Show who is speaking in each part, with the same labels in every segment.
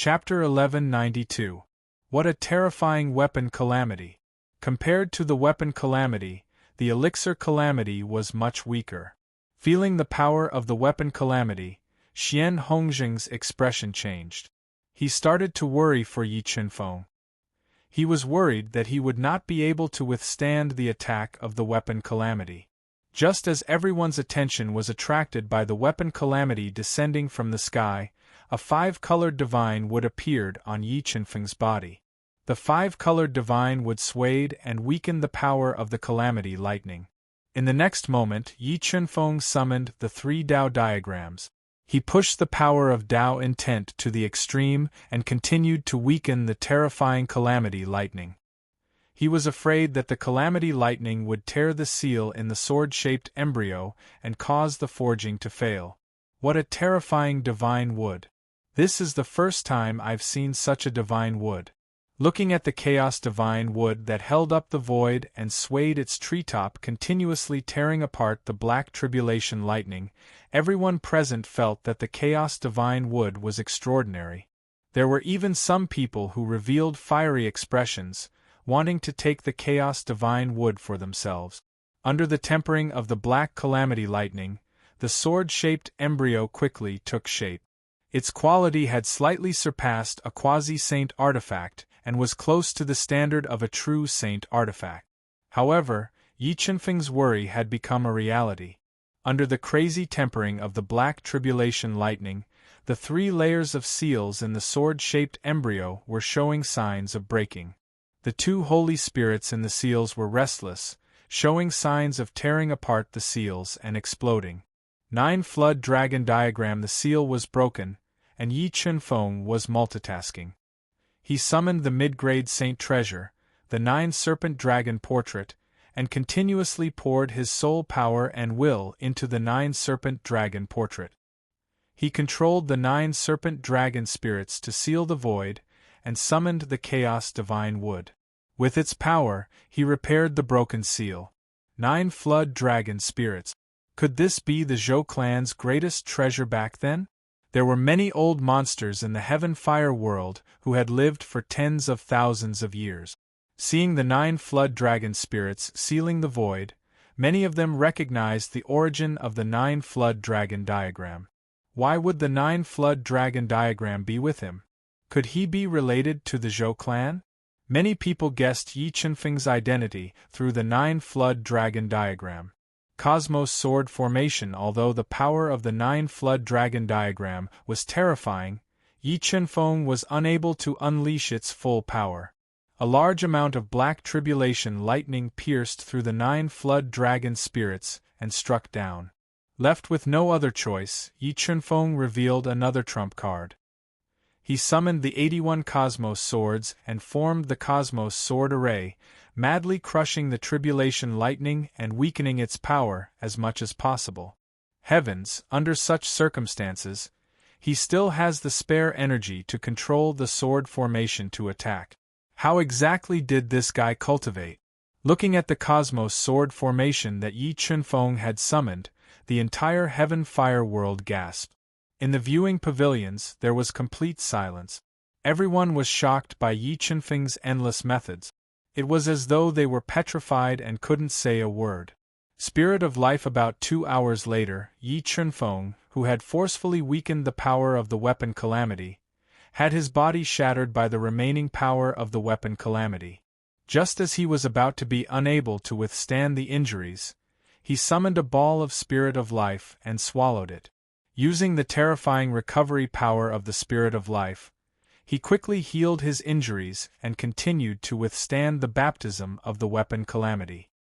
Speaker 1: Chapter 1192. What a terrifying weapon calamity! Compared to the weapon calamity, the elixir calamity was much weaker. Feeling the power of the weapon calamity, Xian Hongzheng's expression changed. He started to worry for Yi Qinfeng. He was worried that he would not be able to withstand the attack of the weapon calamity. Just as everyone's attention was attracted by the weapon calamity descending from the sky, a five-colored divine wood appeared on Yi Qinfeng's body. The five-colored divine wood swayed and weakened the power of the calamity lightning. In the next moment, Yi Qinfeng summoned the three Tao diagrams. He pushed the power of Tao intent to the extreme and continued to weaken the terrifying calamity lightning. He was afraid that the calamity lightning would tear the seal in the sword-shaped embryo and cause the forging to fail. What a terrifying divine wood! This is the first time I've seen such a divine wood. Looking at the chaos divine wood that held up the void and swayed its treetop, continuously tearing apart the black tribulation lightning, everyone present felt that the chaos divine wood was extraordinary. There were even some people who revealed fiery expressions, wanting to take the chaos divine wood for themselves. Under the tempering of the black calamity lightning, the sword-shaped embryo quickly took shape. Its quality had slightly surpassed a quasi-saint artifact and was close to the standard of a true saint artifact. However, Yi Qinfeng's worry had become a reality. Under the crazy tempering of the black tribulation lightning, the three layers of seals in the sword-shaped embryo were showing signs of breaking. The two holy spirits in the seals were restless, showing signs of tearing apart the seals and exploding. 9 Flood Dragon Diagram. The seal was broken, and Yi Qinfeng was multitasking. He summoned the mid-grade Saint Treasure, the 9 Serpent Dragon Portrait, and continuously poured his soul power and will into the 9 Serpent Dragon Portrait. He controlled the 9 Serpent Dragon Spirits to seal the void, and summoned the Chaos Divine Wood. With its power, he repaired the broken seal. 9 Flood Dragon Spirits. Could this be the Zhou clan's greatest treasure back then? There were many old monsters in the Heaven Fire world who had lived for tens of thousands of years. Seeing the 9 Flood Dragon Spirits sealing the void, many of them recognized the origin of the 9 Flood Dragon Diagram. Why would the 9 Flood Dragon Diagram be with him? Could he be related to the Zhou clan? Many people guessed Yi Qinfeng's identity through the 9 Flood Dragon Diagram. Cosmos Sword Formation. Although the power of the 9 Flood Dragon Diagram was terrifying, Yi Qinfeng was unable to unleash its full power. A large amount of black tribulation lightning pierced through the 9 Flood Dragon Spirits and struck down. Left with no other choice, Yi Qinfeng revealed another trump card. He summoned the 81 Cosmos Swords and formed the Cosmos Sword Array, madly crushing the tribulation lightning and weakening its power as much as possible. Heavens, under such circumstances, he still has the spare energy to control the sword formation to attack. How exactly did this guy cultivate? Looking at the Cosmos Sword Formation that Yi Qinfeng had summoned, the entire Heaven Fire world gasped. In the viewing pavilions, there was complete silence. Everyone was shocked by Yi Qinfeng's endless methods. It was as though they were petrified and couldn't say a word. Spirit of Life. About 2 hours later, Yi Qinfeng, who had forcefully weakened the power of the weapon calamity, had his body shattered by the remaining power of the weapon calamity. Just as he was about to be unable to withstand the injuries, he summoned a ball of Spirit of Life and swallowed it. Using the terrifying recovery power of the Spirit of Life, he quickly healed his injuries and continued to withstand the baptism of the weapon calamity.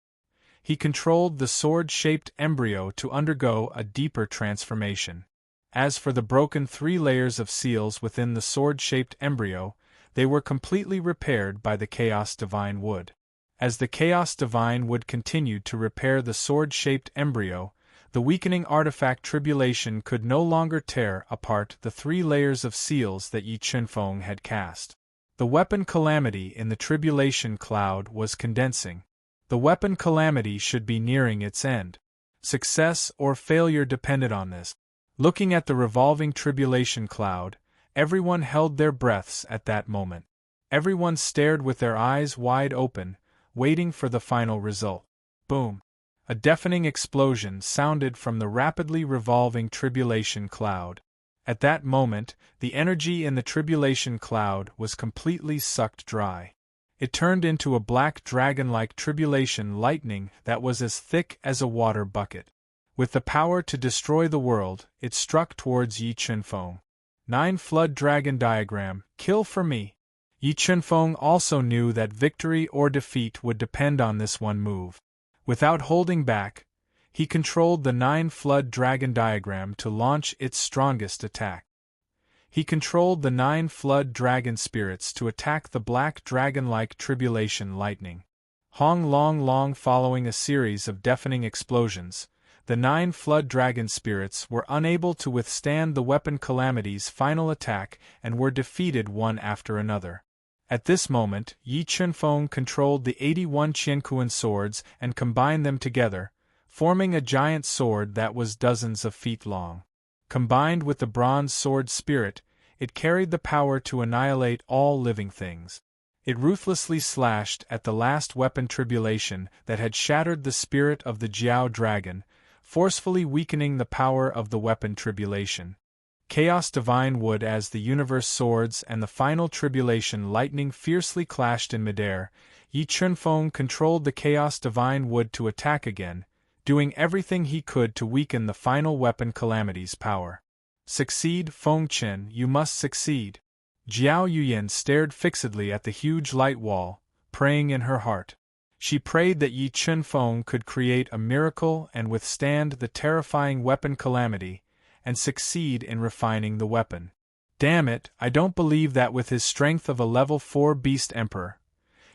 Speaker 1: He controlled the sword-shaped embryo to undergo a deeper transformation. As for the broken 3 layers of seals within the sword-shaped embryo, they were completely repaired by the Chaos Divine Wood. As the Chaos Divine Wood continued to repair the sword-shaped embryo, the weakening artifact tribulation could no longer tear apart the 3 layers of seals that Yi Qinfeng had cast. The weapon calamity in the tribulation cloud was condensing. The weapon calamity should be nearing its end. Success or failure depended on this. Looking at the revolving tribulation cloud, Everyone held their breaths at that moment. Everyone stared with their eyes wide open, waiting for the final result. Boom! A deafening explosion sounded from the rapidly revolving tribulation cloud. At that moment, the energy in the tribulation cloud was completely sucked dry. It turned into a black dragon-like tribulation lightning that was as thick as a water bucket. With the power to destroy the world, it struck towards Yi Chunfeng. 9 Flood Dragon Diagram, kill for me. Yi Chunfeng also knew that victory or defeat would depend on this one move. Without holding back, he controlled the 9 Flood Dragon Diagram to launch its strongest attack. He controlled the 9 Flood Dragon Spirits to attack the black dragon-like tribulation lightning. Long following a series of deafening explosions, the 9 Flood Dragon Spirits were unable to withstand the weapon Calamity's final attack and were defeated one after another. At this moment, Yi Chunfeng controlled the 81 Qianquan swords and combined them together, forming a giant sword that was dozens of feet long. Combined with the bronze sword spirit, it carried the power to annihilate all living things. It ruthlessly slashed at the last weapon tribulation that had shattered the spirit of the Jiao dragon, forcefully weakening the power of the weapon tribulation. Chaos Divine Wood as the universe swords and the final tribulation lightning fiercely clashed in midair, Yi Chunfeng controlled the Chaos Divine Wood to attack again, doing everything he could to weaken the final weapon Calamity's power. Succeed, Feng Chen, you must succeed. Jiao Yuyan stared fixedly at the huge light wall, praying in her heart. She prayed that Yi Chunfeng could create a miracle and withstand the terrifying weapon Calamity, and succeed in refining the weapon. Damn it, I don't believe that with his strength of a level 4 Beast Emperor,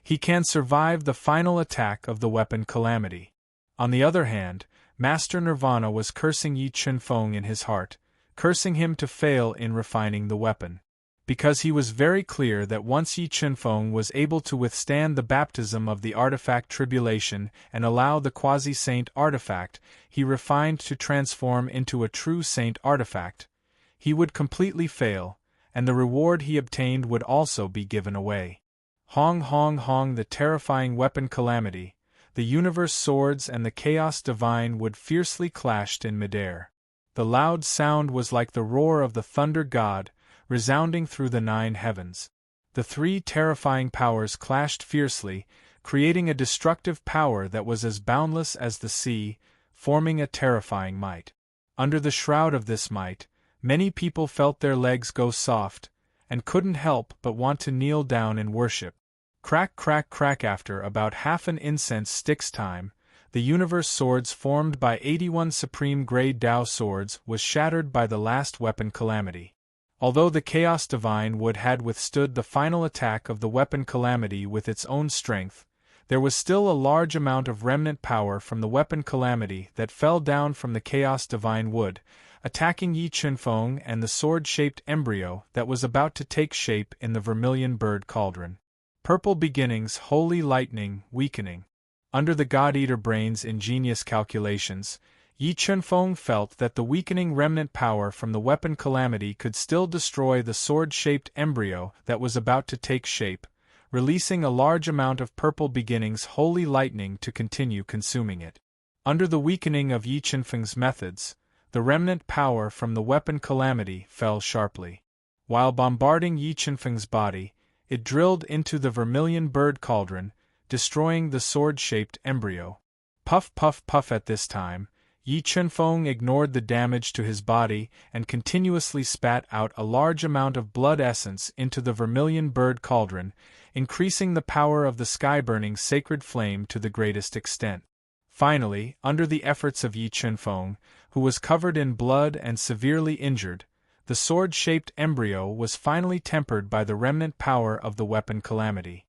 Speaker 1: he can survive the final attack of the weapon Calamity. On the other hand, Master Nirvana was cursing Yi Chunfeng in his heart, cursing him to fail in refining the weapon. Because he was very clear that once Yi Chunfeng was able to withstand the baptism of the artifact tribulation and allow the quasi-saint artifact he refined to transform into a true saint artifact, he would completely fail, and the reward he obtained would also be given away. Hong, the terrifying weapon Calamity, the universe swords and the chaos divine would fiercely clashed in midair. The loud sound was like the roar of the thunder god, resounding through the 9 heavens. The 3 terrifying powers clashed fiercely, creating a destructive power that was as boundless as the sea, forming a terrifying might. Under the shroud of this might, many people felt their legs go soft, and couldn't help but want to kneel down and worship. Crack after about half an incense stick's time, the universe swords formed by 81 supreme grade Dao swords was shattered by the last weapon Calamity. Although the Chaos Divine Wood had withstood the final attack of the weapon Calamity with its own strength, there was still a large amount of remnant power from the weapon Calamity that fell down from the Chaos Divine Wood, attacking Yi Chunfeng and the sword-shaped embryo that was about to take shape in the vermilion bird cauldron. Purple beginnings, holy lightning, weakening. Under the God-Eater brain's ingenious calculations, Yi Chunfeng felt that the weakening remnant power from the weapon Calamity could still destroy the sword-shaped embryo that was about to take shape, releasing a large amount of purple beginnings holy lightning to continue consuming it. Under the weakening of Yi Chunfeng's methods, the remnant power from the weapon Calamity fell sharply. While bombarding Yi Chunfeng's body, it drilled into the vermilion bird cauldron, destroying the sword-shaped embryo. Puff at this time, Yi Chunfeng ignored the damage to his body and continuously spat out a large amount of blood essence into the vermilion bird cauldron, increasing the power of the sky-burning sacred flame to the greatest extent. Finally, under the efforts of Yi Chunfeng, who was covered in blood and severely injured, the sword-shaped embryo was finally tempered by the remnant power of the weapon Calamity.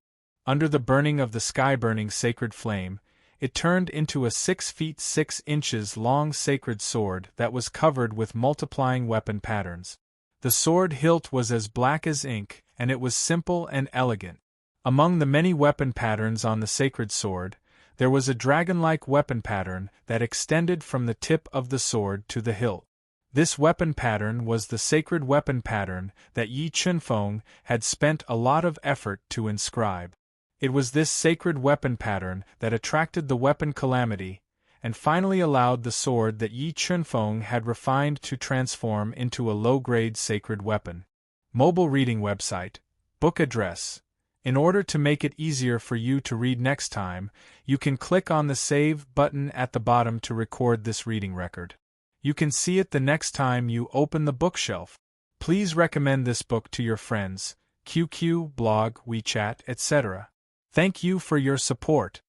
Speaker 1: Under the burning of the sky-burning sacred flame, it turned into a 6 feet 6 inches long sacred sword that was covered with multiplying weapon patterns. The sword hilt was as black as ink, and it was simple and elegant. Among the many weapon patterns on the sacred sword, there was a dragon-like weapon pattern that extended from the tip of the sword to the hilt. This weapon pattern was the sacred weapon pattern that Yi Chunfeng had spent a lot of effort to inscribe. It was this sacred weapon pattern that attracted the weapon calamity, and finally allowed the sword that Yi Chunfeng had refined to transform into a low-grade sacred weapon. Mobile reading website, book address. In order to make it easier for you to read next time, you can click on the Save button at the bottom to record this reading record. You can see it the next time you open the bookshelf. Please recommend this book to your friends, QQ, blog, WeChat, etc. Thank you for your support.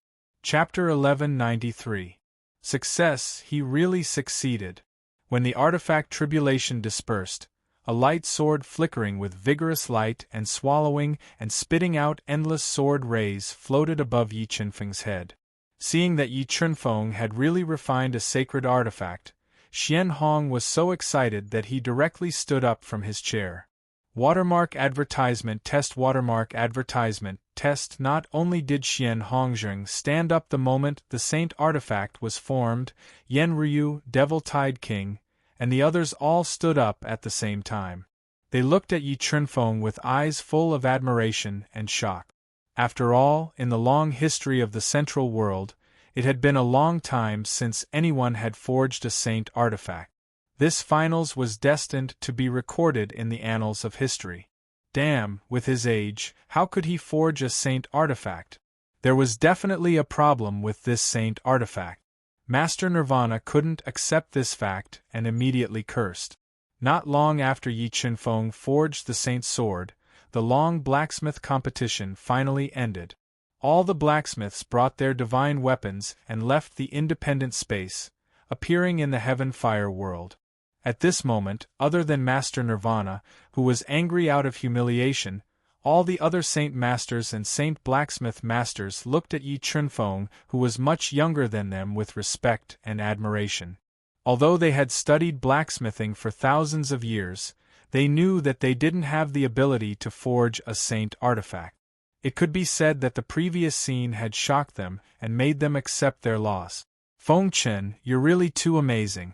Speaker 1: Chapter 1193. Success. He really succeeded. When the artifact tribulation dispersed, a light sword flickering with vigorous light and swallowing and spitting out endless sword rays floated above Yi Chunfeng's head. Seeing that Yi Chunfeng had really refined a sacred artifact, Xian Hong was so excited that he directly stood up from his chair. Watermark advertisement test. Watermark advertisement test. Not only did Xian Hongjing stand up the moment the saint artifact was formed, Yen Ryu, Devil Tide King, and the others all stood up at the same time. They looked at Yi Chunfeng with eyes full of admiration and shock. After all, in the long history of the Central World, it had been a long time since anyone had forged a saint artifact. This finals was destined to be recorded in the annals of history. Damn, with his age, how could he forge a saint artifact? There was definitely a problem with this saint artifact. Master Nirvana couldn't accept this fact and immediately cursed. Not long after Yi Chunfeng forged the saint sword, the long blacksmith competition finally ended. All the blacksmiths brought their divine weapons and left the independent space, appearing in the heaven fire world. At this moment, other than Master Nirvana, who was angry out of humiliation, all the other Saint Masters and Saint Blacksmith Masters looked at Yi Chunfeng, who was much younger than them, with respect and admiration. Although they had studied blacksmithing for thousands of years, they knew that they didn't have the ability to forge a saint artifact. It could be said that the previous scene had shocked them and made them accept their loss. Feng Chen, you're really too amazing.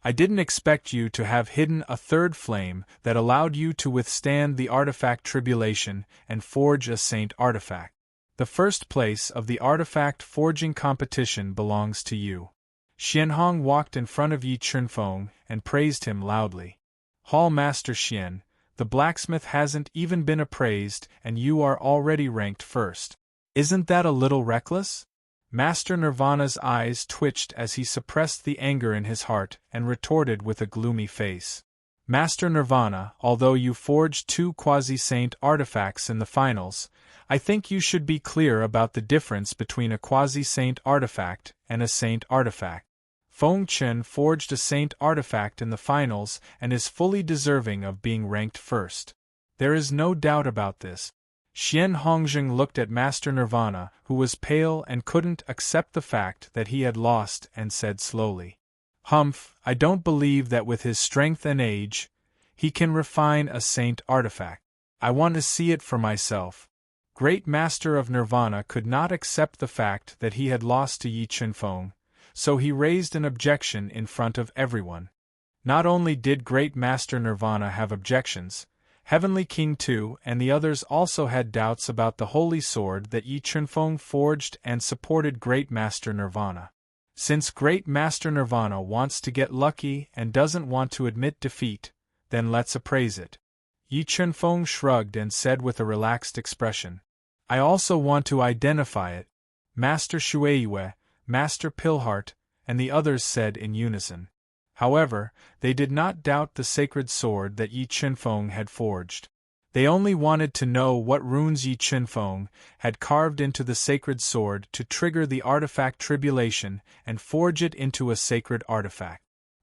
Speaker 1: I didn't expect you to have hidden a third flame that allowed you to withstand the artifact tribulation and forge a saint artifact. The first place of the artifact forging competition belongs to you. Xianhong walked in front of Yi Chunfeng and praised him loudly. Hall Master Xian, the blacksmith hasn't even been appraised and you are already ranked first. Isn't that a little reckless? Master Nirvana's eyes twitched as he suppressed the anger in his heart and retorted with a gloomy face. Master Nirvana, although you forged 2 quasi-saint artifacts in the finals, I think you should be clear about the difference between a quasi-saint artifact and a saint artifact. Feng Chen forged a saint artifact in the finals and is fully deserving of being ranked first. There is no doubt about this. Xian Hongjing looked at Master Nirvana, who was pale and couldn't accept the fact that he had lost, and said slowly, "Humph, I don't believe that with his strength and age, he can refine a saint artifact. I want to see it for myself." Great Master of Nirvana could not accept the fact that he had lost to Yi Chunfeng, so he raised an objection in front of everyone. Not only did Great Master Nirvana have objections, Heavenly King too and the others also had doubts about the holy sword that Yi Chunfeng forged and supported Great Master Nirvana. Since Great Master Nirvana wants to get lucky and doesn't want to admit defeat, then let's appraise it. Yi Chunfeng shrugged and said with a relaxed expression, "I also want to identify it." Master Shueiyue, Master Pilheart, and the others said in unison. However, they did not doubt the sacred sword that Yi Chunfeng had forged. They only wanted to know what runes Yi Chunfeng had carved into the sacred sword to trigger the artifact tribulation and forge it into a sacred artifact.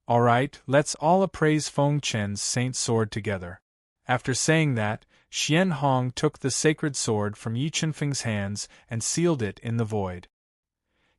Speaker 1: Alright, let's all appraise Feng Chen's saint sword together. After saying that, Xian Hong took the sacred sword from Yi Chunfeng's hands and sealed it in the void.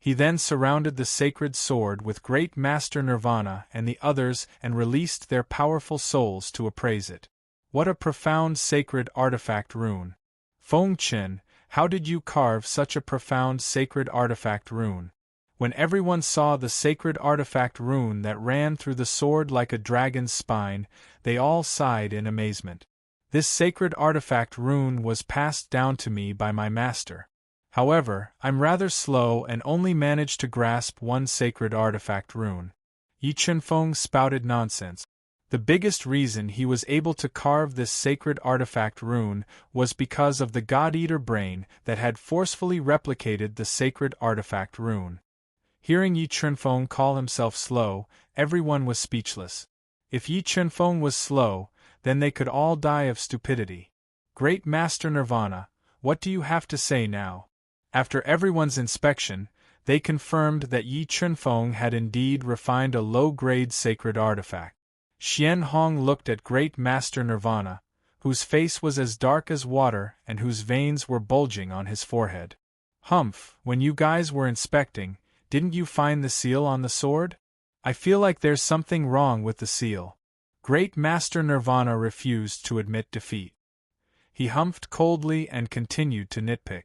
Speaker 1: He then surrounded the sacred sword with Great Master Nirvana and the others and released their powerful souls to appraise it. What a profound sacred artifact rune! Feng Chen, how did you carve such a profound sacred artifact rune? When everyone saw the sacred artifact rune that ran through the sword like a dragon's spine, they all sighed in amazement. This sacred artifact rune was passed down to me by my master. However, I'm rather slow and only managed to grasp one sacred artifact rune. Yi Chunfeng spouted nonsense. The biggest reason he was able to carve this sacred artifact rune was because of the God-Eater brain that had forcefully replicated the sacred artifact rune. Hearing Yi Chunfeng call himself slow, everyone was speechless. If Yi Chunfeng was slow, then they could all die of stupidity. Great Master Nirvana, what do you have to say now? After everyone's inspection, they confirmed that Yi Chunfeng had indeed refined a low-grade sacred artifact. Xian Hong looked at Great Master Nirvana, whose face was as dark as water and whose veins were bulging on his forehead. Humph, when you guys were inspecting, didn't you find the seal on the sword? I feel like there's something wrong with the seal. Great Master Nirvana refused to admit defeat. He humphed coldly and continued to nitpick.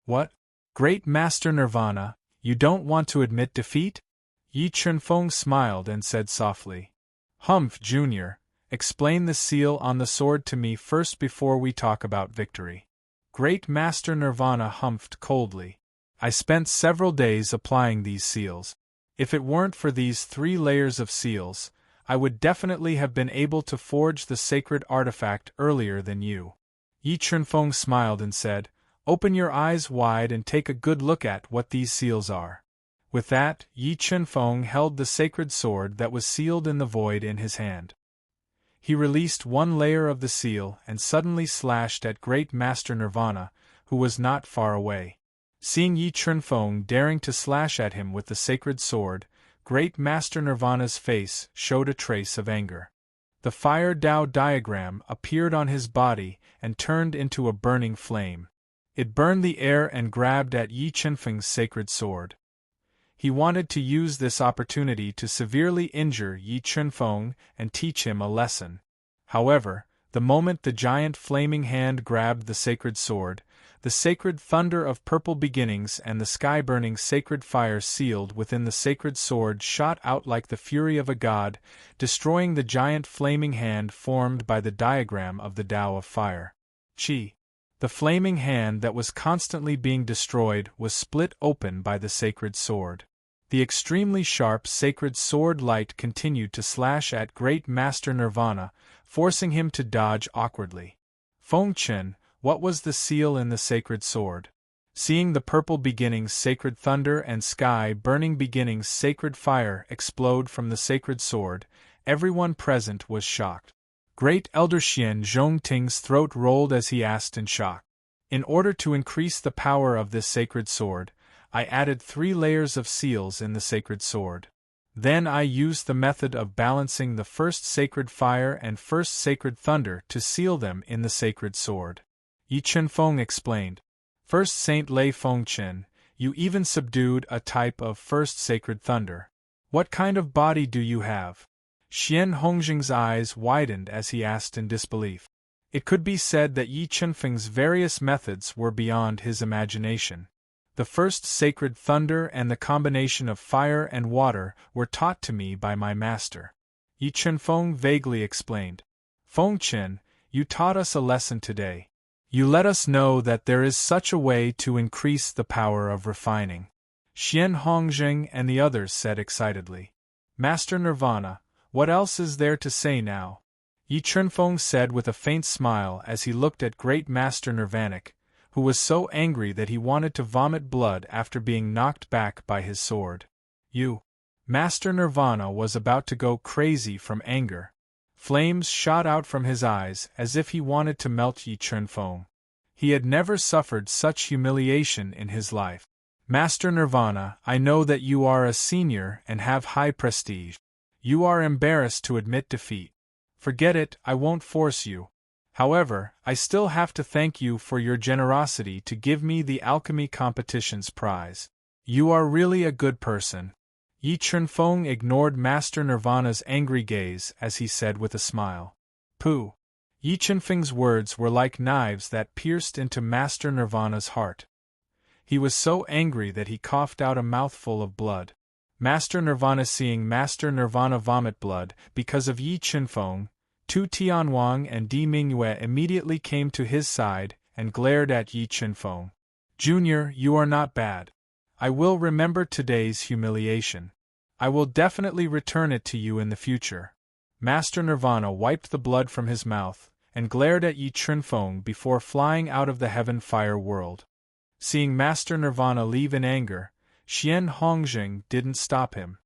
Speaker 1: What? Great Master Nirvana, you don't want to admit defeat? Yi Chunfeng smiled and said softly. Humph, Junior, explain the seal on the sword to me first before we talk about victory. Great Master Nirvana humphed coldly. I spent several days applying these seals. If it weren't for these 3 layers of seals, I would definitely have been able to forge the sacred artifact earlier than you. Yi Chunfeng smiled and said, Open your eyes wide and take a good look at what these seals are. With that, Yi Chunfeng held the sacred sword that was sealed in the void in his hand. He released one layer of the seal and suddenly slashed at Great Master Nirvana, who was not far away. Seeing Yi Chunfeng daring to slash at him with the sacred sword, Great Master Nirvana's face showed a trace of anger. The fire Tao diagram appeared on his body and turned into a burning flame. It burned the air and grabbed at Yi Chunfeng's sacred sword. He wanted to use this opportunity to severely injure Yi Chunfeng and teach him a lesson. However, the moment the giant flaming hand grabbed the sacred sword, the sacred thunder of purple beginnings and the sky-burning sacred fire sealed within the sacred sword shot out like the fury of a god, destroying the giant flaming hand formed by the diagram of the Tao of fire. Chi. The flaming hand that was constantly being destroyed was split open by the sacred sword. The extremely sharp sacred sword light continued to slash at Great Master Nirvana, forcing him to dodge awkwardly. Feng Chen, what was the seal in the sacred sword? Seeing the purple beginnings sacred thunder and sky-burning beginnings sacred fire explode from the sacred sword, everyone present was shocked. Great Elder Xian Zhongting's throat rolled as he asked in shock. In order to increase the power of this sacred sword, I added 3 layers of seals in the sacred sword. Then I used the method of balancing the first sacred fire and first sacred thunder to seal them in the sacred sword. Yi Chunfeng explained. First Saint Lei Feng Chen, you even subdued a type of first sacred thunder. What kind of body do you have? Xian Hongjing's eyes widened as he asked in disbelief. It could be said that Yi Chunfeng's various methods were beyond his imagination. The first sacred thunder and the combination of fire and water were taught to me by my master. Yi Chunfeng vaguely explained. Feng Chen, you taught us a lesson today. You let us know that there is such a way to increase the power of refining. Xian Hongjing and the others said excitedly. Master Nirvana, what else is there to say now? Yi Chunfeng said with a faint smile as he looked at Great Master Nirvanic, who was so angry that he wanted to vomit blood after being knocked back by his sword. You. Master Nirvana was about to go crazy from anger. Flames shot out from his eyes as if he wanted to melt Yi Chunfeng. He had never suffered such humiliation in his life. Master Nirvana, I know that you are a senior and have high prestige. You are embarrassed to admit defeat. Forget it, I won't force you. However, I still have to thank you for your generosity to give me the alchemy competition's prize. You are really a good person. Yi Chunfeng ignored Master Nirvana's angry gaze as he said with a smile. Pooh. Yi Chunfeng's words were like knives that pierced into Master Nirvana's heart. He was so angry that he coughed out a mouthful of blood. Master Nirvana, seeing Master Nirvana vomit blood because of Yi Qinfeng, Tu Tianwang and Di Mingyue immediately came to his side and glared at Yi Qinfeng. Junior, you are not bad. I will remember today's humiliation. I will definitely return it to you in the future. Master Nirvana wiped the blood from his mouth and glared at Yi Qinfeng before flying out of the heaven fire world. Seeing Master Nirvana leave in anger, Xian Hongjing didn't stop him.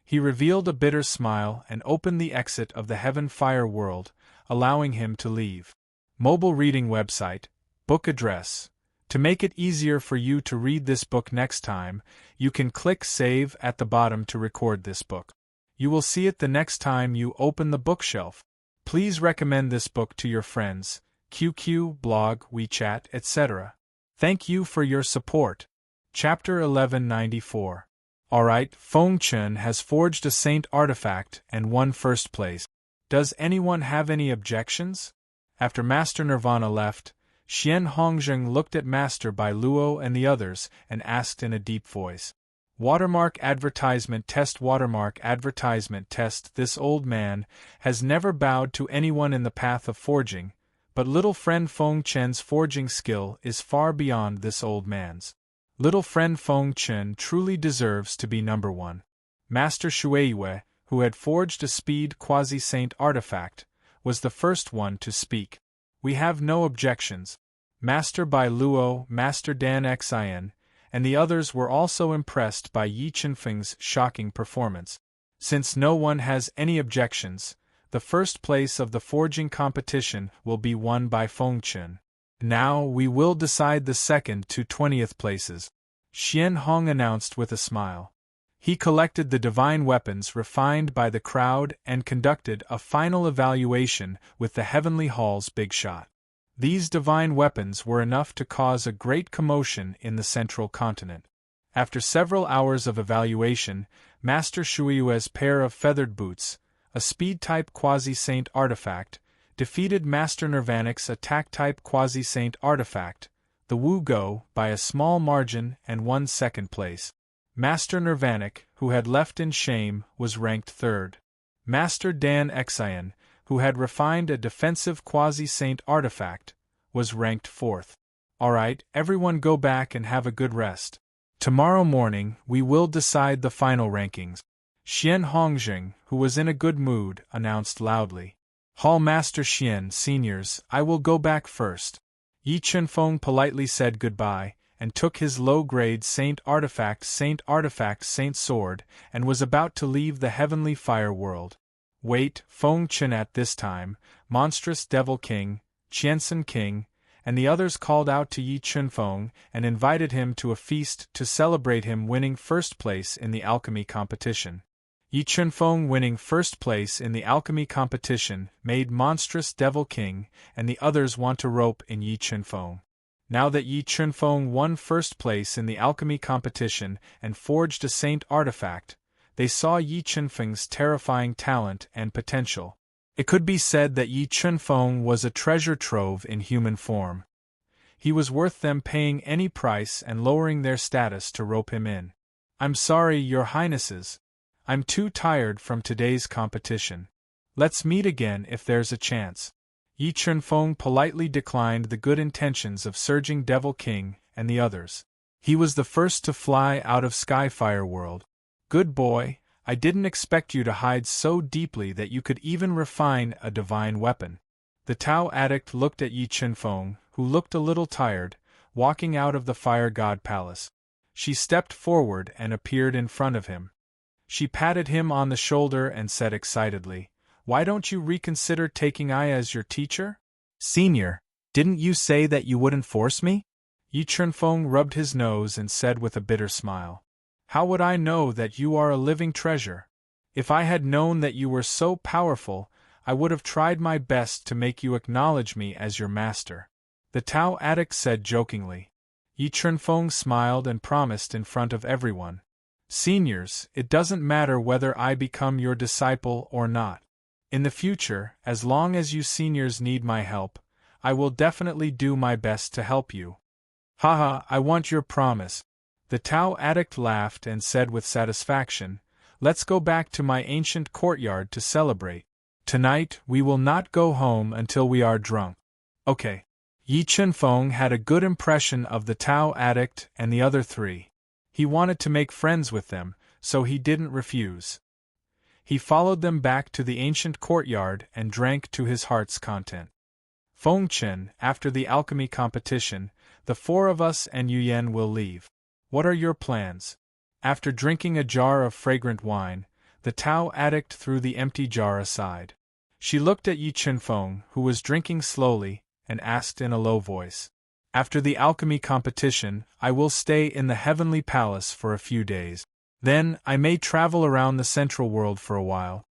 Speaker 1: He revealed a bitter smile and opened the exit of the heaven fire world, allowing him to leave. Mobile reading website, book address. To make it easier for you to read this book next time, you can click Save at the bottom to record this book. You will see it the next time you open the bookshelf. Please recommend this book to your friends, QQ, blog, WeChat, etc. Thank you for your support. Chapter 1194. Alright, Feng Chen has forged a saint artifact and won first place. Does anyone have any objections? After Master Nirvana left, Xian Hongjing looked at Master Bai Luo and the others and asked in a deep voice. Watermark advertisement test. Watermark advertisement test. This old man has never bowed to anyone in the path of forging, but little friend Feng Chen's forging skill is far beyond this old man's. Little friend Feng Chen truly deserves to be number one. Master Shueiyue, who had forged a speed quasi-saint artifact, was the first one to speak. We have no objections. Master Bai Luo, Master Dan Xian, and the others were also impressed by Yi Qinfeng's shocking performance. Since no one has any objections, the first place of the forging competition will be won by Feng Chen. Now we will decide the 2nd to 20th places, Xian Hong announced with a smile. He collected the divine weapons refined by the crowd and conducted a final evaluation with the Heavenly Hall's big shot. These divine weapons were enough to cause a great commotion in the central continent. After several hours of evaluation, Master Shuiyue's pair of feathered boots, a speed-type quasi-saint artifact, defeated Master Nirvanic's attack-type quasi-saint artifact, the Wu Go, by a small margin and won second place. Master Nirvanic, who had left in shame, was ranked third. Master Dan Xian, who had refined a defensive quasi-saint artifact, was ranked fourth. Alright, everyone go back and have a good rest. Tomorrow morning, we will decide the final rankings. Xian Hongjing, who was in a good mood, announced loudly. Hall Master Xian, seniors, I will go back first. Yi Qinfeng politely said goodbye, and took his low-grade saint artifact Saint Sword, and was about to leave the heavenly fire world. Wait, Feng Chen. At this time, Monstrous Devil King, Qiansen King, and the others called out to Yi Qinfeng and invited him to a feast to celebrate him winning first place in the alchemy competition. Yi Qinfeng winning first place in the alchemy competition made Monstrous Devil King and the others want to rope in Yi Qinfeng. Now that Yi Qinfeng won first place in the alchemy competition and forged a saint artifact, they saw Yi Qinfeng's terrifying talent and potential. It could be said that Yi Qinfeng was a treasure trove in human form. He was worth them paying any price and lowering their status to rope him in. I'm sorry, Your Highnesses. I'm too tired from today's competition. Let's meet again if there's a chance. Yi Qinfeng politely declined the good intentions of Surging Devil King and the others. He was the first to fly out of Skyfire World. Good boy, I didn't expect you to hide so deeply that you could even refine a divine weapon. The Tao addict looked at Yi Qinfeng, who looked a little tired, walking out of the Fire God Palace. She stepped forward and appeared in front of him. She patted him on the shoulder and said excitedly, "Why don't you reconsider taking I as your teacher? Senior, didn't you say that you wouldn't force me?" Yi Qinfeng rubbed his nose and said with a bitter smile, "How would I know that you are a living treasure? If I had known that you were so powerful, I would have tried my best to make you acknowledge me as your master," the Tao addict said jokingly. Yi Qinfeng smiled and promised in front of everyone, "Seniors, it doesn't matter whether I become your disciple or not. In the future, as long as you seniors need my help, I will definitely do my best to help you." Haha, I want your promise. The Tao addict laughed and said with satisfaction, let's go back to my ancient courtyard to celebrate. Tonight, we will not go home until we are drunk. Okay. Yi Chunfeng had a good impression of the Tao addict and the other three. He wanted to make friends with them, so he didn't refuse. He followed them back to the ancient courtyard and drank to his heart's content. Feng Chen, after the alchemy competition, the four of us and Yu Yan will leave. What are your plans? After drinking a jar of fragrant wine, the Tao addict threw the empty jar aside. She looked at Yi Chunfeng, who was drinking slowly, and asked in a low voice, after the alchemy competition, I will stay in the heavenly palace for a few days. Then, I may travel around the central world for a while.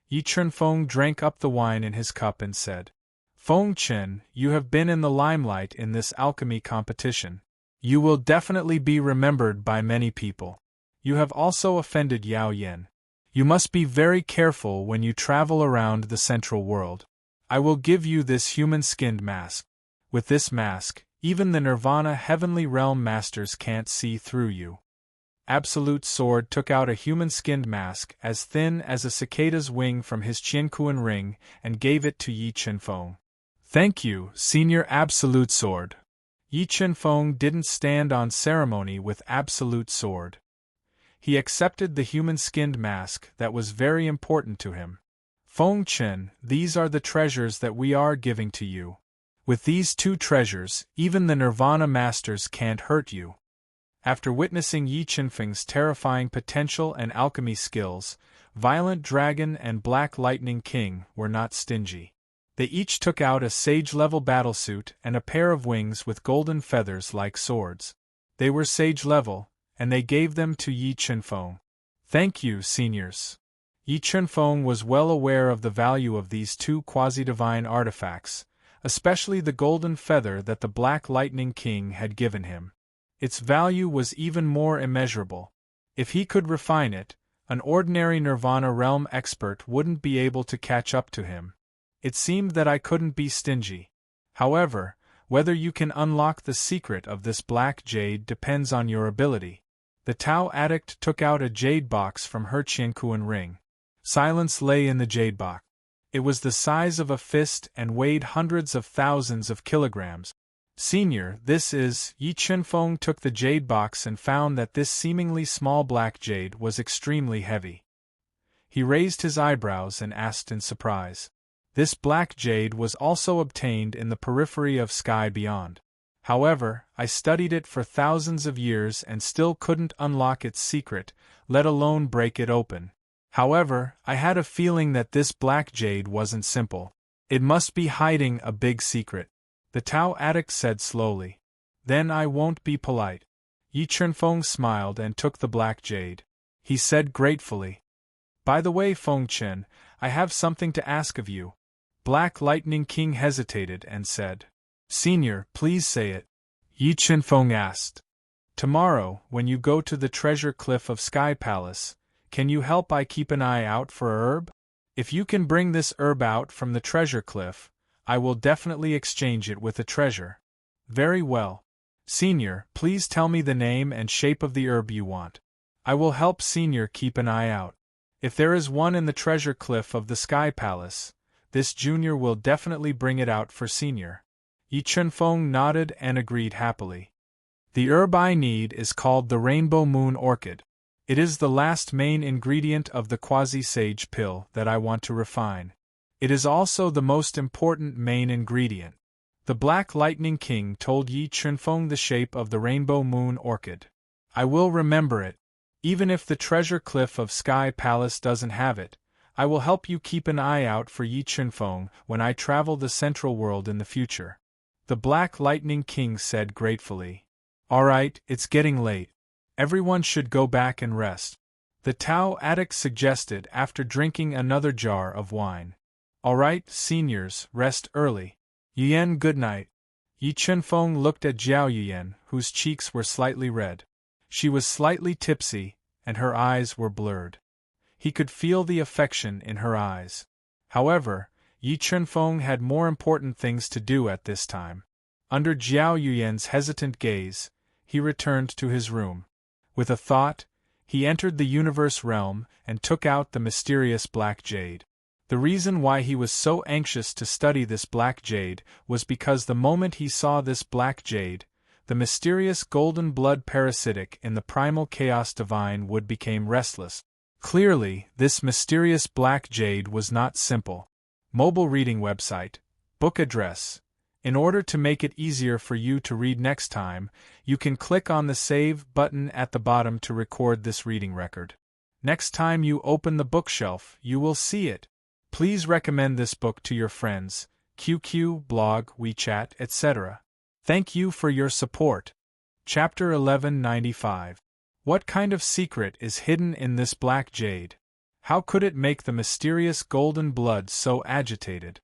Speaker 1: Yi Chunfeng drank up the wine in his cup and said, Feng Chen, you have been in the limelight in this alchemy competition. You will definitely be remembered by many people. You have also offended Yao Yin. You must be very careful when you travel around the central world. I will give you this human-skinned mask. With this mask, even the Nirvana Heavenly Realm Masters can't see through you. Absolute Sword took out a human-skinned mask as thin as a cicada's wing from his Qiankuan ring and gave it to Yi Chunfeng. Thank you, Senior Absolute Sword. Yi Chunfeng didn't stand on ceremony with Absolute Sword. He accepted the human-skinned mask that was very important to him. Feng Chen, these are the treasures that we are giving to you. With these two treasures, even the Nirvana Masters can't hurt you. After witnessing Yi Chunfeng's terrifying potential and alchemy skills, Violent Dragon and Black Lightning King were not stingy. They each took out a sage-level battlesuit and a pair of wings with golden feathers like swords. They were sage-level, and they gave them to Yi Chunfeng. Thank you, seniors. Yi Chunfeng was well aware of the value of these two quasi-divine artifacts, especially the golden feather that the Black Lightning King had given him. Its value was even more immeasurable. If he could refine it, an ordinary Nirvana realm expert wouldn't be able to catch up to him. It seemed that I couldn't be stingy. However, whether you can unlock the secret of this black jade depends on your ability. The Tao addict took out a jade box from her Qiankuan ring. Silence lay in the jade box. It was the size of a fist and weighed hundreds of thousands of kilograms. Senior, this is… Yi Chunfeng took the jade box and found that this seemingly small black jade was extremely heavy. He raised his eyebrows and asked in surprise. This black jade was also obtained in the periphery of sky beyond. However, I studied it for thousands of years and still couldn't unlock its secret, let alone break it open. However, I had a feeling that this black jade wasn't simple. It must be hiding a big secret. The Tao addict said slowly. Then I won't be polite. Yi Chunfeng smiled and took the black jade. He said gratefully. By the way, Feng Chen, I have something to ask of you. Black Lightning King hesitated and said. Senior, please say it. Yi Chunfeng asked. Tomorrow, when you go to the treasure cliff of Sky Palace, can you help I keep an eye out for a herb? If you can bring this herb out from the treasure cliff, I will definitely exchange it with a treasure. Very well. Senior, please tell me the name and shape of the herb you want. I will help Senior keep an eye out. If there is one in the treasure cliff of the Sky Palace, this junior will definitely bring it out for Senior. Yi Chunfeng nodded and agreed happily. The herb I need is called the Rainbow Moon Orchid. It is the last main ingredient of the quasi-sage pill that I want to refine. It is also the most important main ingredient. The Black Lightning King told Yi Chunfeng the shape of the Rainbow Moon Orchid. I will remember it. Even if the treasure cliff of Sky Palace doesn't have it, I will help you keep an eye out for Yi Chunfeng when I travel the central world in the future. The Black Lightning King said gratefully. Alright, it's getting late. Everyone should go back and rest. The Tao addict suggested after drinking another jar of wine. Alright, seniors, rest early. Yuyan, good night. Yi Chunfeng looked at Jiao Yuyan, whose cheeks were slightly red. She was slightly tipsy, and her eyes were blurred. He could feel the affection in her eyes. However, Yi Chunfeng had more important things to do at this time. Under Jiao Yuyan's hesitant gaze, he returned to his room. With a thought, he entered the universe realm and took out the mysterious black jade. The reason why he was so anxious to study this black jade was because the moment he saw this black jade, the mysterious golden blood parasitic in the primal chaos divine would become restless. Clearly, this mysterious black jade was not simple. Mobile reading website, book address. In order to make it easier for you to read next time, you can click on the Save button at the bottom to record this reading record. Next time you open the bookshelf, you will see it. Please recommend this book to your friends, QQ, blog, WeChat, etc. Thank you for your support. Chapter 1195. What kind of secret is hidden in this black jade? How could it make the mysterious golden blood so agitated?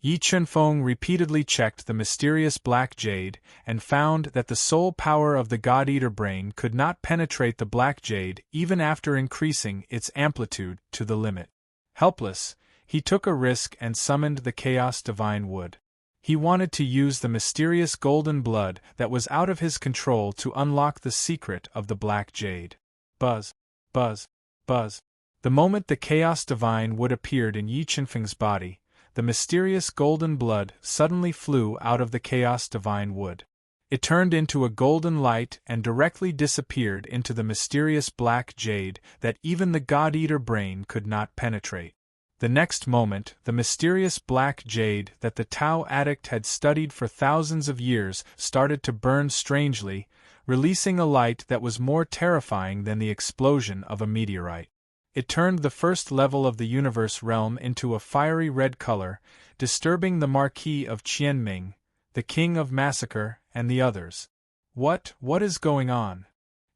Speaker 1: Yi Chunfeng repeatedly checked the mysterious black jade and found that the soul power of the God-Eater brain could not penetrate the black jade even after increasing its amplitude to the limit. Helpless, he took a risk and summoned the Chaos Divine Wood. He wanted to use the mysterious golden blood that was out of his control to unlock the secret of the black jade. Buzz, buzz, buzz. The moment the Chaos Divine Wood appeared in Yi Chunfeng's body, the mysterious golden blood suddenly flew out of the Chaos Divine Wood. It turned into a golden light and directly disappeared into the mysterious black jade that even the God-Eater brain could not penetrate. The next moment, the mysterious black jade that the Tao addict had studied for thousands of years started to burn strangely, releasing a light that was more terrifying than the explosion of a meteorite. It turned the first level of the universe realm into a fiery red color, disturbing the Marquis of Qianming, the King of Massacre, and the others. What is going on?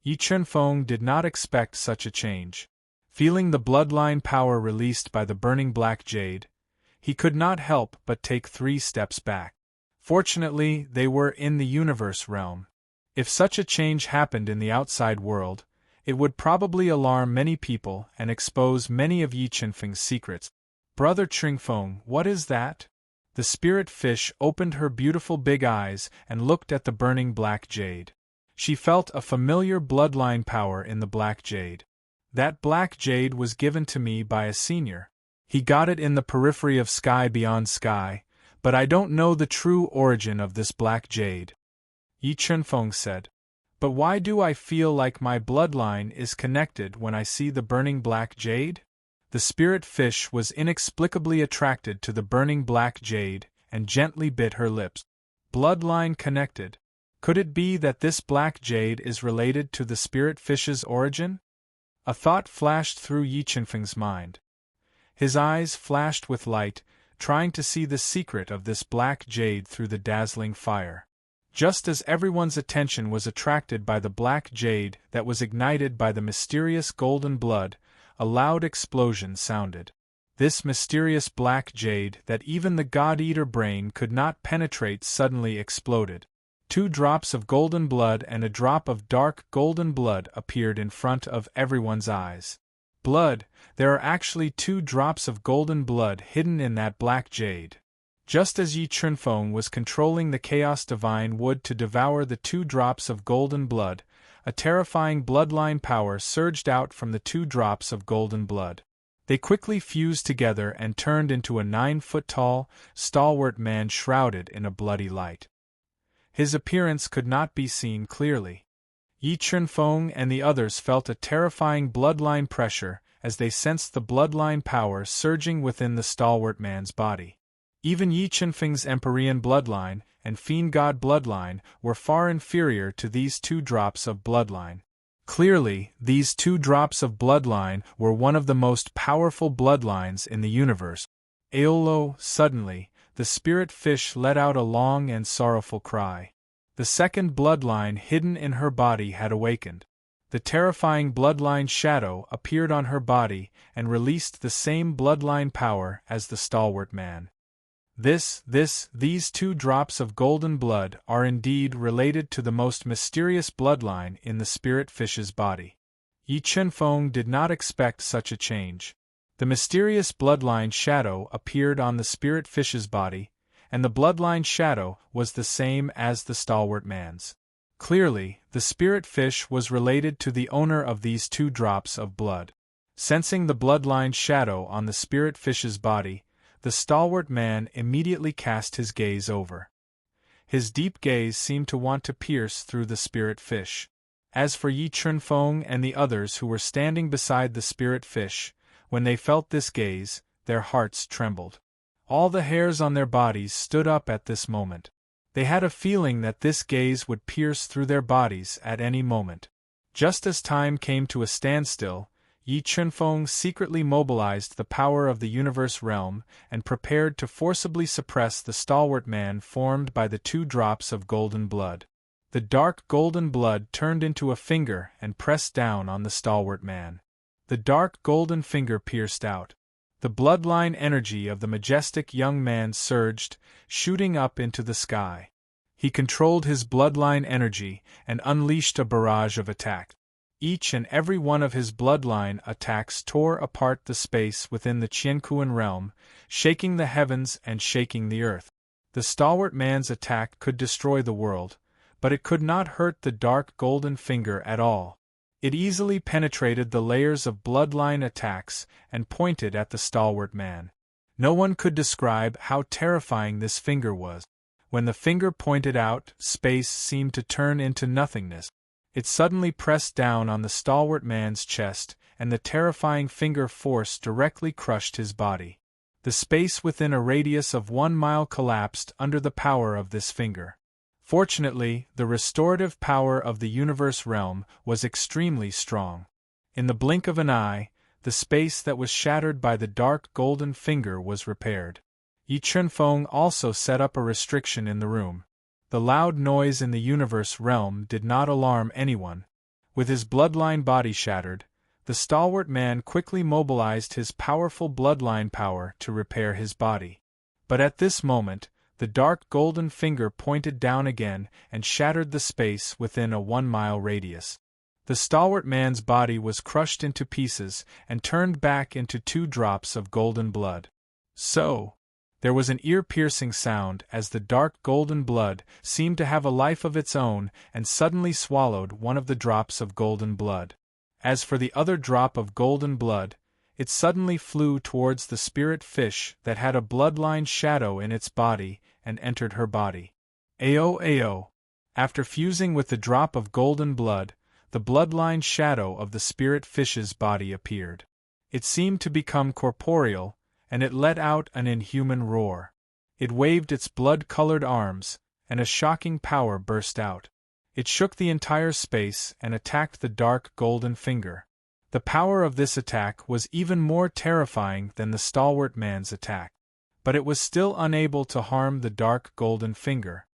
Speaker 1: Yi Chunfeng did not expect such a change. Feeling the bloodline power released by the burning black jade, he could not help but take 3 steps back. Fortunately, they were in the universe realm. If such a change happened in the outside world, it would probably alarm many people and expose many of Yi Chunfeng's secrets. Brother Chunfeng, what is that? The spirit fish opened her beautiful big eyes and looked at the burning black jade. She felt a familiar bloodline power in the black jade. That black jade was given to me by a senior. He got it in the periphery of Sky Beyond Sky, but I don't know the true origin of this black jade. Yi Chunfeng said. But why do I feel like my bloodline is connected when I see the burning black jade? The spirit fish was inexplicably attracted to the burning black jade and gently bit her lips. Bloodline connected. Could it be that this black jade is related to the spirit fish's origin? A thought flashed through Yi Chunfeng's mind. His eyes flashed with light, trying to see the secret of this black jade through the dazzling fire. Just as everyone's attention was attracted by the black jade that was ignited by the mysterious golden blood, a loud explosion sounded. This mysterious black jade that even the God-Eater brain could not penetrate suddenly exploded. 2 drops of golden blood and a drop of dark golden blood appeared in front of everyone's eyes. Blood, there are actually 2 drops of golden blood hidden in that black jade. Just as Yi Chunfeng was controlling the Chaos Divine Wood to devour the 2 drops of golden blood, a terrifying bloodline power surged out from the 2 drops of golden blood. They quickly fused together and turned into a 9-foot-tall, stalwart man shrouded in a bloody light. His appearance could not be seen clearly. Yi Chunfeng and the others felt a terrifying bloodline pressure as they sensed the bloodline power surging within the stalwart man's body. Even Yi Chunfeng's Empyrean bloodline and Fiend God bloodline were far inferior to these 2 drops of bloodline. Clearly, these 2 drops of bloodline were one of the most powerful bloodlines in the universe. Aolo, suddenly, the spirit fish let out a long and sorrowful cry. The second bloodline hidden in her body had awakened. The terrifying bloodline shadow appeared on her body and released the same bloodline power as the stalwart man. These 2 drops of golden blood are indeed related to the most mysterious bloodline in the spirit fish's body. Yi Chunfeng did not expect such a change. The mysterious bloodline shadow appeared on the spirit fish's body, and the bloodline shadow was the same as the stalwart man's. Clearly, the spirit fish was related to the owner of these 2 drops of blood. Sensing the bloodline shadow on the spirit fish's body, the stalwart man immediately cast his gaze over. His deep gaze seemed to want to pierce through the spirit fish. As for Yi Chunfeng and the others who were standing beside the spirit fish, when they felt this gaze, their hearts trembled. All the hairs on their bodies stood up at this moment. They had a feeling that this gaze would pierce through their bodies at any moment. Just as time came to a standstill, Yi Chunfeng secretly mobilized the power of the universe realm and prepared to forcibly suppress the stalwart man formed by the 2 drops of golden blood. The dark golden blood turned into a finger and pressed down on the stalwart man. The dark golden finger pierced out. The bloodline energy of the majestic young man surged, shooting up into the sky. He controlled his bloodline energy and unleashed a barrage of attack. Each and every one of his bloodline attacks tore apart the space within the Qiankuan realm, shaking the heavens and shaking the earth. The stalwart man's attack could destroy the world, but it could not hurt the dark golden finger at all. It easily penetrated the layers of bloodline attacks and pointed at the stalwart man. No one could describe how terrifying this finger was. When the finger pointed out, space seemed to turn into nothingness. It suddenly pressed down on the stalwart man's chest, and the terrifying finger force directly crushed his body. The space within a radius of 1 mile collapsed under the power of this finger. Fortunately, the restorative power of the universe realm was extremely strong. In the blink of an eye, the space that was shattered by the dark golden finger was repaired. Yi Chunfeng also set up a restriction in the room. The loud noise in the universe realm did not alarm anyone. With his bloodline body shattered, the stalwart man quickly mobilized his powerful bloodline power to repair his body. But at this moment, the dark golden finger pointed down again and shattered the space within a 1 mile radius. The stalwart man's body was crushed into pieces and turned back into 2 drops of golden blood. So, there was an ear-piercing sound as the dark golden blood seemed to have a life of its own and suddenly swallowed one of the drops of golden blood. As for the other drop of golden blood, it suddenly flew towards the spirit fish that had a bloodline shadow in its body and entered her body. Ao. After fusing with the drop of golden blood, the bloodline shadow of the spirit fish's body appeared. It seemed to become corporeal, and it let out an inhuman roar. It waved its blood-colored arms, and a shocking power burst out. It shook the entire space and attacked the dark golden finger. The power of this attack was even more terrifying than the stalwart man's attack. But it was still unable to harm the dark golden finger.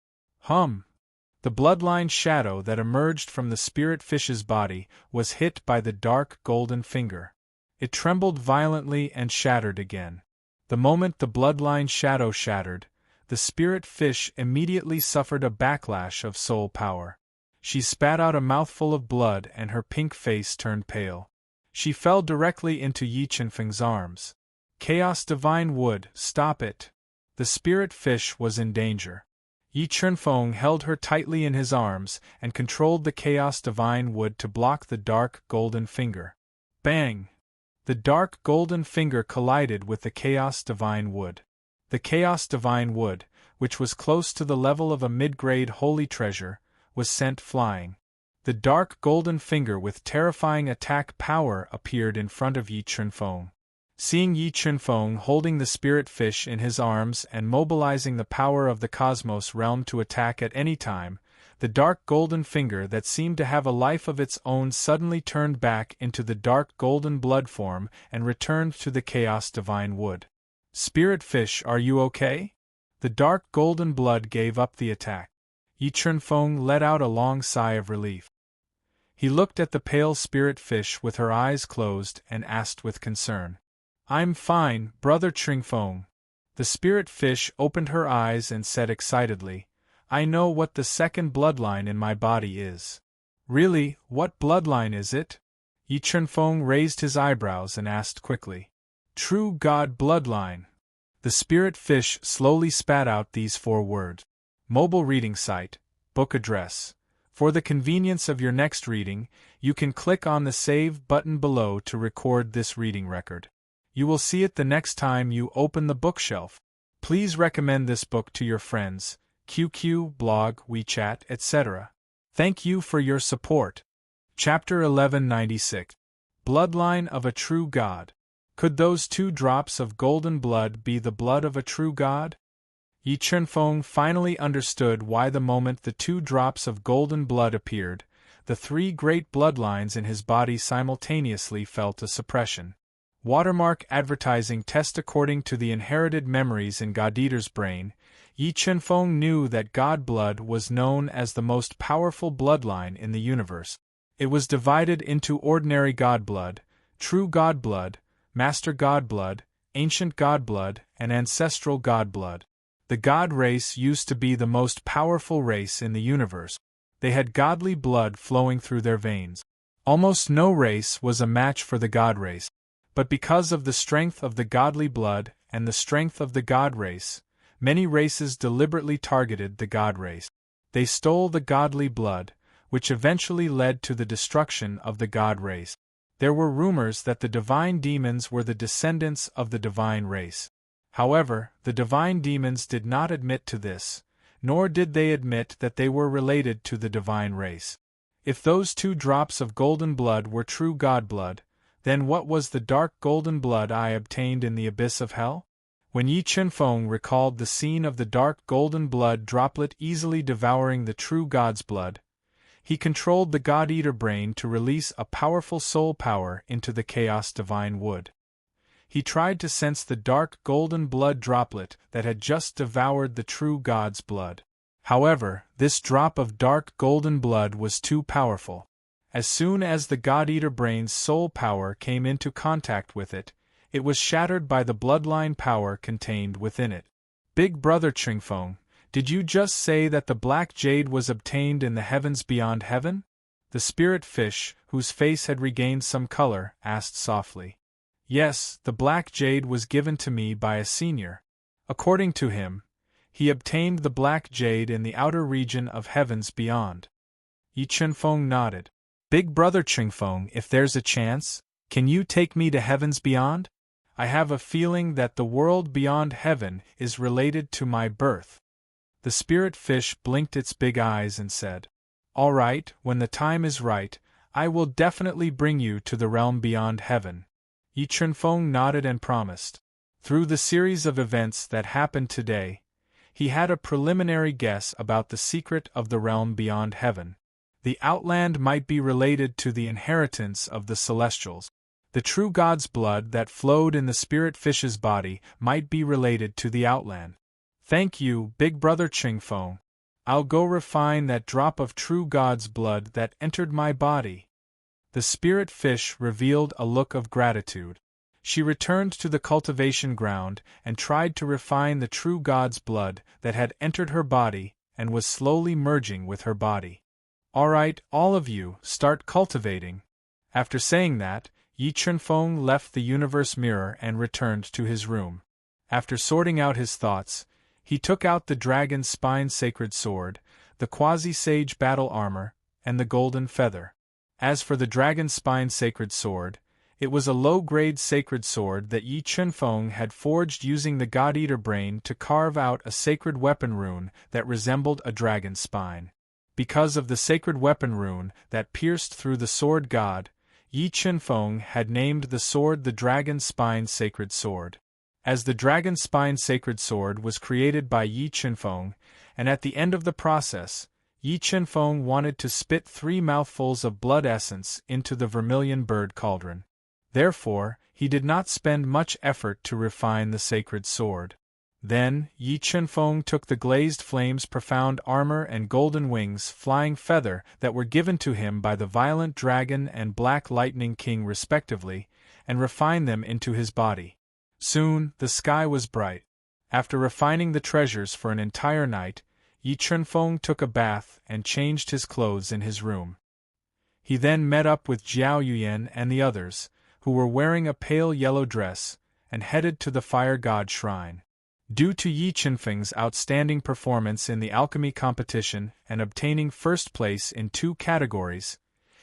Speaker 1: The bloodline shadow that emerged from the spirit fish's body was hit by the dark golden finger. It trembled violently and shattered again. The moment the bloodline shadow shattered, the spirit fish immediately suffered a backlash of soul power. She spat out a mouthful of blood and her pink face turned pale. She fell directly into Yi Chunfeng's arms. Chaos Divine Wood, stop it! The spirit fish was in danger. Yi Chunfeng held her tightly in his arms and controlled the Chaos Divine Wood to block the dark golden finger. Bang! The dark golden finger collided with the Chaos Divine Wood. The Chaos Divine Wood, which was close to the level of a mid-grade holy treasure, was sent flying. The dark golden finger with terrifying attack power appeared in front of Yi Chunfeng. Seeing Yi Chunfeng holding the spirit fish in his arms and mobilizing the power of the cosmos realm to attack at any time, the dark golden finger that seemed to have a life of its own suddenly turned back into the dark golden blood form and returned to the Chaos Divine Wood. Spirit fish, are you okay? The dark golden blood gave up the attack. Yi Chunfeng let out a long sigh of relief. He looked at the pale spirit fish with her eyes closed and asked with concern, "I'm fine, Brother Chunfeng." The spirit fish opened her eyes and said excitedly, "I know what the second bloodline in my body is." "Really, what bloodline is it?" Yi Chunfeng raised his eyebrows and asked quickly. "True God bloodline." The spirit fish slowly spat out these 4 words. Mobile reading site, book address. For the convenience of your next reading, you can click on the Save button below to record this reading record. You will see it the next time you open the bookshelf. Please recommend this book to your friends, QQ, blog, WeChat, etc. Thank you for your support. Chapter 1196. Bloodline of a True God. Could those 2 drops of golden blood be the blood of a true god? Yi Chunfeng finally understood why the moment the 2 drops of golden blood appeared, the 3 great bloodlines in his body simultaneously felt a suppression. Watermark advertising test. According to the inherited memories in God Eater's brain, Yi Chunfeng knew that God blood was known as the most powerful bloodline in the universe. It was divided into ordinary God blood, true God blood, master God blood, ancient God blood, and ancestral God blood. The God race used to be the most powerful race in the universe. They had godly blood flowing through their veins. Almost no race was a match for the God race. But because of the strength of the godly blood and the strength of the God race, many races deliberately targeted the God race. They stole the godly blood, which eventually led to the destruction of the God race. There were rumors that the divine demons were the descendants of the divine race. However, the divine demons did not admit to this, nor did they admit that they were related to the divine race. If those 2 drops of golden blood were true God blood, then what was the dark golden blood I obtained in the abyss of hell? When Yi Chunfeng recalled the scene of the dark golden blood droplet easily devouring the true God's blood, he controlled the God Eater brain to release a powerful soul power into the chaos divine wood. He tried to sense the dark golden blood droplet that had just devoured the true God's blood. However, this drop of dark golden blood was too powerful. As soon as the God Eater brain's soul power came into contact with it, it was shattered by the bloodline power contained within it. Big Brother Chunfeng, did you just say that the black jade was obtained in the heavens beyond heaven? The spirit fish, whose face had regained some color, asked softly. Yes, the black jade was given to me by a senior. According to him, he obtained the black jade in the outer region of heavens beyond. Yi Chunfeng nodded. Big Brother Chunfeng, if there's a chance, can you take me to heavens beyond? I have a feeling that the world beyond heaven is related to my birth. The spirit fish blinked its big eyes and said, All right, when the time is right, I will definitely bring you to the realm beyond heaven. Yi Chunfeng nodded and promised. Through the series of events that happened today, he had a preliminary guess about the secret of the realm beyond heaven. The outland might be related to the inheritance of the celestials. The true God's blood that flowed in the spirit fish's body might be related to the outland. Thank you, Big Brother Chunfeng. I'll go refine that drop of true God's blood that entered my body. The spirit fish revealed a look of gratitude. She returned to the cultivation ground and tried to refine the true God's blood that had entered her body and was slowly merging with her body. All right, all of you, start cultivating. After saying that, Yi Chunfeng left the universe mirror and returned to his room. After sorting out his thoughts, he took out the dragon's spine sacred sword, the quasi-sage battle armor, and the golden feather. As for the dragon's spine sacred sword, it was a low-grade sacred sword that Yi Chunfeng had forged using the God Eater brain to carve out a sacred weapon rune that resembled a dragon's spine. Because of the sacred weapon rune that pierced through the sword god, Yi Chunfeng had named the sword the Dragon's Spine Sacred Sword. As the Dragon's Spine Sacred Sword was created by Yi Chunfeng, and at the end of the process, Yi Chunfeng wanted to spit 3 mouthfuls of blood essence into the vermilion bird cauldron. Therefore, he did not spend much effort to refine the sacred sword. Then, Yi Chunfeng took the glazed flames profound armor and golden wings flying feather that were given to him by the violent dragon and black lightning king respectively, and refined them into his body. Soon, the sky was bright. After refining the treasures for an entire night, Yi Chunfeng took a bath and changed his clothes in his room. He then met up with Jiao Yuyan and the others, who were wearing a pale yellow dress, and headed to the fire god shrine. Due to Yi Qinfeng's outstanding performance in the alchemy competition and obtaining first place in 2 categories,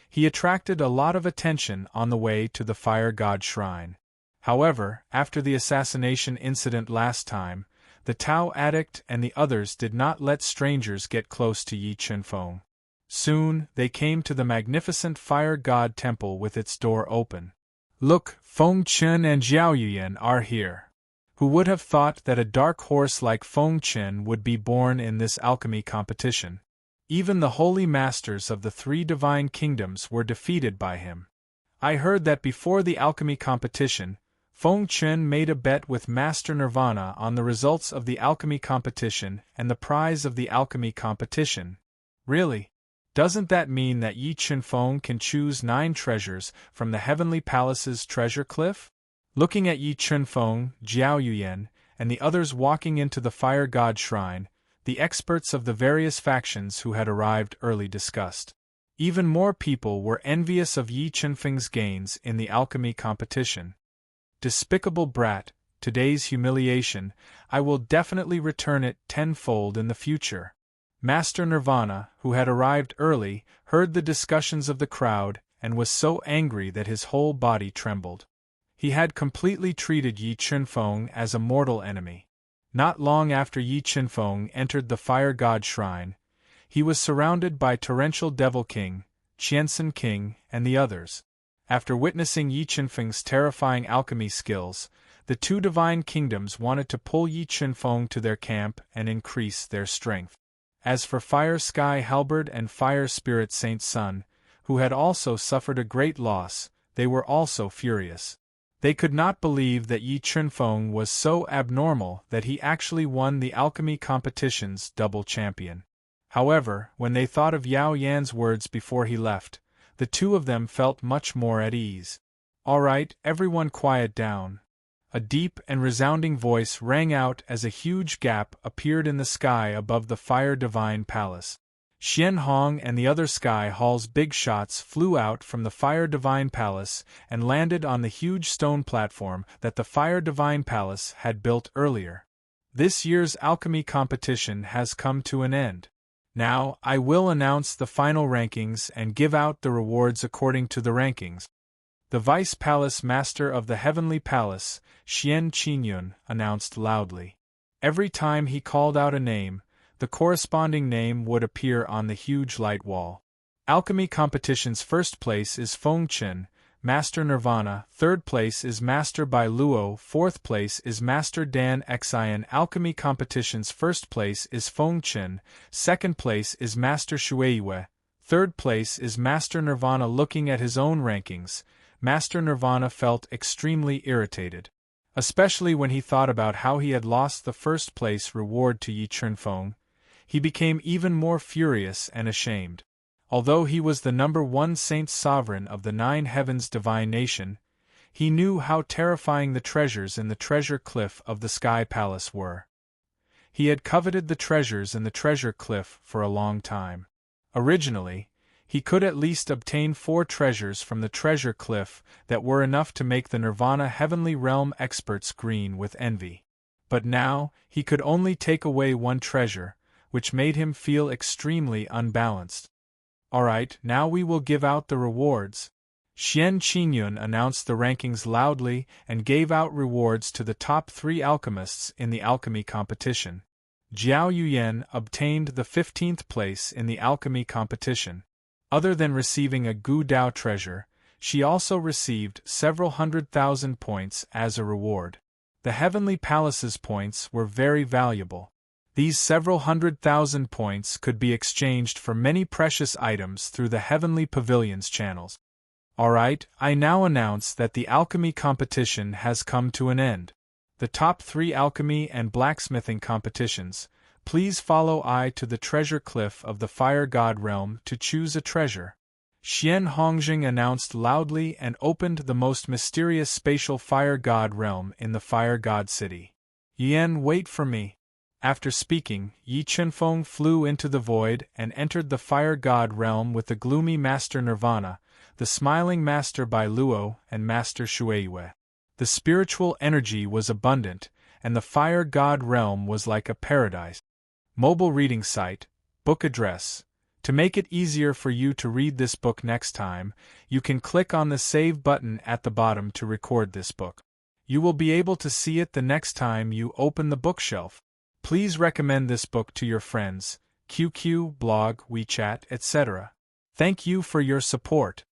Speaker 1: he attracted a lot of attention on the way to the Fire God Shrine. However, after the assassination incident last time, the Tao addict and the others did not let strangers get close to Yi Qinfeng. Soon, they came to the magnificent Fire God Temple with its door open. "Look, Feng Chen and Zhao Yuyan are here." Who would have thought that a dark horse like Feng Chen would be born in this alchemy competition? Even the holy masters of the 3 divine kingdoms were defeated by him. I heard that before the alchemy competition, Feng Chen made a bet with Master Nirvana on the results of the alchemy competition and the prize of the alchemy competition. Really? Doesn't that mean that Yi Qinfeng can choose 9 treasures from the Heavenly Palace's treasure cliff? Looking at Yi Qinfeng, Zhao Yuyan, and the others walking into the Fire God Shrine, the experts of the various factions who had arrived early discussed. Even more people were envious of Yi Qinfeng's gains in the alchemy competition. Despicable brat, today's humiliation, I will definitely return it tenfold in the future. Master Nirvana, who had arrived early, heard the discussions of the crowd and was so angry that his whole body trembled. He had completely treated Yi Qinfeng as a mortal enemy. Not long after Yi Qinfeng entered the Fire God Shrine, he was surrounded by Torrential Devil King, Qiansen King, and the others. After witnessing Yi Qinfeng's terrifying alchemy skills, the 2 divine kingdoms wanted to pull Yi Qinfeng to their camp and increase their strength. As for Fire Sky Halberd and Fire Spirit Saint Sun, who had also suffered a great loss, they were also furious. They could not believe that Yi Qinfeng was so abnormal that he actually won the alchemy competition's double champion. However, when they thought of Yao Yan's words before he left, the 2 of them felt much more at ease. "All right, everyone quiet down." A deep and resounding voice rang out as a huge gap appeared in the sky above the Fire Divine Palace. Xian Hong and the other Sky Hall's big shots flew out from the Fire Divine Palace and landed on the huge stone platform that the Fire Divine Palace had built earlier. This year's alchemy competition has come to an end. Now, I will announce the final rankings and give out the rewards according to the rankings. The Vice Palace Master of the Heavenly Palace, Xian Qingyun, announced loudly. Every time he called out a name, the corresponding name would appear on the huge light wall. Alchemy competition's first place is Feng Chen, Master Nirvana, third place is Master Bai Luo, fourth place is Master Dan Xian. Alchemy competition's first place is Feng Chen, second place is Master Shueiyue, third place is Master Nirvana. Looking at his own rankings, Master Nirvana felt extremely irritated. Especially when he thought about how he had lost the first place reward to Yi Qinfeng. He became even more furious and ashamed. Although he was the number 1 Saint Sovereign of the 9 Heavens Divine Nation, he knew how terrifying the treasures in the treasure cliff of the Sky Palace were. He had coveted the treasures in the treasure cliff for a long time. Originally, he could at least obtain 4 treasures from the treasure cliff that were enough to make the Nirvana Heavenly Realm experts green with envy. But now, he could only take away 1 treasure, which made him feel extremely unbalanced. "Alright, now we will give out the rewards." Xian Qingyun announced the rankings loudly and gave out rewards to the top 3 alchemists in the alchemy competition. Zhao Yuyan obtained the 15th place in the alchemy competition. Other than receiving a Gu Dao treasure, she also received several 100,000 points as a reward. The Heavenly Palace's points were very valuable. These several 100,000 points could be exchanged for many precious items through the Heavenly Pavilion's channels. Alright, I now announce that the alchemy competition has come to an end. The top 3 alchemy and blacksmithing competitions, please follow I to the treasure cliff of the Fire God Realm to choose a treasure. Xian Hongjing announced loudly and opened the most mysterious spatial Fire God Realm in the Fire God City. "Yan, wait for me." After speaking, Yi Qinfeng flew into the void and entered the Fire God Realm with the gloomy Master Nirvana, the smiling Master Bai Luo, and Master Shueiyue. The spiritual energy was abundant, and the Fire God realm was like a paradise. Mobile reading site, book address. To make it easier for you to read this book next time, you can click on the Save button at the bottom to record this book. You will be able to see it the next time you open the bookshelf. Please recommend this book to your friends, QQ, blog, WeChat, etc. Thank you for your support.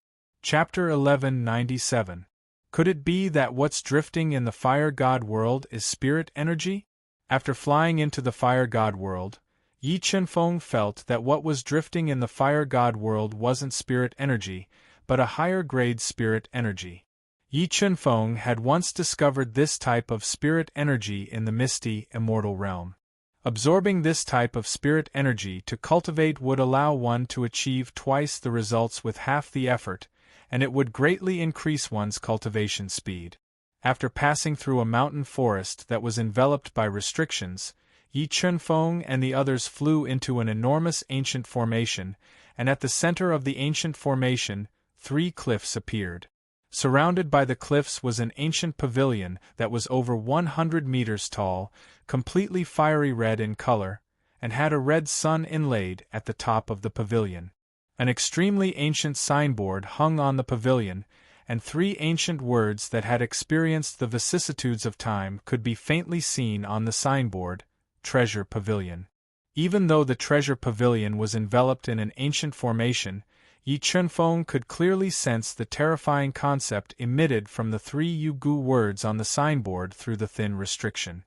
Speaker 1: Chapter 1197. Could it be that what's drifting in the Fire God world is spirit energy? After flying into the Fire God world, Yi Chunfeng felt that what was drifting in the Fire God world wasn't spirit energy, but a higher-grade spirit energy. Yi Chunfeng had once discovered this type of spirit energy in the misty, immortal realm. Absorbing this type of spirit energy to cultivate would allow one to achieve twice the results with half the effort, and it would greatly increase one's cultivation speed. After passing through a mountain forest that was enveloped by restrictions, Yi Chunfeng and the others flew into an enormous ancient formation, and at the center of the ancient formation, 3 cliffs appeared. Surrounded by the cliffs was an ancient pavilion that was over 100 meters tall, completely fiery red in color, and had a red sun inlaid at the top of the pavilion. An extremely ancient signboard hung on the pavilion, and 3 ancient words that had experienced the vicissitudes of time could be faintly seen on the signboard: Treasure Pavilion. Even though the Treasure Pavilion was enveloped in an ancient formation, Yi Chunfeng could clearly sense the terrifying concept emitted from the 3 Yugu words on the signboard through the thin restriction.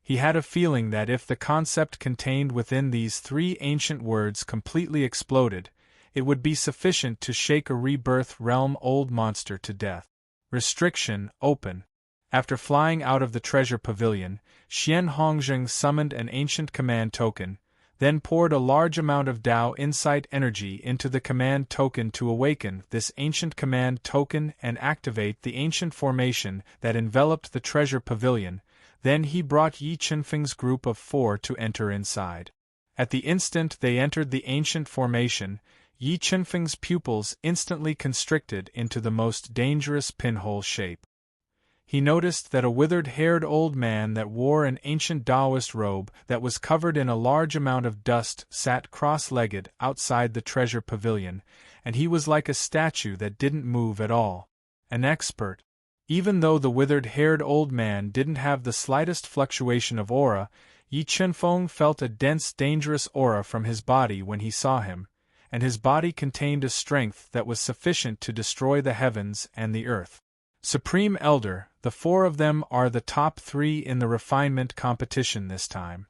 Speaker 1: He had a feeling that if the concept contained within these 3 ancient words completely exploded, it would be sufficient to shake a rebirth realm old monster to death. Restriction, open. After flying out of the Treasure Pavilion, Xian Hongzheng summoned an ancient command token, then poured a large amount of Tao Insight energy into the command token to awaken this ancient command token and activate the ancient formation that enveloped the Treasure Pavilion. Then he brought Yi Chunfeng's group of 4 to enter inside. At the instant they entered the ancient formation, Yi Chunfeng's pupils instantly constricted into the most dangerous pinhole shape. He noticed that a withered-haired old man that wore an ancient Taoist robe that was covered in a large amount of dust sat cross-legged outside the Treasure Pavilion, and he was like a statue that didn't move at all. An expert. Even though the withered-haired old man didn't have the slightest fluctuation of aura, Yi Chunfeng felt a dense, dangerous aura from his body when he saw him, and his body contained a strength that was sufficient to destroy the heavens and the earth. Supreme Elder, the 4 of them are the top 3 in the refinement competition this time.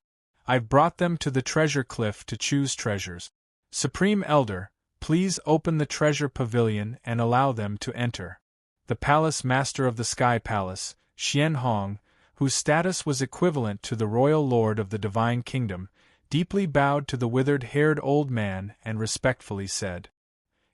Speaker 1: I've brought them to the treasure cliff to choose treasures. Supreme Elder, please open the treasure pavilion and allow them to enter. The palace master of the Sky Palace, Xian Hong, whose status was equivalent to the royal lord of the Divine Kingdom, deeply bowed to the withered-haired old man and respectfully said.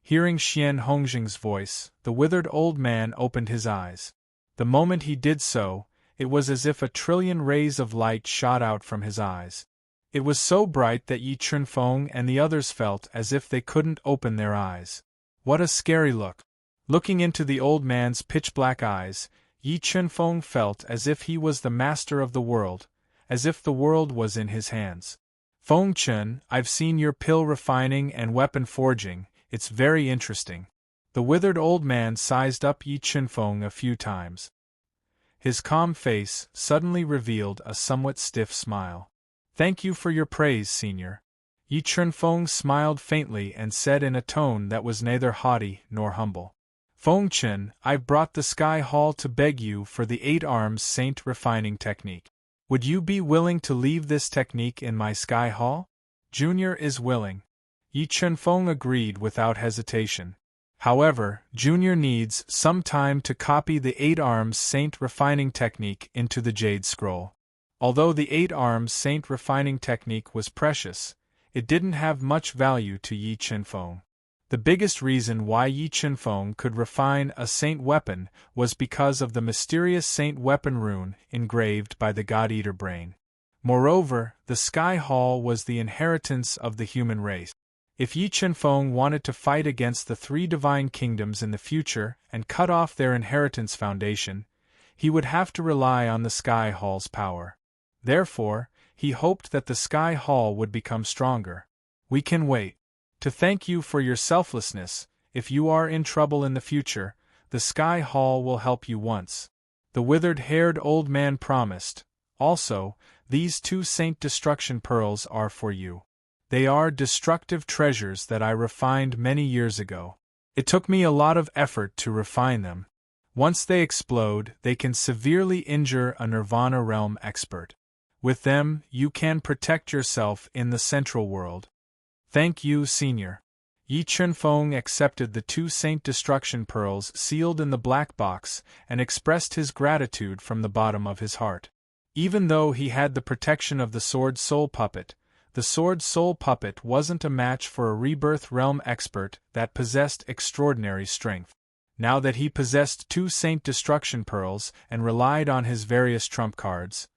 Speaker 1: Hearing Xian Hongzheng's voice, the withered old man opened his eyes. The moment he did so, it was as if a trillion rays of light shot out from his eyes. It was so bright that Yi Chunfeng and the others felt as if they couldn't open their eyes. What a scary look! Looking into the old man's pitch-black eyes, Yi Chunfeng felt as if he was the master of the world, as if the world was in his hands. Feng Chun, I've seen your pill refining and weapon forging. It's very interesting. The withered old man sized up Yi Chunfeng a few times. His calm face suddenly revealed a somewhat stiff smile. Thank you for your praise, senior. Yi Chunfeng smiled faintly and said in a tone that was neither haughty nor humble. Feng Chun, I've brought the Sky Hall to beg you for the 8 arms saint refining technique. Would you be willing to leave this technique in my Sky Hall? Junior is willing. Yi Chunfeng agreed without hesitation. However, Junior needs some time to copy the 8 arms saint refining technique into the Jade Scroll. Although the 8 arms saint refining technique was precious, it didn't have much value to Yi Chunfeng. The biggest reason why Yi Chunfeng could refine a saint weapon was because of the mysterious saint weapon rune engraved by the God-Eater brain. Moreover, the Sky Hall was the inheritance of the human race. If Yi Chunfeng wanted to fight against the 3 divine kingdoms in the future and cut off their inheritance foundation, he would have to rely on the Sky Hall's power. Therefore, he hoped that the Sky Hall would become stronger. We can wait. To thank you for your selflessness, if you are in trouble in the future, the Sky Hall will help you once. The withered-haired old man promised. Also, these 2 Saint Destruction Pearls are for you. They are destructive treasures that I refined many years ago. It took me a lot of effort to refine them. Once they explode, they can severely injure a Nirvana realm expert. With them, you can protect yourself in the central world. Thank you, Senior. Yi Chunfeng accepted the 2 Saint Destruction Pearls sealed in the black box and expressed his gratitude from the bottom of his heart. Even though he had the protection of the Sword Soul Puppet, the Sword Soul Puppet wasn't a match for a Rebirth Realm expert that possessed extraordinary strength. Now that he possessed 2 Saint Destruction Pearls and relied on his various trump cards,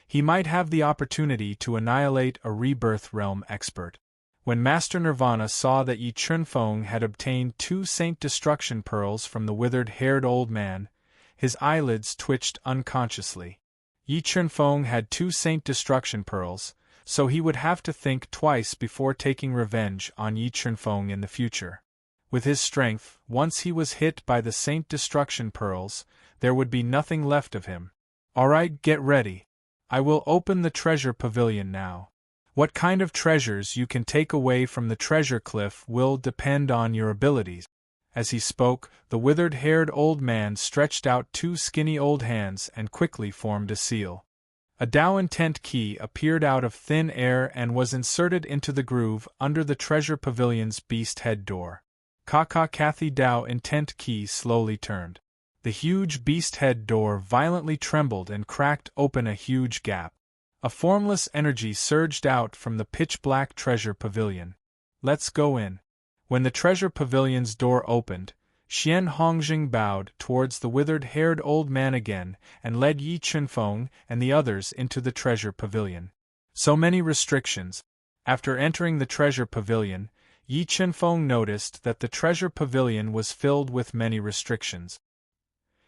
Speaker 1: he might have the opportunity to annihilate a Rebirth Realm expert. When Master Nirvana saw that Yi Chunfeng had obtained 2 Saint Destruction Pearls from the withered-haired old man, his eyelids twitched unconsciously. Yi Chunfeng had 2 Saint Destruction Pearls, so he would have to think twice before taking revenge on Yi Chunfeng in the future. With his strength, once he was hit by the Saint Destruction Pearls, there would be nothing left of him. Alright, get ready. I will open the treasure pavilion now. What kind of treasures you can take away from the treasure cliff will depend on your abilities. As he spoke, the withered-haired old man stretched out 2 skinny old hands and quickly formed a seal. A Dao Intent key appeared out of thin air and was inserted into the groove under the treasure pavilion's beast head door. Kathy Dao Intent key slowly turned. The huge beast head door violently trembled and cracked open a huge gap. A formless energy surged out from the pitch-black treasure pavilion. Let's go in. When the treasure pavilion's door opened, Xian Hongjing bowed towards the withered-haired old man again and led Yi Chunfeng and the others into the treasure pavilion. So many restrictions. After entering the treasure pavilion, Yi Chunfeng noticed that the treasure pavilion was filled with many restrictions.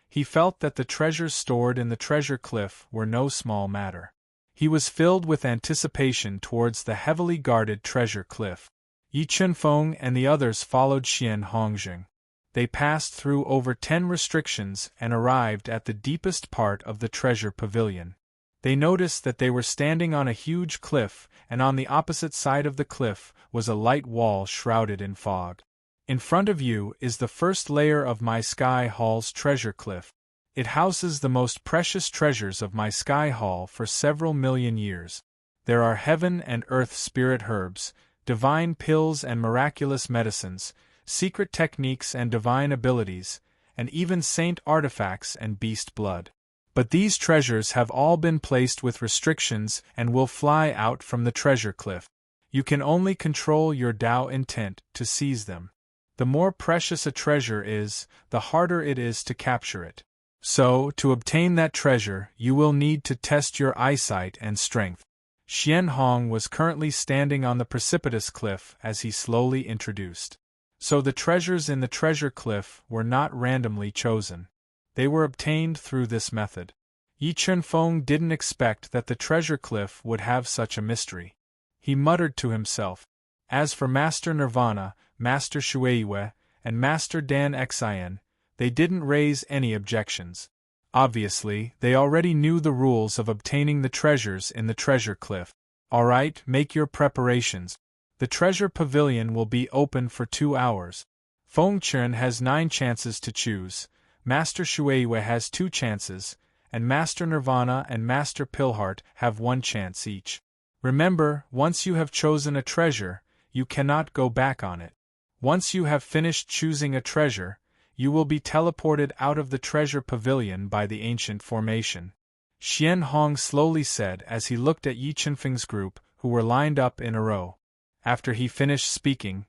Speaker 1: He felt that the treasures stored in the treasure cliff were no small matter. He was filled with anticipation towards the heavily guarded treasure cliff. Yi Chunfeng and the others followed Xian Hongjing. They passed through over 10 restrictions and arrived at the deepest part of the treasure pavilion. They noticed that they were standing on a huge cliff, and on the opposite side of the cliff was a light wall shrouded in fog. In front of you is the first layer of my Sky Hall's treasure cliff. It houses the most precious treasures of my Sky Hall for several million years. There are heaven and earth spirit herbs, divine pills and miraculous medicines, secret techniques and divine abilities, and even saint artifacts and beast blood. But these treasures have all been placed with restrictions and will fly out from the treasure cliff. You can only control your Dao intent to seize them. The more precious a treasure is, the harder it is to capture it. So, to obtain that treasure, you will need to test your eyesight and strength. Xian Hong was currently standing on the precipitous cliff as he slowly introduced. So the treasures in the treasure cliff were not randomly chosen. They were obtained through this method. Yi Chunfeng didn't expect that the treasure cliff would have such a mystery. He muttered to himself. As for Master Nirvana, Master Shueiyue, and Master Dan Xian, they didn't raise any objections. Obviously, they already knew the rules of obtaining the treasures in the treasure cliff. Alright, make your preparations. The treasure pavilion will be open for 2 hours. Feng Chen has 9 chances to choose, Master Shueiyue has 2 chances, and Master Nirvana and Master Pilheart have 1 chance each. Remember, once you have chosen a treasure, you cannot go back on it. Once you have finished choosing a treasure, you will be teleported out of the treasure pavilion by the ancient formation. Xian Hong slowly said as he looked at Yi Chunfeng's group, who were lined up in a row. After he finished speaking,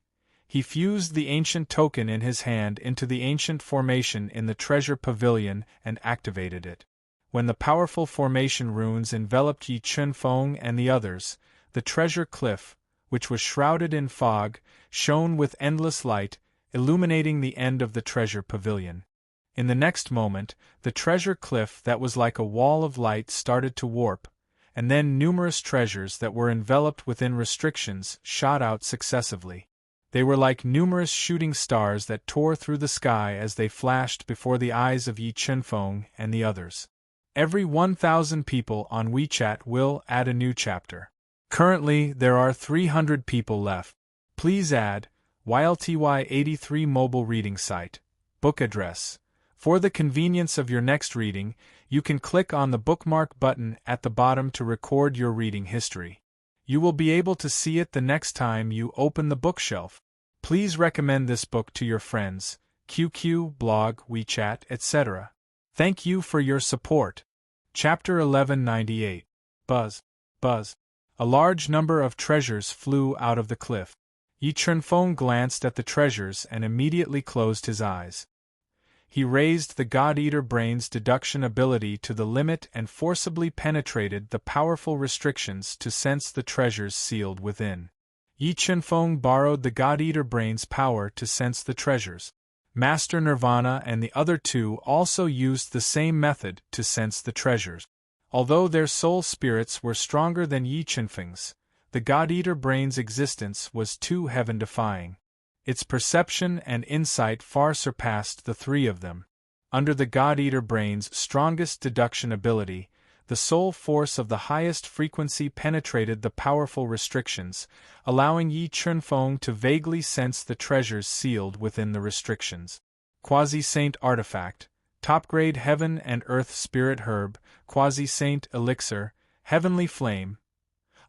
Speaker 1: he fused the ancient token in his hand into the ancient formation in the treasure pavilion and activated it. When the powerful formation runes enveloped Yi Chunfeng and the others, the treasure cliff, which was shrouded in fog, shone with endless light, illuminating the end of the treasure pavilion. In the next moment, the treasure cliff that was like a wall of light started to warp, and then numerous treasures that were enveloped within restrictions shot out successively. They were like numerous shooting stars that tore through the sky as they flashed before the eyes of Yi Chunfeng and the others. Every 1,000 people on WeChat will add a new chapter. Currently, there are 300 people left. Please add YLTY83 mobile reading site. Book address. For the convenience of your next reading, you can click on the bookmark button at the bottom to record your reading history. You will be able to see it the next time you open the bookshelf. Please recommend this book to your friends, QQ, blog, WeChat, etc. Thank you for your support. Chapter 1198. Buzz. Buzz. A large number of treasures flew out of the cliff. Yi Chunfeng glanced at the treasures and immediately closed his eyes. He raised the God-Eater brain's deduction ability to the limit and forcibly penetrated the powerful restrictions to sense the treasures sealed within. Yi Chunfeng borrowed the God-Eater brain's power to sense the treasures. Master Nirvana and the other two also used the same method to sense the treasures. Although their soul spirits were stronger than Yi Chunfeng's, the God-Eater brain's existence was too heaven-defying. Its perception and insight far surpassed the three of them. Under the God-Eater brain's strongest deduction ability, the soul force of the highest frequency penetrated the powerful restrictions, allowing Yi Chunfeng to vaguely sense the treasures sealed within the restrictions. Quasi-Saint Artifact, Top-Grade Heaven and Earth Spirit Herb, Quasi-Saint Elixir, Heavenly Flame.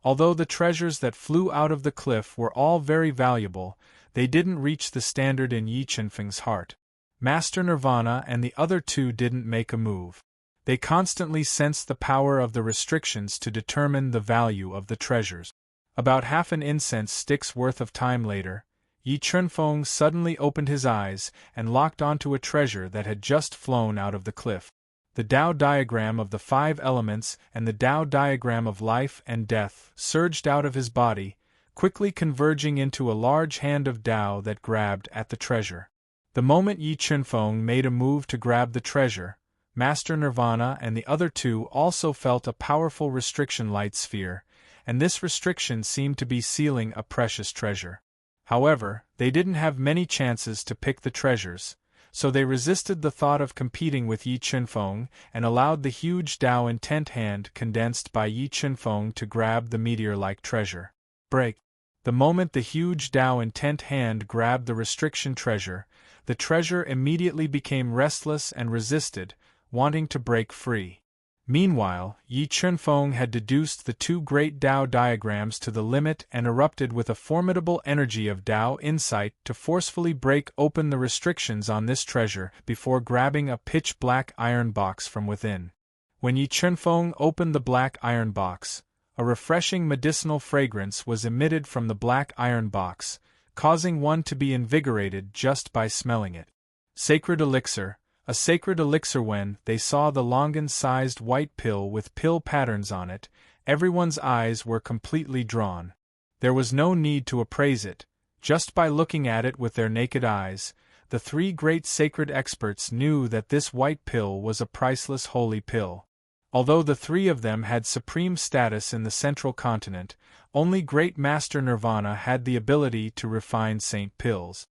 Speaker 1: Although the treasures that flew out of the cliff were all very valuable, they didn't reach the standard in Yi Chunfeng's heart. Master Nirvana and the other two didn't make a move. They constantly sensed the power of the restrictions to determine the value of the treasures. About half an incense stick's worth of time later, Yi Chunfeng suddenly opened his eyes and locked onto a treasure that had just flown out of the cliff. The Tao diagram of the 5 elements and the Tao diagram of life and death surged out of his body, quickly converging into a large hand of Tao that grabbed at the treasure. The moment Yi Chunfeng made a move to grab the treasure, Master Nirvana and the other two also felt a powerful restriction light sphere, and this restriction seemed to be sealing a precious treasure. However, they didn't have many chances to pick the treasures, so they resisted the thought of competing with Yi Chunfeng and allowed the huge Tao intent hand condensed by Yi Chunfeng to grab the meteor-like treasure. Break. The moment the huge Tao intent hand grabbed the restriction treasure, the treasure immediately became restless and resisted, wanting to break free. Meanwhile, Yi Chunfeng had deduced the 2 great Tao diagrams to the limit and erupted with a formidable energy of Tao insight to forcefully break open the restrictions on this treasure before grabbing a pitch-black iron box from within. When Yi Chunfeng opened the black iron box, a refreshing medicinal fragrance was emitted from the black iron box, causing one to be invigorated just by smelling it. Sacred elixir. A sacred elixir. When they saw the Longan-sized white pill with pill patterns on it, everyone's eyes were completely drawn. There was no need to appraise it. Just by looking at it with their naked eyes, the 3 great sacred experts knew that this white pill was a priceless holy pill. Although the 3 of them had supreme status in the central continent, only Great Master Nirvana had the ability to refine saint pills.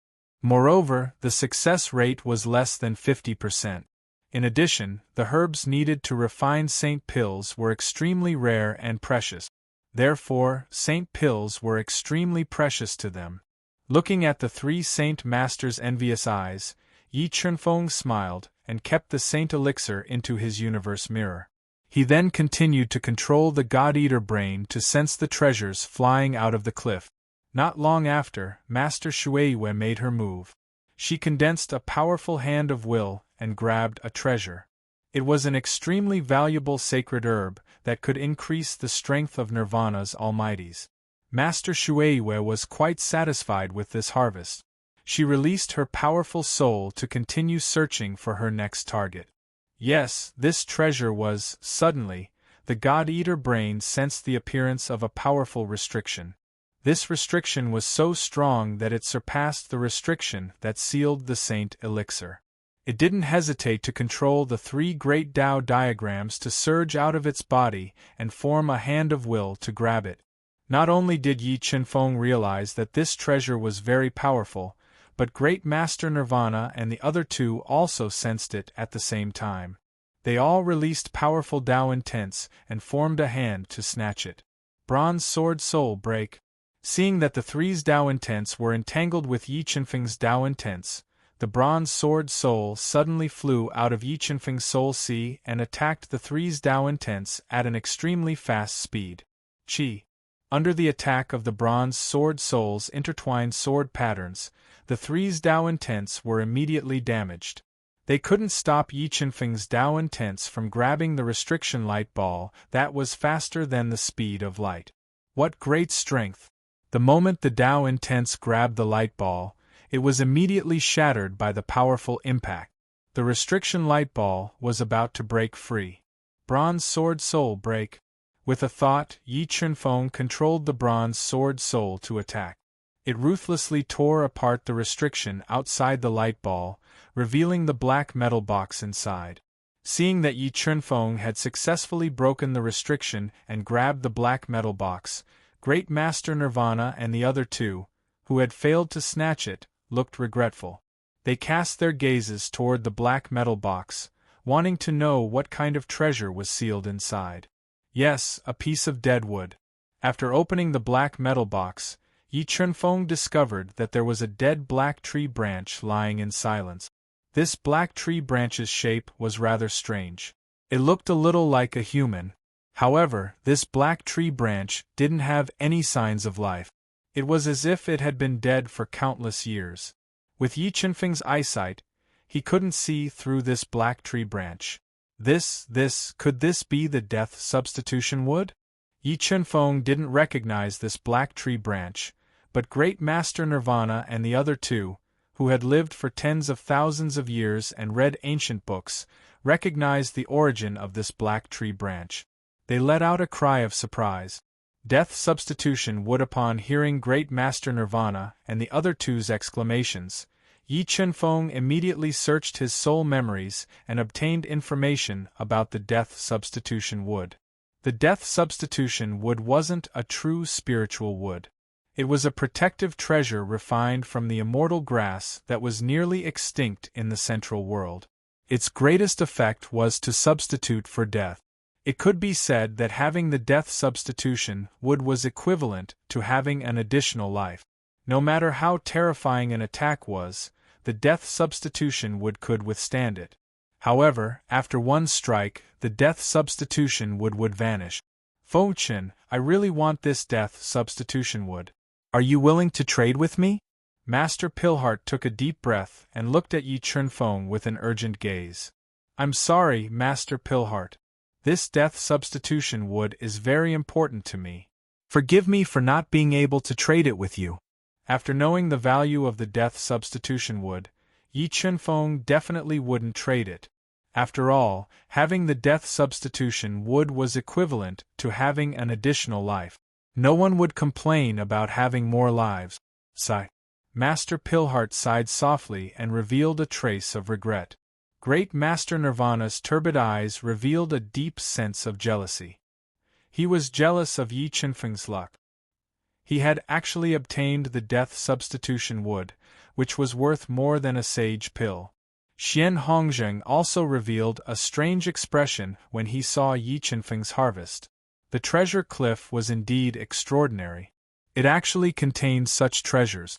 Speaker 1: Moreover, the success rate was less than 50%. In addition, the herbs needed to refine saint pills were extremely rare and precious. Therefore, saint pills were extremely precious to them. Looking at the 3 saint masters' envious eyes, Yi Chunfeng smiled and kept the saint elixir into his universe mirror. He then continued to control the God-Eater brain to sense the treasures flying out of the cliff. Not long after, Master Shueiyue made her move. She condensed a powerful hand of will and grabbed a treasure. It was an extremely valuable sacred herb that could increase the strength of Nirvana's almighties. Master Shueiyue was quite satisfied with this harvest. She released her powerful soul to continue searching for her next target. Yes, this treasure was, suddenly, the God-Eater brain sensed the appearance of a powerful restriction. This restriction was so strong that it surpassed the restriction that sealed the saint elixir. It didn't hesitate to control the three great Tao diagrams to surge out of its body and form a hand of will to grab it. Not only did Yi Qinfeng realize that this treasure was very powerful, but Great Master Nirvana and the other two also sensed it at the same time. They all released powerful Tao intents and formed a hand to snatch it. Bronze Sword Soul Break. Seeing that the three's Tao intents were entangled with Yi Qinfeng's Tao intents, the Bronze Sword Soul suddenly flew out of Yi Qinfeng's Soul Sea and attacked the three's Tao intents at an extremely fast speed. Chi. Under the attack of the Bronze Sword Soul's intertwined sword patterns, the three's Tao intents were immediately damaged. They couldn't stop Yi Qinfeng's Tao intents from grabbing the restriction light ball that was faster than the speed of light. What great strength! The moment the Tao intents grabbed the light ball, it was immediately shattered by the powerful impact. The restriction light ball was about to break free. Bronze Sword Soul Break. With a thought, Yi Qinfeng controlled the Bronze Sword Soul to attack. It ruthlessly tore apart the restriction outside the light ball, revealing the black metal box inside. Seeing that Yi Qinfeng had successfully broken the restriction and grabbed the black metal box, Great Master Nirvana and the other two, who had failed to snatch it, looked regretful. They cast their gazes toward the black metal box, wanting to know what kind of treasure was sealed inside. Yes, a piece of dead wood. After opening the black metal box, Yi Qinfeng discovered that there was a dead black tree branch lying in silence. This black tree branch's shape was rather strange. It looked a little like a human. However, this black tree branch didn't have any signs of life. It was as if it had been dead for countless years. With Yi Qinfeng's eyesight, he couldn't see through this black tree branch. Could this be the death substitution wood? Yi Qinfeng didn't recognize this black tree branch, but Great Master Nirvana and the other two, who had lived for tens of thousands of years and read ancient books, recognized the origin of this black tree branch. They let out a cry of surprise. Death substitution wood. Upon hearing Great Master Nirvana and the other two's exclamations, Yi Qinfeng immediately searched his soul memories and obtained information about the death substitution wood. The death substitution wood wasn't a true spiritual wood. It was a protective treasure refined from the immortal grass that was nearly extinct in the Central World. Its greatest effect was to substitute for death. It could be said that having the death substitution wood was equivalent to having an additional life. No matter how terrifying an attack was, the death substitution wood could withstand it. However, after one strike, the death substitution wood would vanish. Fengchen, I really want this death substitution wood. Are you willing to trade with me? Master Pilheart took a deep breath and looked at Yi Qinfeng with an urgent gaze. I'm sorry, Master Pilheart. This death substitution wood is very important to me. Forgive me for not being able to trade it with you. After knowing the value of the death substitution wood, Yi Qinfeng definitely wouldn't trade it. After all, having the death substitution wood was equivalent to having an additional life. No one would complain about having more lives. Sigh. Master Pilheart sighed softly and revealed a trace of regret. Great Master Nirvana's turbid eyes revealed a deep sense of jealousy. He was jealous of Yi Qinfeng's luck. He had actually obtained the death substitution wood, which was worth more than a sage pill. Xian Hongzheng also revealed a strange expression when he saw Yi Qinfeng's harvest. The treasure cliff was indeed extraordinary. It actually contained such treasures.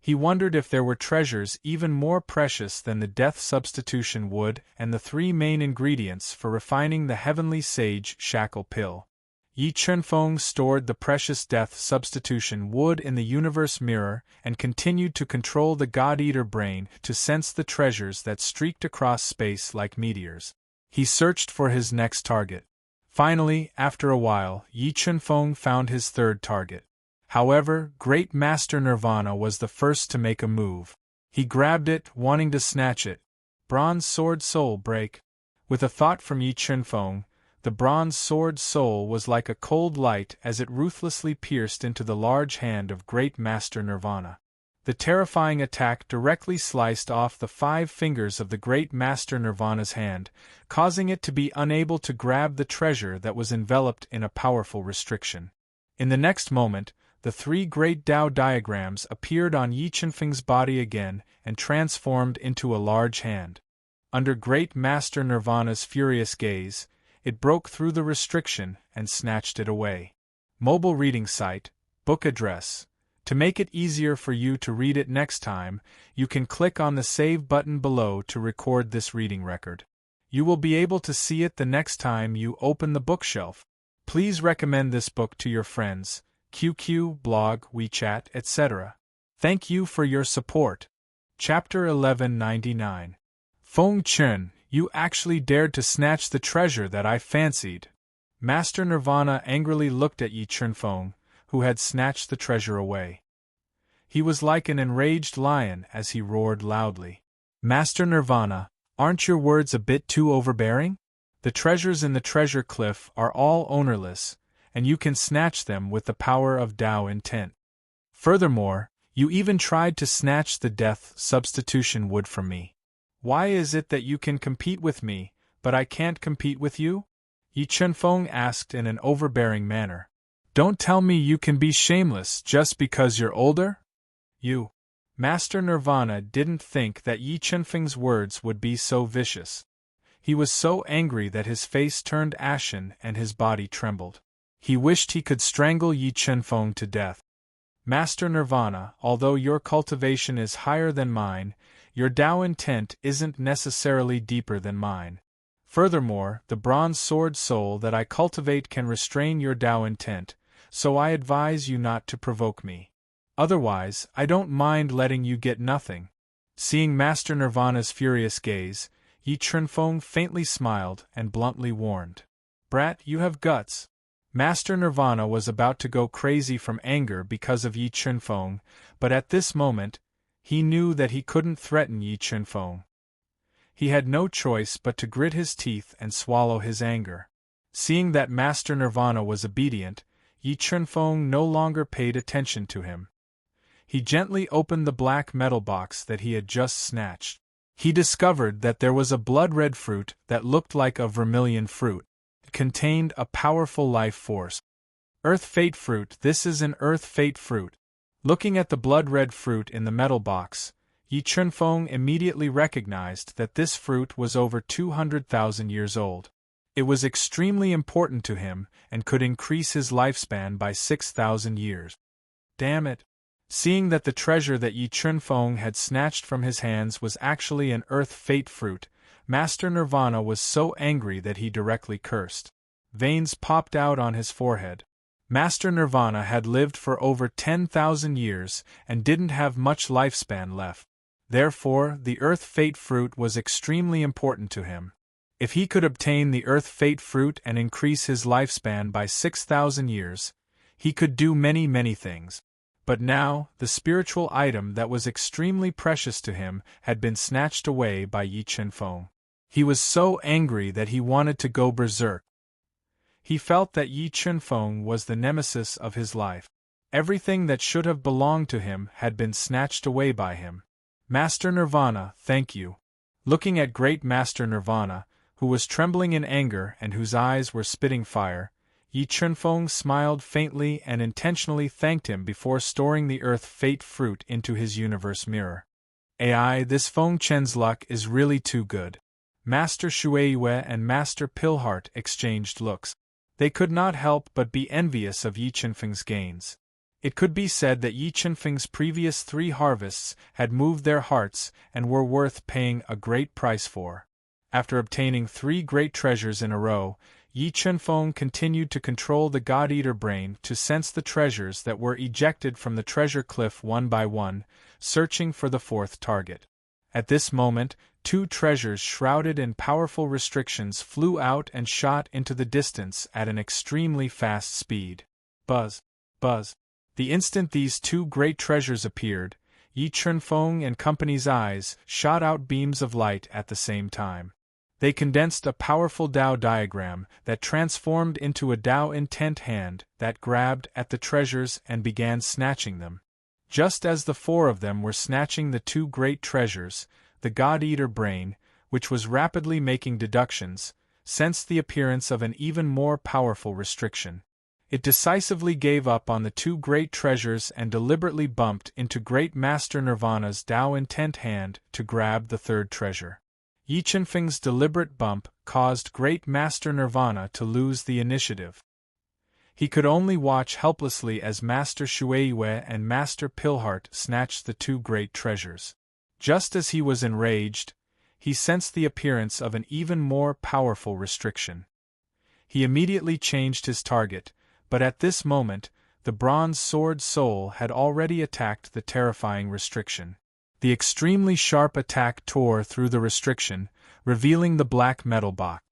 Speaker 1: He wondered if there were treasures even more precious than the death substitution wood and the three main ingredients for refining the heavenly sage shackle pill. Yi Qinfeng stored the precious death substitution wood in the universe mirror and continued to control the God-Eater brain to sense the treasures that streaked across space like meteors. He searched for his next target. Finally, after a while, Yi Qinfeng found his third target. However, Great Master Nirvana was the first to make a move. He grabbed it, wanting to snatch it. Bronze Sword Soul Break. With a thought from Yi Qinfeng, the Bronze Sword Soul was like a cold light as it ruthlessly pierced into the large hand of Great Master Nirvana. The terrifying attack directly sliced off the 5 fingers of the great Master Nirvana's hand, causing it to be unable to grab the treasure that was enveloped in a powerful restriction. In the next moment, the 3 great Tao diagrams appeared on Yi Chunfeng's body again and transformed into a large hand. Under great Master Nirvana's furious gaze, it broke through the restriction and snatched it away. Mobile reading site, book address. To make it easier for you to read it next time, you can click on the Save button below to record this reading record. You will be able to see it the next time you open the bookshelf. Please recommend this book to your friends, QQ, blog, WeChat, etc. Thank you for your support. Chapter 1199. Feng Chen, you actually dared to snatch the treasure that I fancied. Master Nirvana angrily looked at Yi Chunfeng, who had snatched the treasure away. He was like an enraged lion as he roared loudly. Master Nirvana, aren't your words a bit too overbearing? The treasures in the treasure cliff are all ownerless, and you can snatch them with the power of Tao intent. Furthermore, you even tried to snatch the death substitution wood from me. Why is it that you can compete with me, but I can't compete with you? Yi Chunfeng asked in an overbearing manner. Don't tell me you can be shameless just because you're older? You. Master Nirvana didn't think that Yi Chunfeng's words would be so vicious. He was so angry that his face turned ashen and his body trembled. He wished he could strangle Yi Chunfeng to death. Master Nirvana, although your cultivation is higher than mine, your Tao intent isn't necessarily deeper than mine. Furthermore, the bronze sword soul that I cultivate can restrain your Tao intent, so I advise you not to provoke me. Otherwise, I don't mind letting you get nothing. Seeing Master Nirvana's furious gaze, Yi Chunfeng faintly smiled and bluntly warned. Brat, you have guts. Master Nirvana was about to go crazy from anger because of Yi Chunfeng, but at this moment, he knew that he couldn't threaten Yi Chunfeng. He had no choice but to grit his teeth and swallow his anger. Seeing that Master Nirvana was obedient, Yi Chunfeng no longer paid attention to him. He gently opened the black metal box that he had just snatched. He discovered that there was a blood-red fruit that looked like a vermilion fruit. It contained a powerful life force. Earth Fate Fruit. This is an Earth Fate Fruit. Looking at the blood-red fruit in the metal box, Yi Chunfeng immediately recognized that this fruit was over 200,000 years old. It was extremely important to him and could increase his lifespan by 6,000 years. Damn it! Seeing that the treasure that Yi Chunfeng had snatched from his hands was actually an Earth Fate Fruit, Master Nirvana was so angry that he directly cursed. Veins popped out on his forehead. Master Nirvana had lived for over 10,000 years and didn't have much lifespan left. Therefore, the Earth Fate Fruit was extremely important to him. If he could obtain the Earth Fate Fruit and increase his lifespan by 6,000 years, he could do many things. But now, the spiritual item that was extremely precious to him had been snatched away by Yi Chunfeng. He was so angry that he wanted to go berserk. He felt that Yi Chunfeng was the nemesis of his life. Everything that should have belonged to him had been snatched away by him. Master Nirvana, thank you. Looking at great Master Nirvana, who was trembling in anger and whose eyes were spitting fire, Yi Chunfeng smiled faintly and intentionally thanked him before storing the Earth Fate Fruit into his universe mirror. AI, this Feng Chen's luck is really too good. Master Shueiyue and Master Pilheart exchanged looks. They could not help but be envious of Yi Chunfeng's gains. It could be said that Yi Chunfeng's previous 3 harvests had moved their hearts and were worth paying a great price for. After obtaining 3 great treasures in a row, Yi Chunfeng continued to control the God-Eater brain to sense the treasures that were ejected from the treasure cliff one by one, searching for the 4th target. At this moment, 2 treasures shrouded in powerful restrictions flew out and shot into the distance at an extremely fast speed. Buzz! Buzz! The instant these 2 great treasures appeared, Yi Chunfeng and company's eyes shot out beams of light at the same time. They condensed a powerful Tao diagram that transformed into a Tao intent hand that grabbed at the treasures and began snatching them. Just as the four of them were snatching the two great treasures, the God-Eater brain, which was rapidly making deductions, sensed the appearance of an even more powerful restriction. It decisively gave up on the two great treasures and deliberately bumped into Great Master Nirvana's Tao intent hand to grab the third treasure. Yi Chunfeng's deliberate bump caused Great Master Nirvana to lose the initiative. He could only watch helplessly as Master Shueiyue and Master Pilheart snatched the two great treasures. Just as he was enraged, he sensed the appearance of an even more powerful restriction. He immediately changed his target, but at this moment, the bronze sword soul had already attacked the terrifying restriction. The extremely sharp attack tore through the restriction, revealing the black metal box.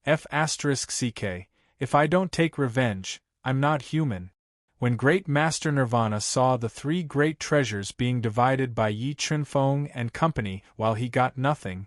Speaker 1: F***ck, if I don't take revenge, I'm not human. When Great Master Nirvana saw the three great treasures being divided by Yi Chunfeng and company while he got nothing,